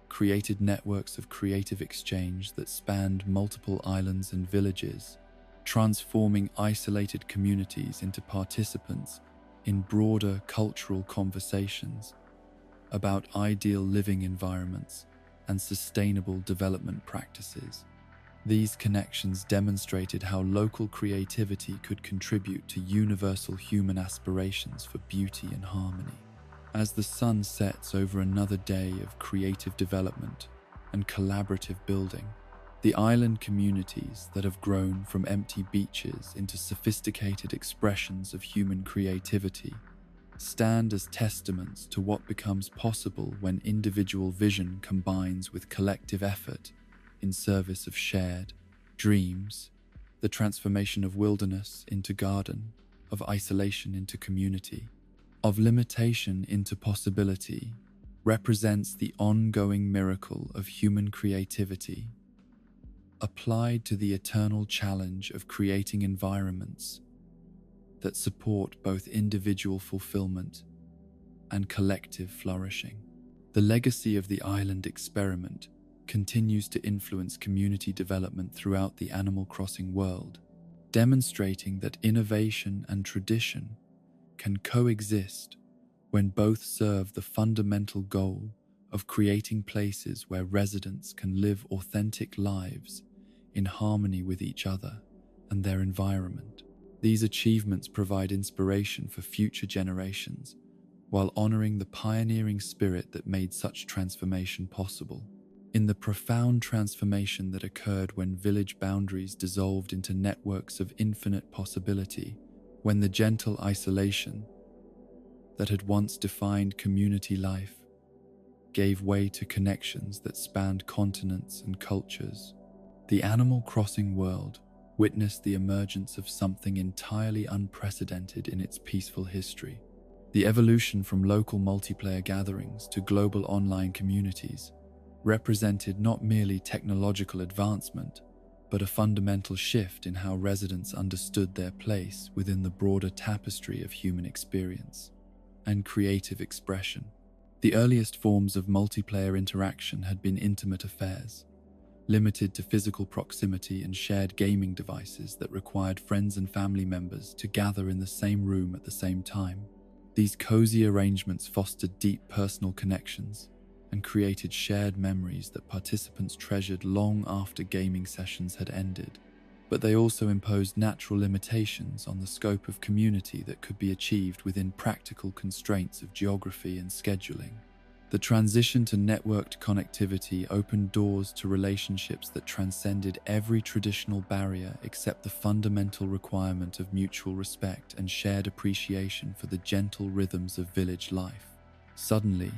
created networks of creative exchange that spanned multiple islands and villages, transforming isolated communities into participants in broader cultural conversations about ideal living environments and sustainable development practices. These connections demonstrated how local creativity could contribute to universal human aspirations for beauty and harmony. As the sun sets over another day of creative development and collaborative building, the island communities that have grown from empty beaches into sophisticated expressions of human creativity stand as testaments to what becomes possible when individual vision combines with collective effort in service of shared dreams. The transformation of wilderness into garden, of isolation into community, of limitation into possibility, represents the ongoing miracle of human creativity, applied to the eternal challenge of creating environments that support both individual fulfillment and collective flourishing. The legacy of the island experiment continues to influence community development throughout the Animal Crossing world, demonstrating that innovation and tradition can coexist when both serve the fundamental goal of creating places where residents can live authentic lives in harmony with each other and their environment. These achievements provide inspiration for future generations while honoring the pioneering spirit that made such transformation possible. In the profound transformation that occurred when village boundaries dissolved into networks of infinite possibility, when the gentle isolation that had once defined community life gave way to connections that spanned continents and cultures, the Animal Crossing world witnessed the emergence of something entirely unprecedented in its peaceful history. The evolution from local multiplayer gatherings to global online communities represented not merely technological advancement, but a fundamental shift in how residents understood their place within the broader tapestry of human experience and creative expression. The earliest forms of multiplayer interaction had been intimate affairs, limited to physical proximity and shared gaming devices that required friends and family members to gather in the same room at the same time. These cozy arrangements fostered deep personal connections and created shared memories that participants treasured long after gaming sessions had ended. But they also imposed natural limitations on the scope of community that could be achieved within practical constraints of geography and scheduling. The transition to networked connectivity opened doors to relationships that transcended every traditional barrier except the fundamental requirement of mutual respect and shared appreciation for the gentle rhythms of village life. Suddenly,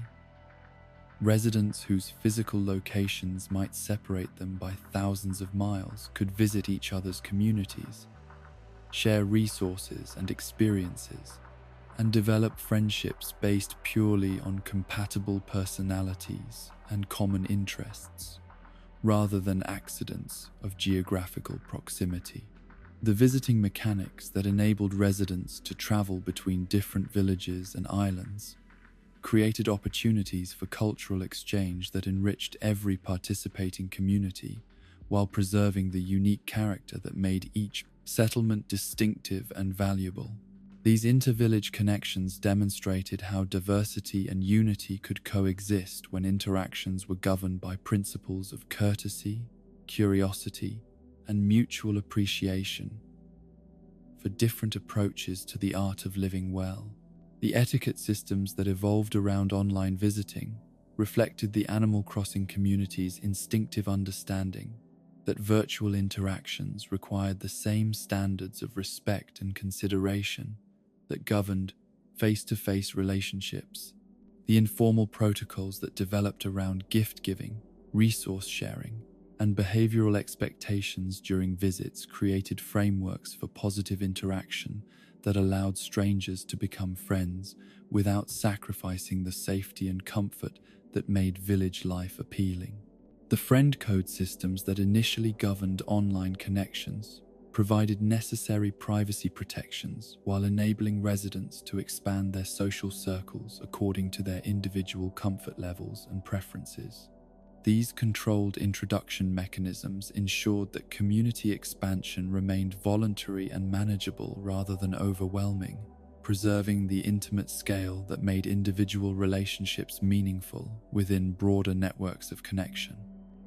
residents whose physical locations might separate them by thousands of miles could visit each other's communities, share resources and experiences, and develop friendships based purely on compatible personalities and common interests, rather than accidents of geographical proximity. The visiting mechanics that enabled residents to travel between different villages and islands created opportunities for cultural exchange that enriched every participating community while preserving the unique character that made each settlement distinctive and valuable. These inter-village connections demonstrated how diversity and unity could coexist when interactions were governed by principles of courtesy, curiosity, and mutual appreciation for different approaches to the art of living well. The etiquette systems that evolved around online visiting reflected the Animal Crossing community's instinctive understanding that virtual interactions required the same standards of respect and consideration that governed face-to-face relationships. The informal protocols that developed around gift-giving, resource sharing, and behavioral expectations during visits created frameworks for positive interaction that allowed strangers to become friends without sacrificing the safety and comfort that made village life appealing. The friend code systems that initially governed online connections provided necessary privacy protections while enabling residents to expand their social circles according to their individual comfort levels and preferences. These controlled introduction mechanisms ensured that community expansion remained voluntary and manageable rather than overwhelming, preserving the intimate scale that made individual relationships meaningful within broader networks of connection.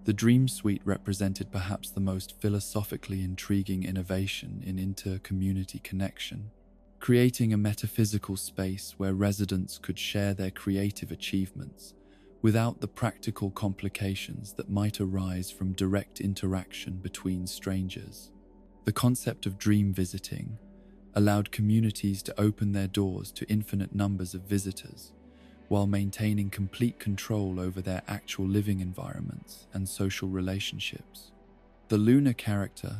The Dream Suite represented perhaps the most philosophically intriguing innovation in inter-community connection, creating a metaphysical space where residents could share their creative achievements without the practical complications that might arise from direct interaction between strangers. The concept of dream visiting allowed communities to open their doors to infinite numbers of visitors, while maintaining complete control over their actual living environments and social relationships. The Luna character,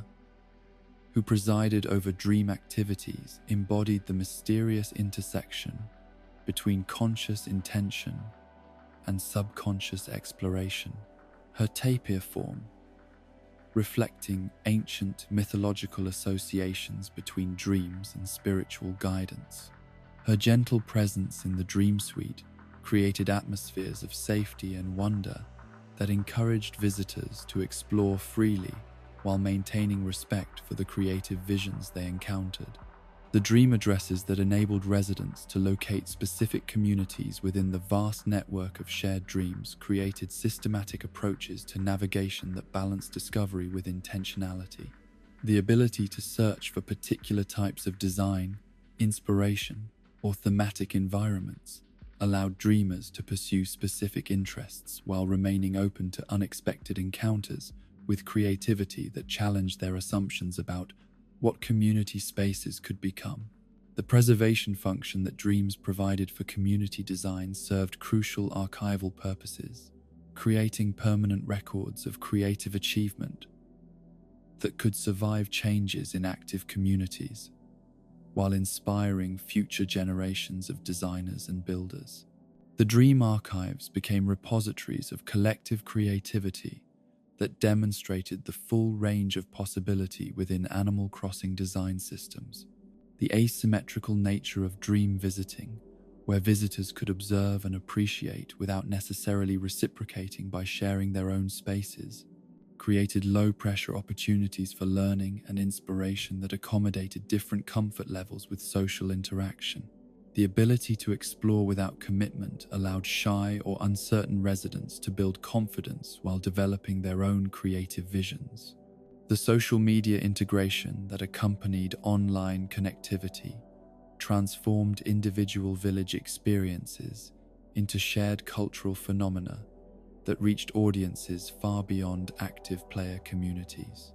who presided over dream activities, embodied the mysterious intersection between conscious intention and subconscious exploration. Her tapir form, reflecting ancient mythological associations between dreams and spiritual guidance. Her gentle presence in the Dream Suite created atmospheres of safety and wonder that encouraged visitors to explore freely while maintaining respect for the creative visions they encountered. The dream addresses that enabled residents to locate specific communities within the vast network of shared dreams created systematic approaches to navigation that balanced discovery with intentionality. The ability to search for particular types of design, inspiration, or thematic environments allowed dreamers to pursue specific interests while remaining open to unexpected encounters with creativity that challenged their assumptions about what community spaces could become. The preservation function that dreams provided for community design served crucial archival purposes, creating permanent records of creative achievement that could survive changes in active communities, while inspiring future generations of designers and builders. The Dream Archives became repositories of collective creativity that demonstrated the full range of possibility within Animal Crossing design systems. The asymmetrical nature of dream visiting, where visitors could observe and appreciate without necessarily reciprocating by sharing their own spaces, created low-pressure opportunities for learning and inspiration that accommodated different comfort levels with social interaction. The ability to explore without commitment allowed shy or uncertain residents to build confidence while developing their own creative visions. The social media integration that accompanied online connectivity transformed individual village experiences into shared cultural phenomena that reached audiences far beyond active player communities.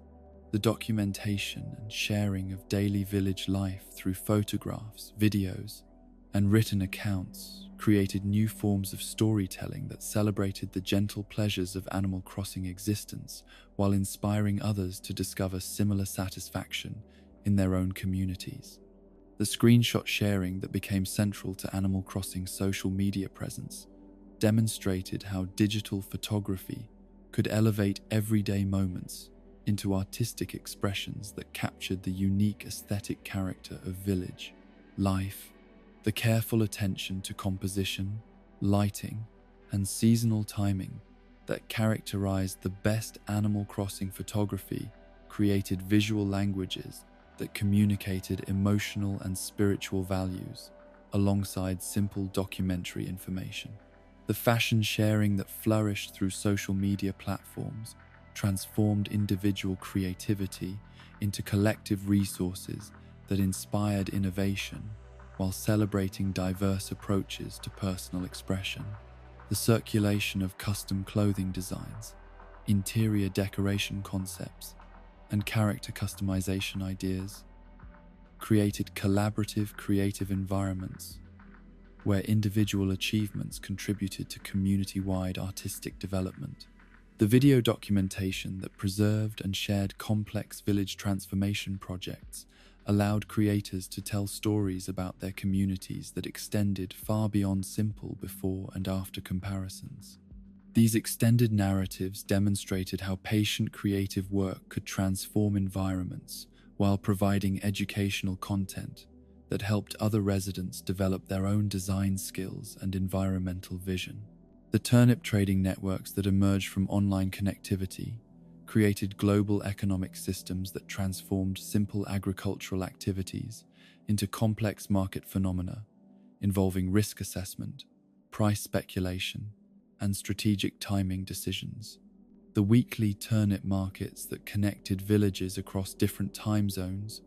The documentation and sharing of daily village life through photographs, videos, and written accounts created new forms of storytelling that celebrated the gentle pleasures of Animal Crossing existence while inspiring others to discover similar satisfaction in their own communities. The screenshot sharing that became central to Animal Crossing's social media presence demonstrated how digital photography could elevate everyday moments into artistic expressions that captured the unique aesthetic character of village life. The careful attention to composition, lighting, and seasonal timing that characterized the best Animal Crossing photography created visual languages that communicated emotional and spiritual values alongside simple documentary information. The fashion sharing that flourished through social media platforms transformed individual creativity into collective resources that inspired innovation while celebrating diverse approaches to personal expression. The circulation of custom clothing designs, interior decoration concepts, and character customization ideas created collaborative creative environments where individual achievements contributed to community-wide artistic development. The video documentation that preserved and shared complex village transformation projects allowed creators to tell stories about their communities that extended far beyond simple before and after comparisons. These extended narratives demonstrated how patient creative work could transform environments while providing educational content that helped other residents develop their own design skills and environmental vision. The turnip trading networks that emerged from online connectivity created global economic systems that transformed simple agricultural activities into complex market phenomena involving risk assessment, price speculation, and strategic timing decisions. The weekly turnip markets that connected villages across different time zones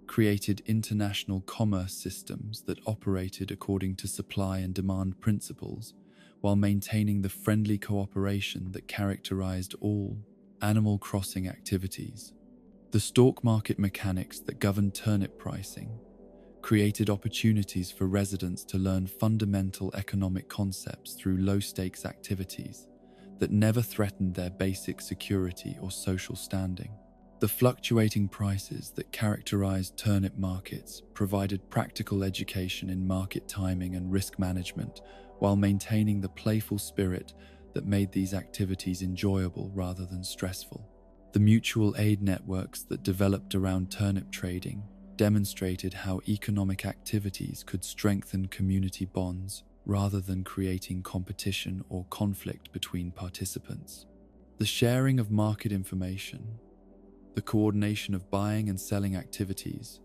created international commerce systems that operated according to supply and demand principles while maintaining the friendly cooperation that characterized all Animal Crossing activities. The stock market mechanics that governed turnip pricing created opportunities for residents to learn fundamental economic concepts through low-stakes activities that never threatened their basic security or social standing. The fluctuating prices that characterized turnip markets provided practical education in market timing and risk management while maintaining the playful spirit that made these activities enjoyable rather than stressful. The mutual aid networks that developed around turnip trading demonstrated how economic activities could strengthen community bonds rather than creating competition or conflict between participants. The sharing of market information, the coordination of buying and selling activities,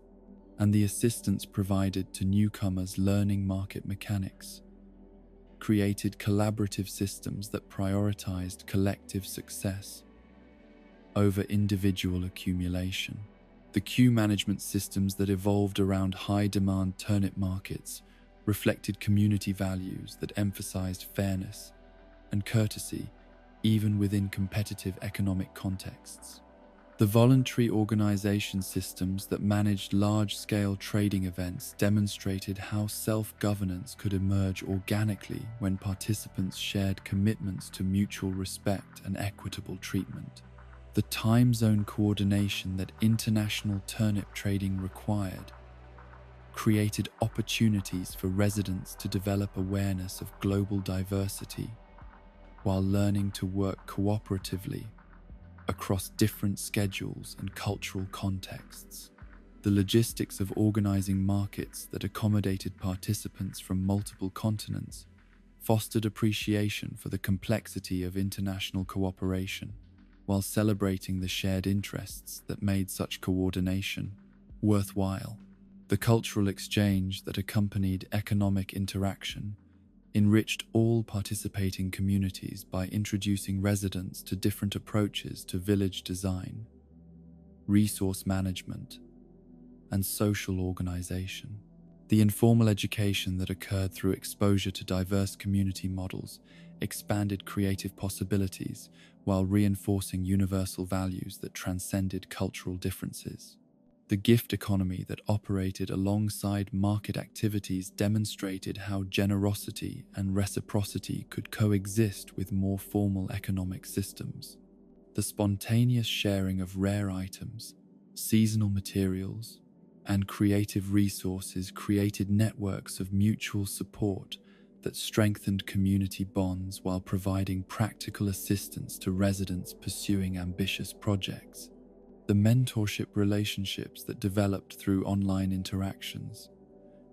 and the assistance provided to newcomers learning market mechanics created collaborative systems that prioritized collective success over individual accumulation. The queue management systems that evolved around high-demand turnip markets reflected community values that emphasized fairness and courtesy even within competitive economic contexts. The voluntary organization systems that managed large-scale trading events demonstrated how self-governance could emerge organically when participants shared commitments to mutual respect and equitable treatment. The time zone coordination that international turnip trading required created opportunities for residents to develop awareness of global diversity while learning to work cooperatively across different schedules and cultural contexts. The logistics of organizing markets that accommodated participants from multiple continents fostered appreciation for the complexity of international cooperation, while celebrating the shared interests that made such coordination worthwhile. The cultural exchange that accompanied economic interaction enriched all participating communities by introducing residents to different approaches to village design, resource management, and social organization. The informal education that occurred through exposure to diverse community models expanded creative possibilities while reinforcing universal values that transcended cultural differences. The gift economy that operated alongside market activities demonstrated how generosity and reciprocity could coexist with more formal economic systems. The spontaneous sharing of rare items, seasonal materials, and creative resources created networks of mutual support that strengthened community bonds while providing practical assistance to residents pursuing ambitious projects. The mentorship relationships that developed through online interactions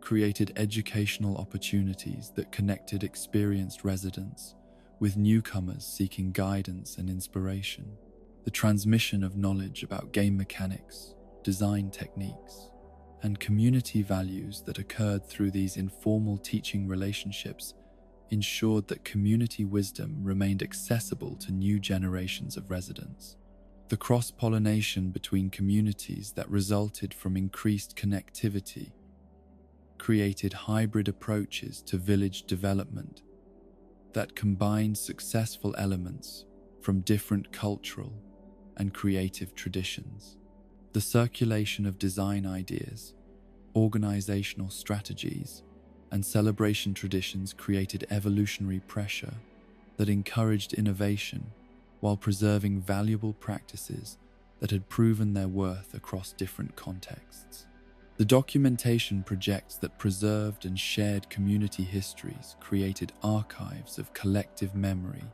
created educational opportunities that connected experienced residents with newcomers seeking guidance and inspiration. The transmission of knowledge about game mechanics, design techniques, and community values that occurred through these informal teaching relationships ensured that community wisdom remained accessible to new generations of residents. The cross-pollination between communities that resulted from increased connectivity created hybrid approaches to village development that combined successful elements from different cultural and creative traditions. The circulation of design ideas, organizational strategies, and celebration traditions created evolutionary pressure that encouraged innovation while preserving valuable practices that had proven their worth across different contexts. The documentation projects that preserved and shared community histories created archives of collective memory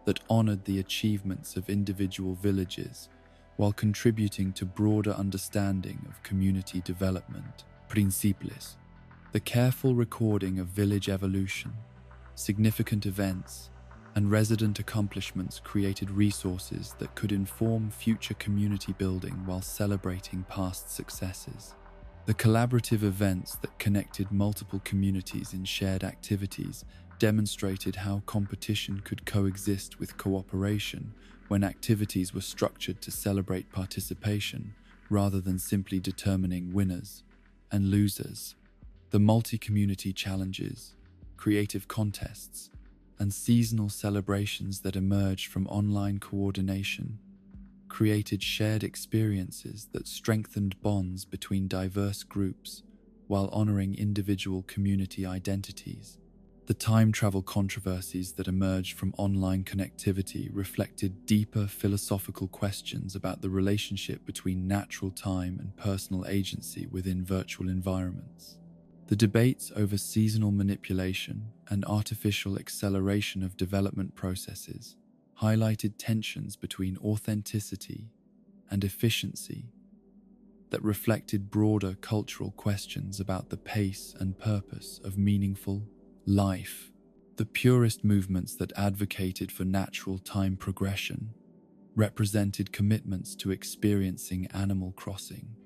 that honored the achievements of individual villages while contributing to broader understanding of community development. Principles. The careful recording of village evolution, significant events, and resident accomplishments created resources that could inform future community building while celebrating past successes. The collaborative events that connected multiple communities in shared activities demonstrated how competition could coexist with cooperation when activities were structured to celebrate participation rather than simply determining winners and losers. The multi-community challenges, creative contests, and seasonal celebrations that emerged from online coordination created shared experiences that strengthened bonds between diverse groups while honoring individual community identities. The time travel controversies that emerged from online connectivity reflected deeper philosophical questions about the relationship between natural time and personal agency within virtual environments. The debates over seasonal manipulation and artificial acceleration of development processes highlighted tensions between authenticity and efficiency that reflected broader cultural questions about the pace and purpose of meaningful life. The purist movements that advocated for natural time progression represented commitments to experiencing Animal Crossing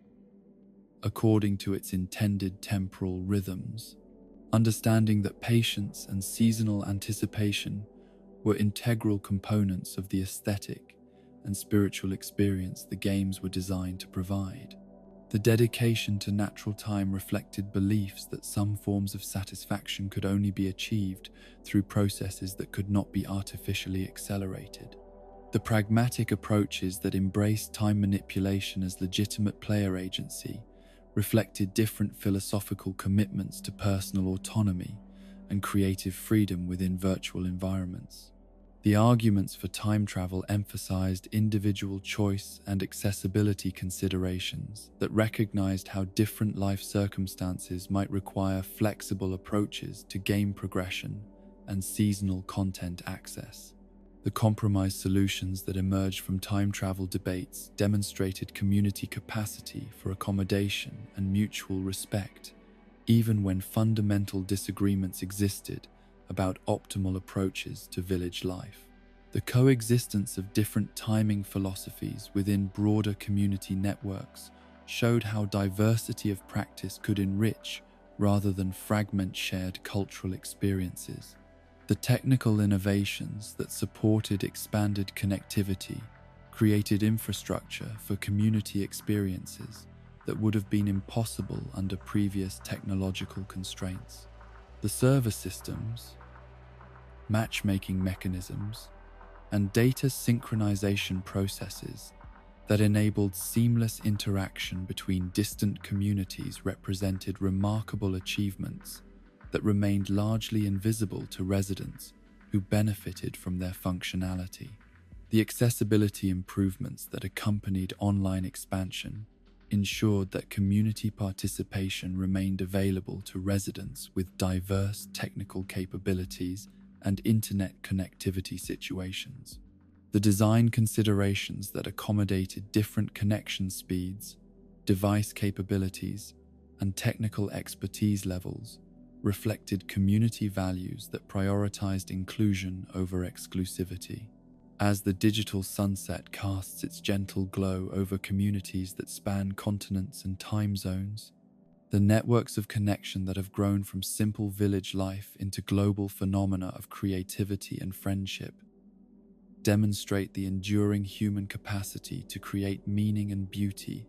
according to its intended temporal rhythms, understanding that patience and seasonal anticipation were integral components of the aesthetic and spiritual experience the games were designed to provide. The dedication to natural time reflected beliefs that some forms of satisfaction could only be achieved through processes that could not be artificially accelerated. The pragmatic approaches that embraced time manipulation as legitimate player agency reflected different philosophical commitments to personal autonomy and creative freedom within virtual environments. The arguments for time travel emphasized individual choice and accessibility considerations that recognized how different life circumstances might require flexible approaches to game progression and seasonal content access. The compromise solutions that emerged from time travel debates demonstrated community capacity for accommodation and mutual respect, even when fundamental disagreements existed about optimal approaches to village life. The coexistence of different timing philosophies within broader community networks showed how diversity of practice could enrich rather than fragment shared cultural experiences. The technical innovations that supported expanded connectivity created infrastructure for community experiences that would have been impossible under previous technological constraints. The server systems, matchmaking mechanisms, and data synchronization processes that enabled seamless interaction between distant communities represented remarkable achievements that remained largely invisible to residents who benefited from their functionality. The accessibility improvements that accompanied online expansion ensured that community participation remained available to residents with diverse technical capabilities and internet connectivity situations. The design considerations that accommodated different connection speeds, device capabilities, and technical expertise levels reflected community values that prioritized inclusion over exclusivity. As the digital sunset casts its gentle glow over communities that span continents and time zones, the networks of connection that have grown from simple village life into global phenomena of creativity and friendship demonstrate the enduring human capacity to create meaning and beauty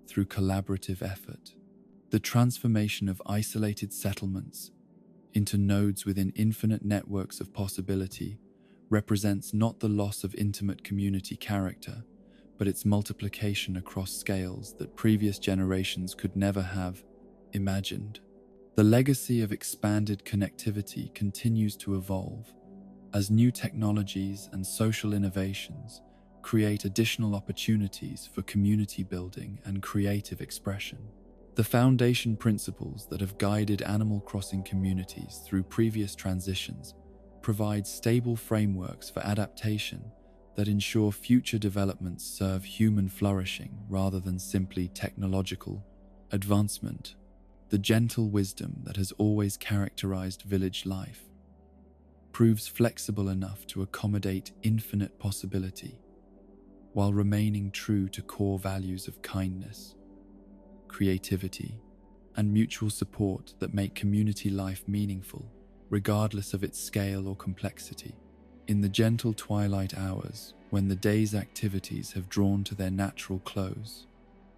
through collaborative effort. The transformation of isolated settlements into nodes within infinite networks of possibility represents not the loss of intimate community character, but its multiplication across scales that previous generations could never have imagined. The legacy of expanded connectivity continues to evolve as new technologies and social innovations create additional opportunities for community building and creative expression. The foundation principles that have guided Animal Crossing communities through previous transitions provide stable frameworks for adaptation that ensure future developments serve human flourishing rather than simply technological advancement. The gentle wisdom that has always characterized village life proves flexible enough to accommodate infinite possibility, while remaining true to core values of kindness, creativity, and mutual support that make community life meaningful, regardless of its scale or complexity. In the gentle twilight hours, when the day's activities have drawn to their natural close,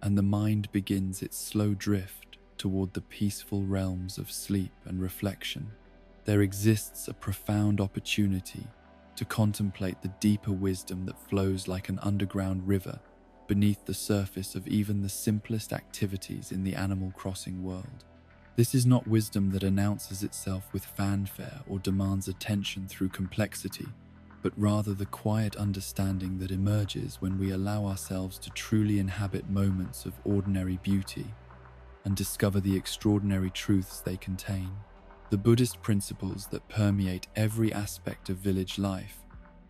and the mind begins its slow drift toward the peaceful realms of sleep and reflection, there exists a profound opportunity to contemplate the deeper wisdom that flows like an underground river beneath the surface of even the simplest activities in the Animal Crossing world. This is not wisdom that announces itself with fanfare or demands attention through complexity, but rather the quiet understanding that emerges when we allow ourselves to truly inhabit moments of ordinary beauty and discover the extraordinary truths they contain. The Buddhist principles that permeate every aspect of village life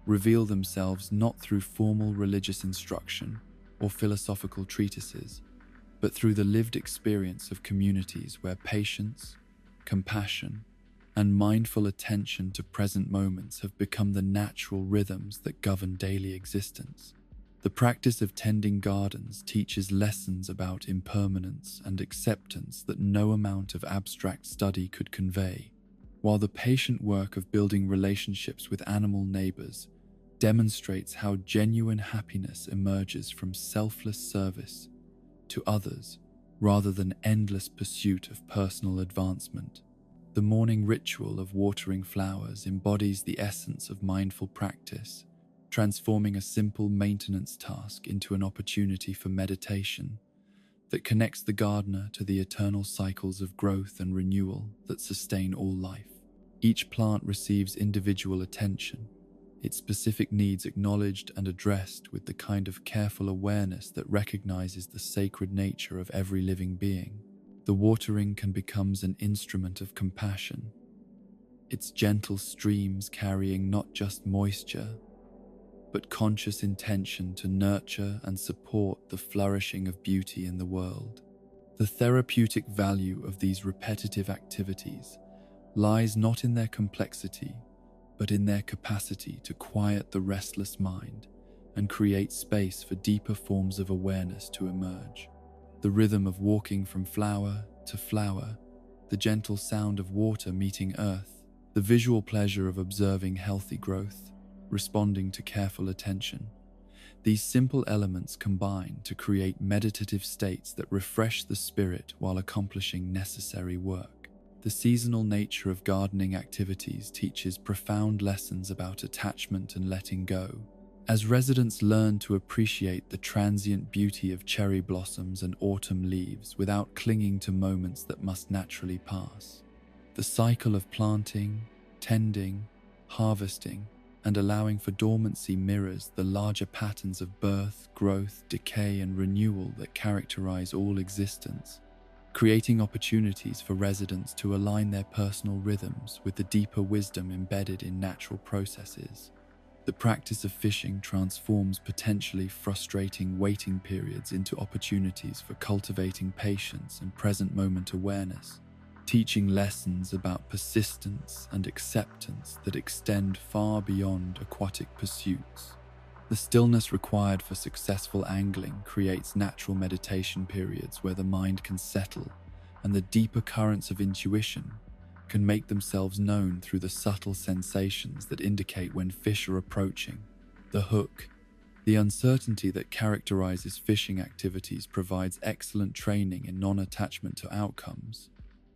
reveal themselves not through formal religious instruction or philosophical treatises, but through the lived experience of communities where patience, compassion, and mindful attention to present moments have become the natural rhythms that govern daily existence. The practice of tending gardens teaches lessons about impermanence and acceptance that no amount of abstract study could convey, while the patient work of building relationships with animal neighbors demonstrates how genuine happiness emerges from selfless service to others rather than endless pursuit of personal advancement. The morning ritual of watering flowers embodies the essence of mindful practice, transforming a simple maintenance task into an opportunity for meditation that connects the gardener to the eternal cycles of growth and renewal that sustain all life. Each plant receives individual attention, its specific needs acknowledged and addressed with the kind of careful awareness that recognizes the sacred nature of every living being. The watering can become an instrument of compassion, its gentle streams carrying not just moisture, but conscious intention to nurture and support the flourishing of beauty in the world. The therapeutic value of these repetitive activities lies not in their complexity, but in their capacity to quiet the restless mind and create space for deeper forms of awareness to emerge. The rhythm of walking from flower to flower, the gentle sound of water meeting earth, the visual pleasure of observing healthy growth, responding to careful attention. These simple elements combine to create meditative states that refresh the spirit while accomplishing necessary work. The seasonal nature of gardening activities teaches profound lessons about attachment and letting go, as residents learn to appreciate the transient beauty of cherry blossoms and autumn leaves without clinging to moments that must naturally pass. The cycle of planting, tending, harvesting, and allowing for dormancy mirrors the larger patterns of birth, growth, decay, and renewal that characterize all existence, creating opportunities for residents to align their personal rhythms with the deeper wisdom embedded in natural processes. The practice of fishing transforms potentially frustrating waiting periods into opportunities for cultivating patience and present moment awareness, teaching lessons about persistence and acceptance that extend far beyond aquatic pursuits. The stillness required for successful angling creates natural meditation periods where the mind can settle, and the deeper currents of intuition can make themselves known through the subtle sensations that indicate when fish are approaching. The hook, the uncertainty that characterizes fishing activities, provides excellent training in non-attachment to outcomes,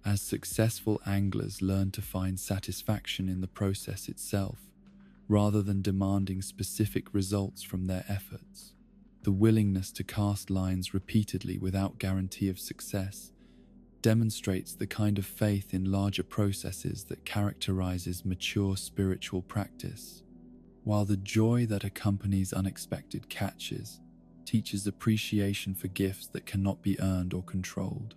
as successful anglers learn to find satisfaction in the process itself, rather than demanding specific results from their efforts. The willingness to cast lines repeatedly without guarantee of success demonstrates the kind of faith in larger processes that characterizes mature spiritual practice, while the joy that accompanies unexpected catches teaches appreciation for gifts that cannot be earned or controlled.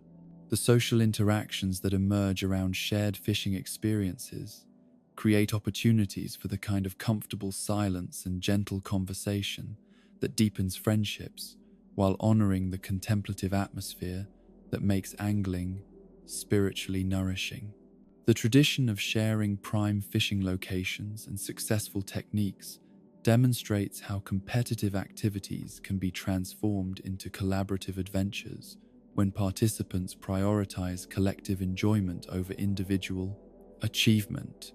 The social interactions that emerge around shared fishing experiences create opportunities for the kind of comfortable silence and gentle conversation that deepens friendships, while honoring the contemplative atmosphere that makes angling spiritually nourishing. The tradition of sharing prime fishing locations and successful techniques demonstrates how competitive activities can be transformed into collaborative adventures when participants prioritize collective enjoyment over individual achievement.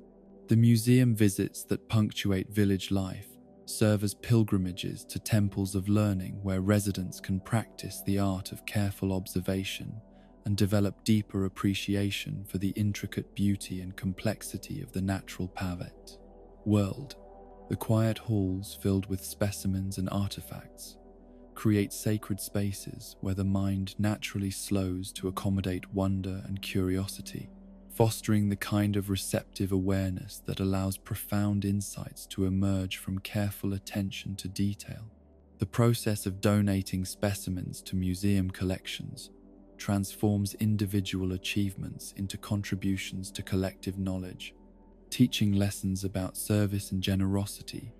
The museum visits that punctuate village life serve as pilgrimages to temples of learning where residents can practice the art of careful observation and develop deeper appreciation for the intricate beauty and complexity of the natural palette. World, the quiet halls filled with specimens and artifacts, create sacred spaces where the mind naturally slows to accommodate wonder and curiosity, fostering the kind of receptive awareness that allows profound insights to emerge from careful attention to detail. The process of donating specimens to museum collections transforms individual achievements into contributions to collective knowledge, teaching lessons about service and generosity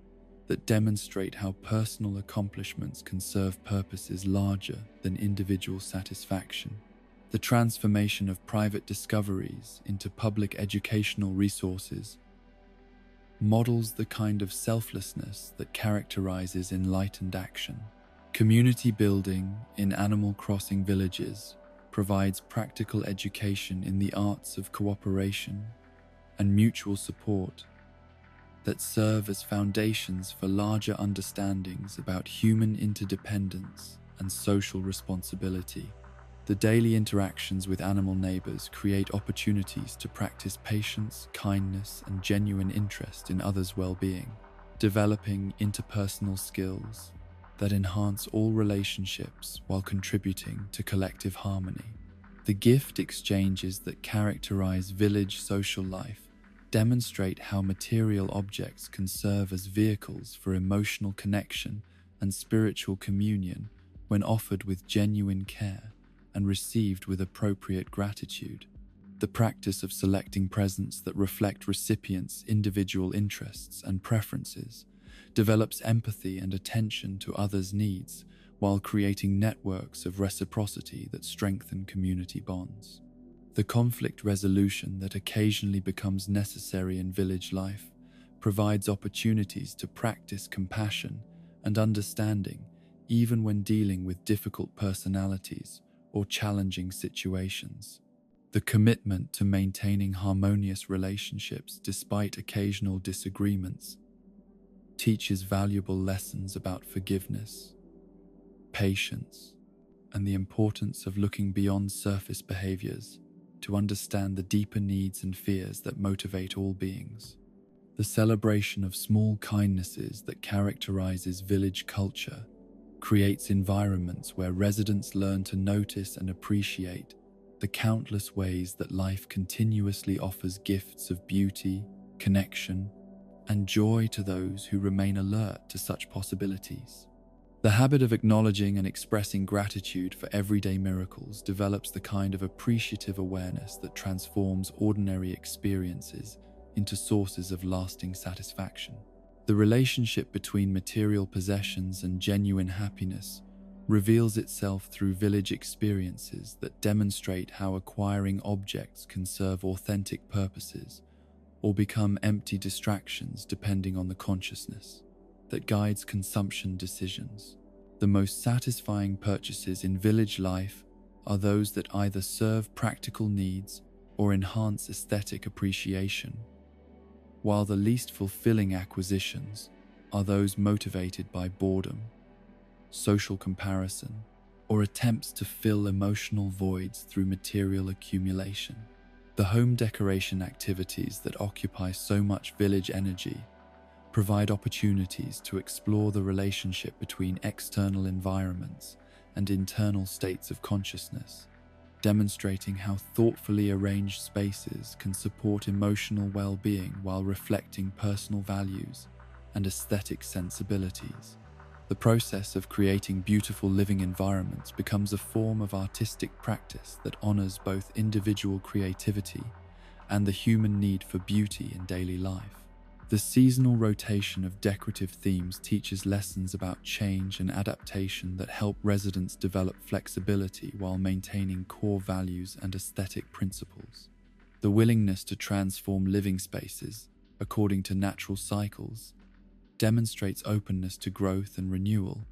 that demonstrate how personal accomplishments can serve purposes larger than individual satisfaction. The transformation of private discoveries into public educational resources models the kind of selflessness that characterizes enlightened action. Community building in Animal Crossing villages provides practical education in the arts of cooperation and mutual support that serve as foundations for larger understandings about human interdependence and social responsibility. The daily interactions with animal neighbors create opportunities to practice patience, kindness, and genuine interest in others' well-being, developing interpersonal skills that enhance all relationships while contributing to collective harmony. The gift exchanges that characterize village social life demonstrate how material objects can serve as vehicles for emotional connection and spiritual communion when offered with genuine care and received with appropriate gratitude. The practice of selecting presents that reflect recipients' individual interests and preferences develops empathy and attention to others' needs while creating networks of reciprocity that strengthen community bonds. The conflict resolution that occasionally becomes necessary in village life provides opportunities to practice compassion and understanding even when dealing with difficult personalities or challenging situations. The commitment to maintaining harmonious relationships despite occasional disagreements teaches valuable lessons about forgiveness, patience, and the importance of looking beyond surface behaviors to understand the deeper needs and fears that motivate all beings. The celebration of small kindnesses that characterizes village culture creates environments where residents learn to notice and appreciate the countless ways that life continuously offers gifts of beauty, connection, and joy to those who remain alert to such possibilities. The habit of acknowledging and expressing gratitude for everyday miracles develops the kind of appreciative awareness that transforms ordinary experiences into sources of lasting satisfaction. The relationship between material possessions and genuine happiness reveals itself through village experiences that demonstrate how acquiring objects can serve authentic purposes or become empty distractions depending on the consciousness that guides consumption decisions. The most satisfying purchases in village life are those that either serve practical needs or enhance aesthetic appreciation, while the least fulfilling acquisitions are those motivated by boredom, social comparison, or attempts to fill emotional voids through material accumulation. The home decoration activities that occupy so much village energy provide opportunities to explore the relationship between external environments and internal states of consciousness, demonstrating how thoughtfully arranged spaces can support emotional well-being while reflecting personal values and aesthetic sensibilities. The process of creating beautiful living environments becomes a form of artistic practice that honors both individual creativity and the human need for beauty in daily life. The seasonal rotation of decorative themes teaches lessons about change and adaptation that help residents develop flexibility while maintaining core values and aesthetic principles. The willingness to transform living spaces according to natural cycles demonstrates openness to growth and renewal,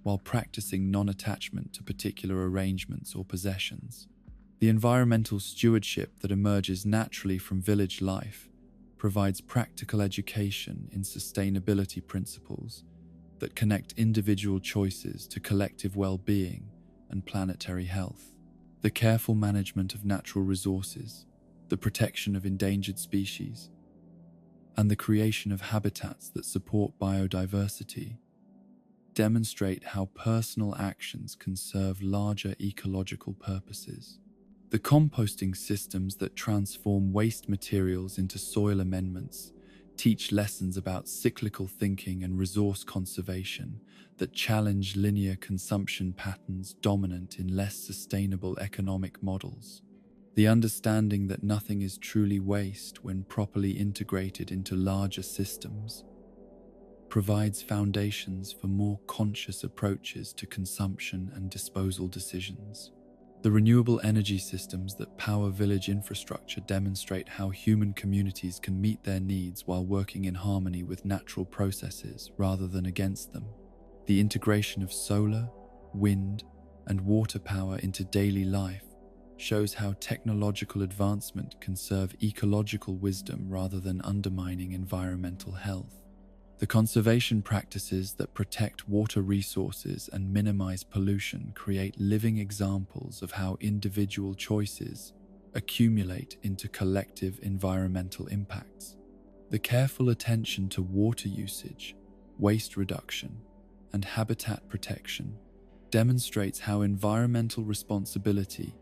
while practicing non-attachment to particular arrangements or possessions. The environmental stewardship that emerges naturally from village life provides practical education in sustainability principles that connect individual choices to collective well-being and planetary health. The careful management of natural resources, the protection of endangered species, and the creation of habitats that support biodiversity demonstrate how personal actions can serve larger ecological purposes. The composting systems that transform waste materials into soil amendments teach lessons about cyclical thinking and resource conservation that challenge linear consumption patterns dominant in less sustainable economic models. The understanding that nothing is truly waste when properly integrated into larger systems provides foundations for more conscious approaches to consumption and disposal decisions. The renewable energy systems that power village infrastructure demonstrate how human communities can meet their needs while working in harmony with natural processes rather than against them. The integration of solar, wind, and water power into daily life shows how technological advancement can serve ecological wisdom rather than undermining environmental health. The conservation practices that protect water resources and minimize pollution create living examples of how individual choices accumulate into collective environmental impacts. The careful attention to water usage, waste reduction, and habitat protection demonstrates how environmental responsibility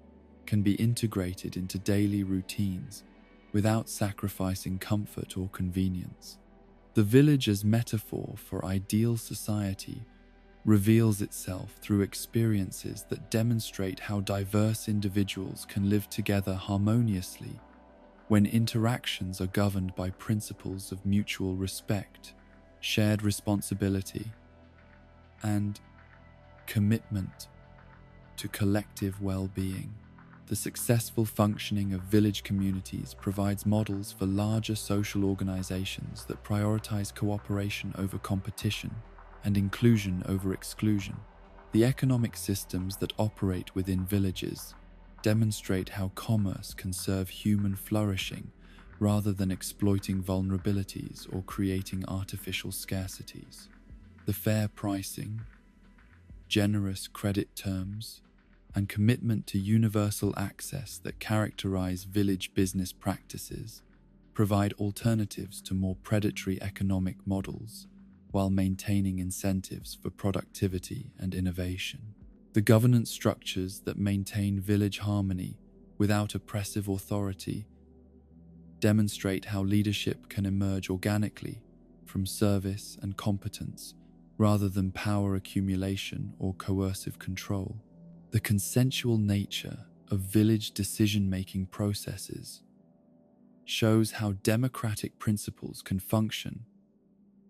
can be integrated into daily routines without sacrificing comfort or convenience. The village as metaphor for ideal society reveals itself through experiences that demonstrate how diverse individuals can live together harmoniously when interactions are governed by principles of mutual respect, shared responsibility, and commitment to collective well-being. The successful functioning of village communities provides models for larger social organizations that prioritize cooperation over competition and inclusion over exclusion. The economic systems that operate within villages demonstrate how commerce can serve human flourishing rather than exploiting vulnerabilities or creating artificial scarcities. The fair pricing, generous credit terms, and commitment to universal access that characterize village business practices provide alternatives to more predatory economic models while maintaining incentives for productivity and innovation. The governance structures that maintain village harmony without oppressive authority demonstrate how leadership can emerge organically from service and competence rather than power accumulation or coercive control. The consensual nature of village decision-making processes shows how democratic principles can function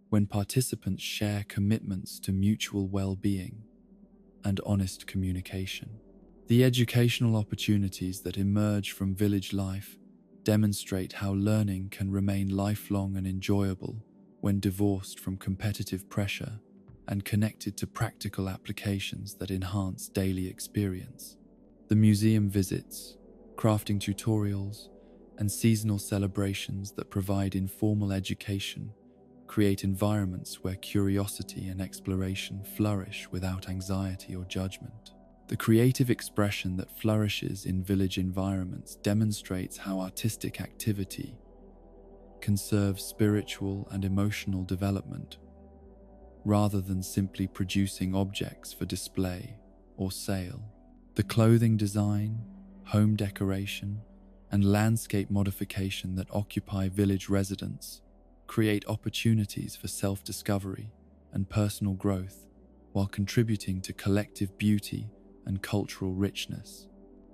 when participants share commitments to mutual well-being and honest communication. The educational opportunities that emerge from village life demonstrate how learning can remain lifelong and enjoyable when divorced from competitive pressure and connected to practical applications that enhance daily experience. The museum visits, crafting tutorials, and seasonal celebrations that provide informal education create environments where curiosity and exploration flourish without anxiety or judgment. The creative expression that flourishes in village environments demonstrates how artistic activity can serve spiritual and emotional development, rather than simply producing objects for display or sale. The clothing design, home decoration, and landscape modification that occupy village residents create opportunities for self-discovery and personal growth while contributing to collective beauty and cultural richness.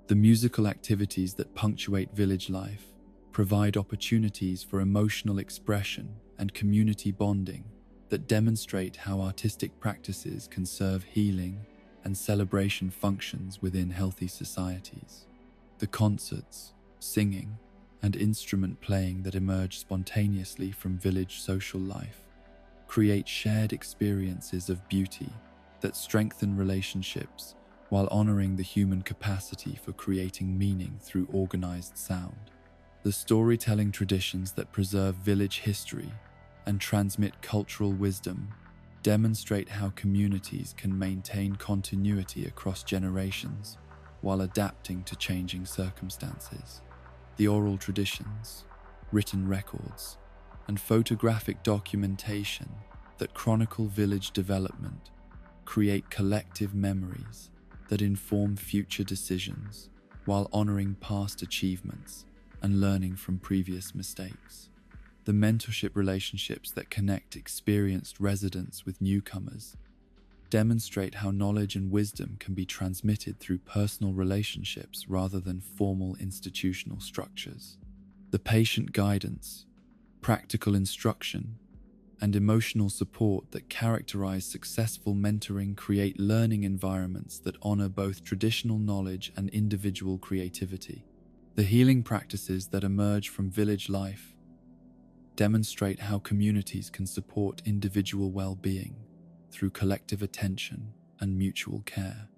The musical activities that punctuate village life provide opportunities for emotional expression and community bonding that demonstrate how artistic practices can serve healing and celebration functions within healthy societies. The concerts, singing, and instrument playing that emerge spontaneously from village social life create shared experiences of beauty that strengthen relationships while honoring the human capacity for creating meaning through organized sound. The storytelling traditions that preserve village history and transmit cultural wisdom demonstrate how communities can maintain continuity across generations while adapting to changing circumstances. The oral traditions, written records, and photographic documentation that chronicle village development create collective memories that inform future decisions while honoring past achievements and learning from previous mistakes. The mentorship relationships that connect experienced residents with newcomers demonstrate how knowledge and wisdom can be transmitted through personal relationships rather than formal institutional structures. The patient guidance, practical instruction, and emotional support that characterize successful mentoring create learning environments that honor both traditional knowledge and individual creativity. The healing practices that emerge from village life demonstrate how communities can support individual well-being through collective attention and mutual care.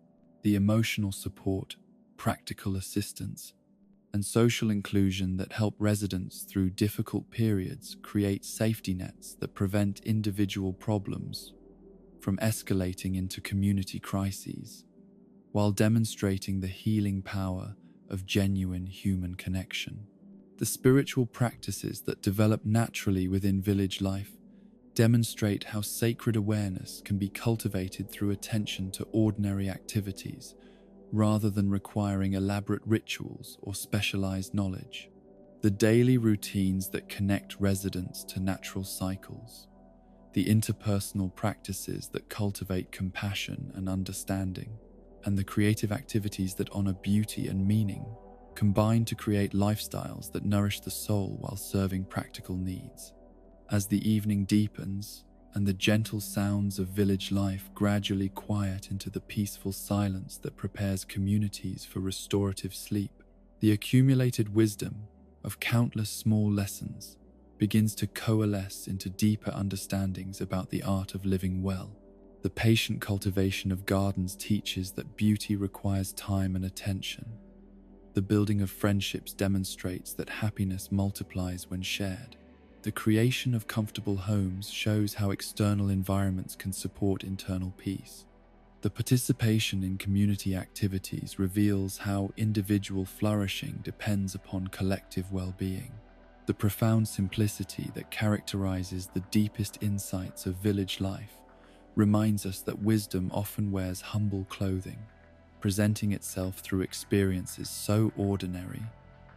The emotional support, practical assistance, and social inclusion that help residents through difficult periods create safety nets that prevent individual problems from escalating into community crises, while demonstrating the healing power of genuine human connection. The spiritual practices that develop naturally within village life demonstrate how sacred awareness can be cultivated through attention to ordinary activities rather than requiring elaborate rituals or specialized knowledge. The daily routines that connect residents to natural cycles, the interpersonal practices that cultivate compassion and understanding, and the creative activities that honor beauty and meaning combine to create lifestyles that nourish the soul while serving practical needs. As the evening deepens and the gentle sounds of village life gradually quiet into the peaceful silence that prepares communities for restorative sleep, the accumulated wisdom of countless small lessons begins to coalesce into deeper understandings about the art of living well. The patient cultivation of gardens teaches that beauty requires time and attention. The building of friendships demonstrates that happiness multiplies when shared. The creation of comfortable homes shows how external environments can support internal peace. The participation in community activities reveals how individual flourishing depends upon collective well-being. The profound simplicity that characterizes the deepest insights of village life reminds us that wisdom often wears humble clothing, presenting itself through experiences so ordinary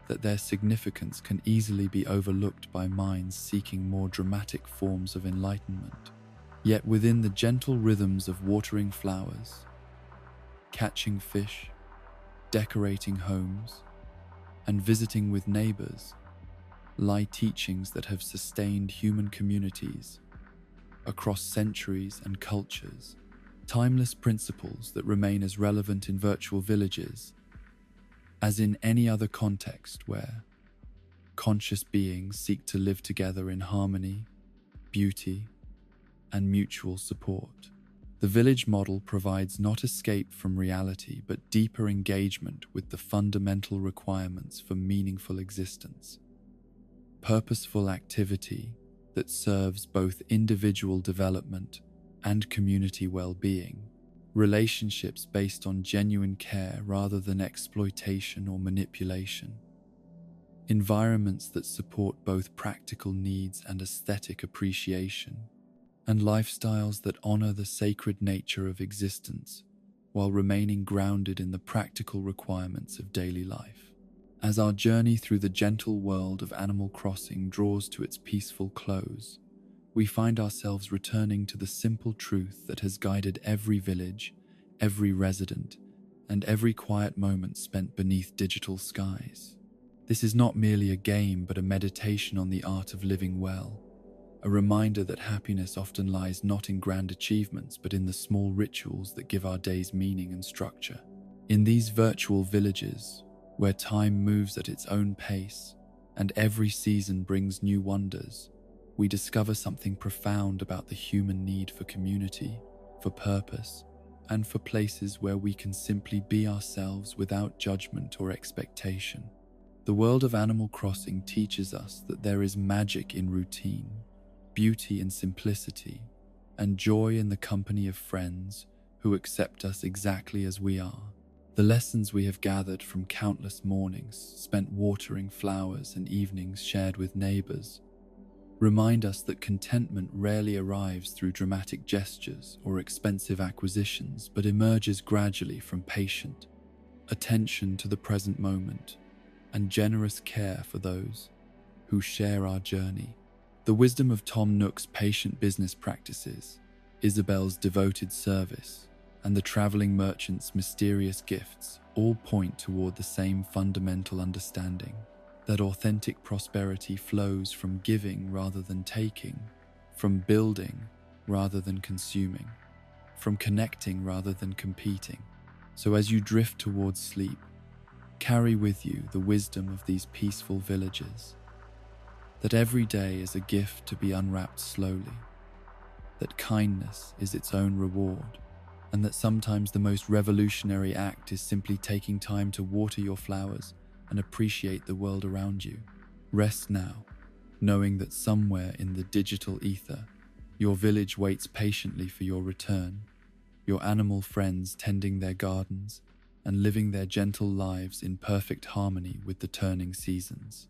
that their significance can easily be overlooked by minds seeking more dramatic forms of enlightenment. Yet within the gentle rhythms of watering flowers, catching fish, decorating homes, and visiting with neighbors lie teachings that have sustained human communities across centuries and cultures. timeless principles that remain as relevant in virtual villages as in any other context where conscious beings seek to live together in harmony, beauty, and mutual support. The village model provides not escape from reality, but deeper engagement with the fundamental requirements for meaningful existence. Purposeful activity that serves both individual development and community well-being. Relationships based on genuine care rather than exploitation or manipulation. Environments that support both practical needs and aesthetic appreciation. And lifestyles that honor the sacred nature of existence while remaining grounded in the practical requirements of daily life. As our journey through the gentle world of Animal Crossing draws to its peaceful close, we find ourselves returning to the simple truth that has guided every village, every resident, and every quiet moment spent beneath digital skies. This is not merely a game, but a meditation on the art of living well. A reminder that happiness often lies not in grand achievements, but in the small rituals that give our days meaning and structure. In these virtual villages, where time moves at its own pace and every season brings new wonders, we discover something profound about the human need for community, for purpose, and for places where we can simply be ourselves without judgment or expectation. The world of Animal Crossing teaches us that there is magic in routine, beauty in simplicity, and joy in the company of friends who accept us exactly as we are. The lessons we have gathered from countless mornings spent watering flowers and evenings shared with neighbors remind us that contentment rarely arrives through dramatic gestures or expensive acquisitions, but emerges gradually from patient attention to the present moment and generous care for those who share our journey. The wisdom of Tom Nook's patient business practices, Isabel's devoted service, and the traveling merchant's mysterious gifts all point toward the same fundamental understanding, that authentic prosperity flows from giving rather than taking, from building rather than consuming, from connecting rather than competing. So as you drift towards sleep, carry with you the wisdom of these peaceful villages, that every day is a gift to be unwrapped slowly, that kindness is its own reward, and that sometimes the most revolutionary act is simply taking time to water your flowers and appreciate the world around you. Rest now, knowing that somewhere in the digital ether, your village waits patiently for your return, your animal friends tending their gardens and living their gentle lives in perfect harmony with the turning seasons.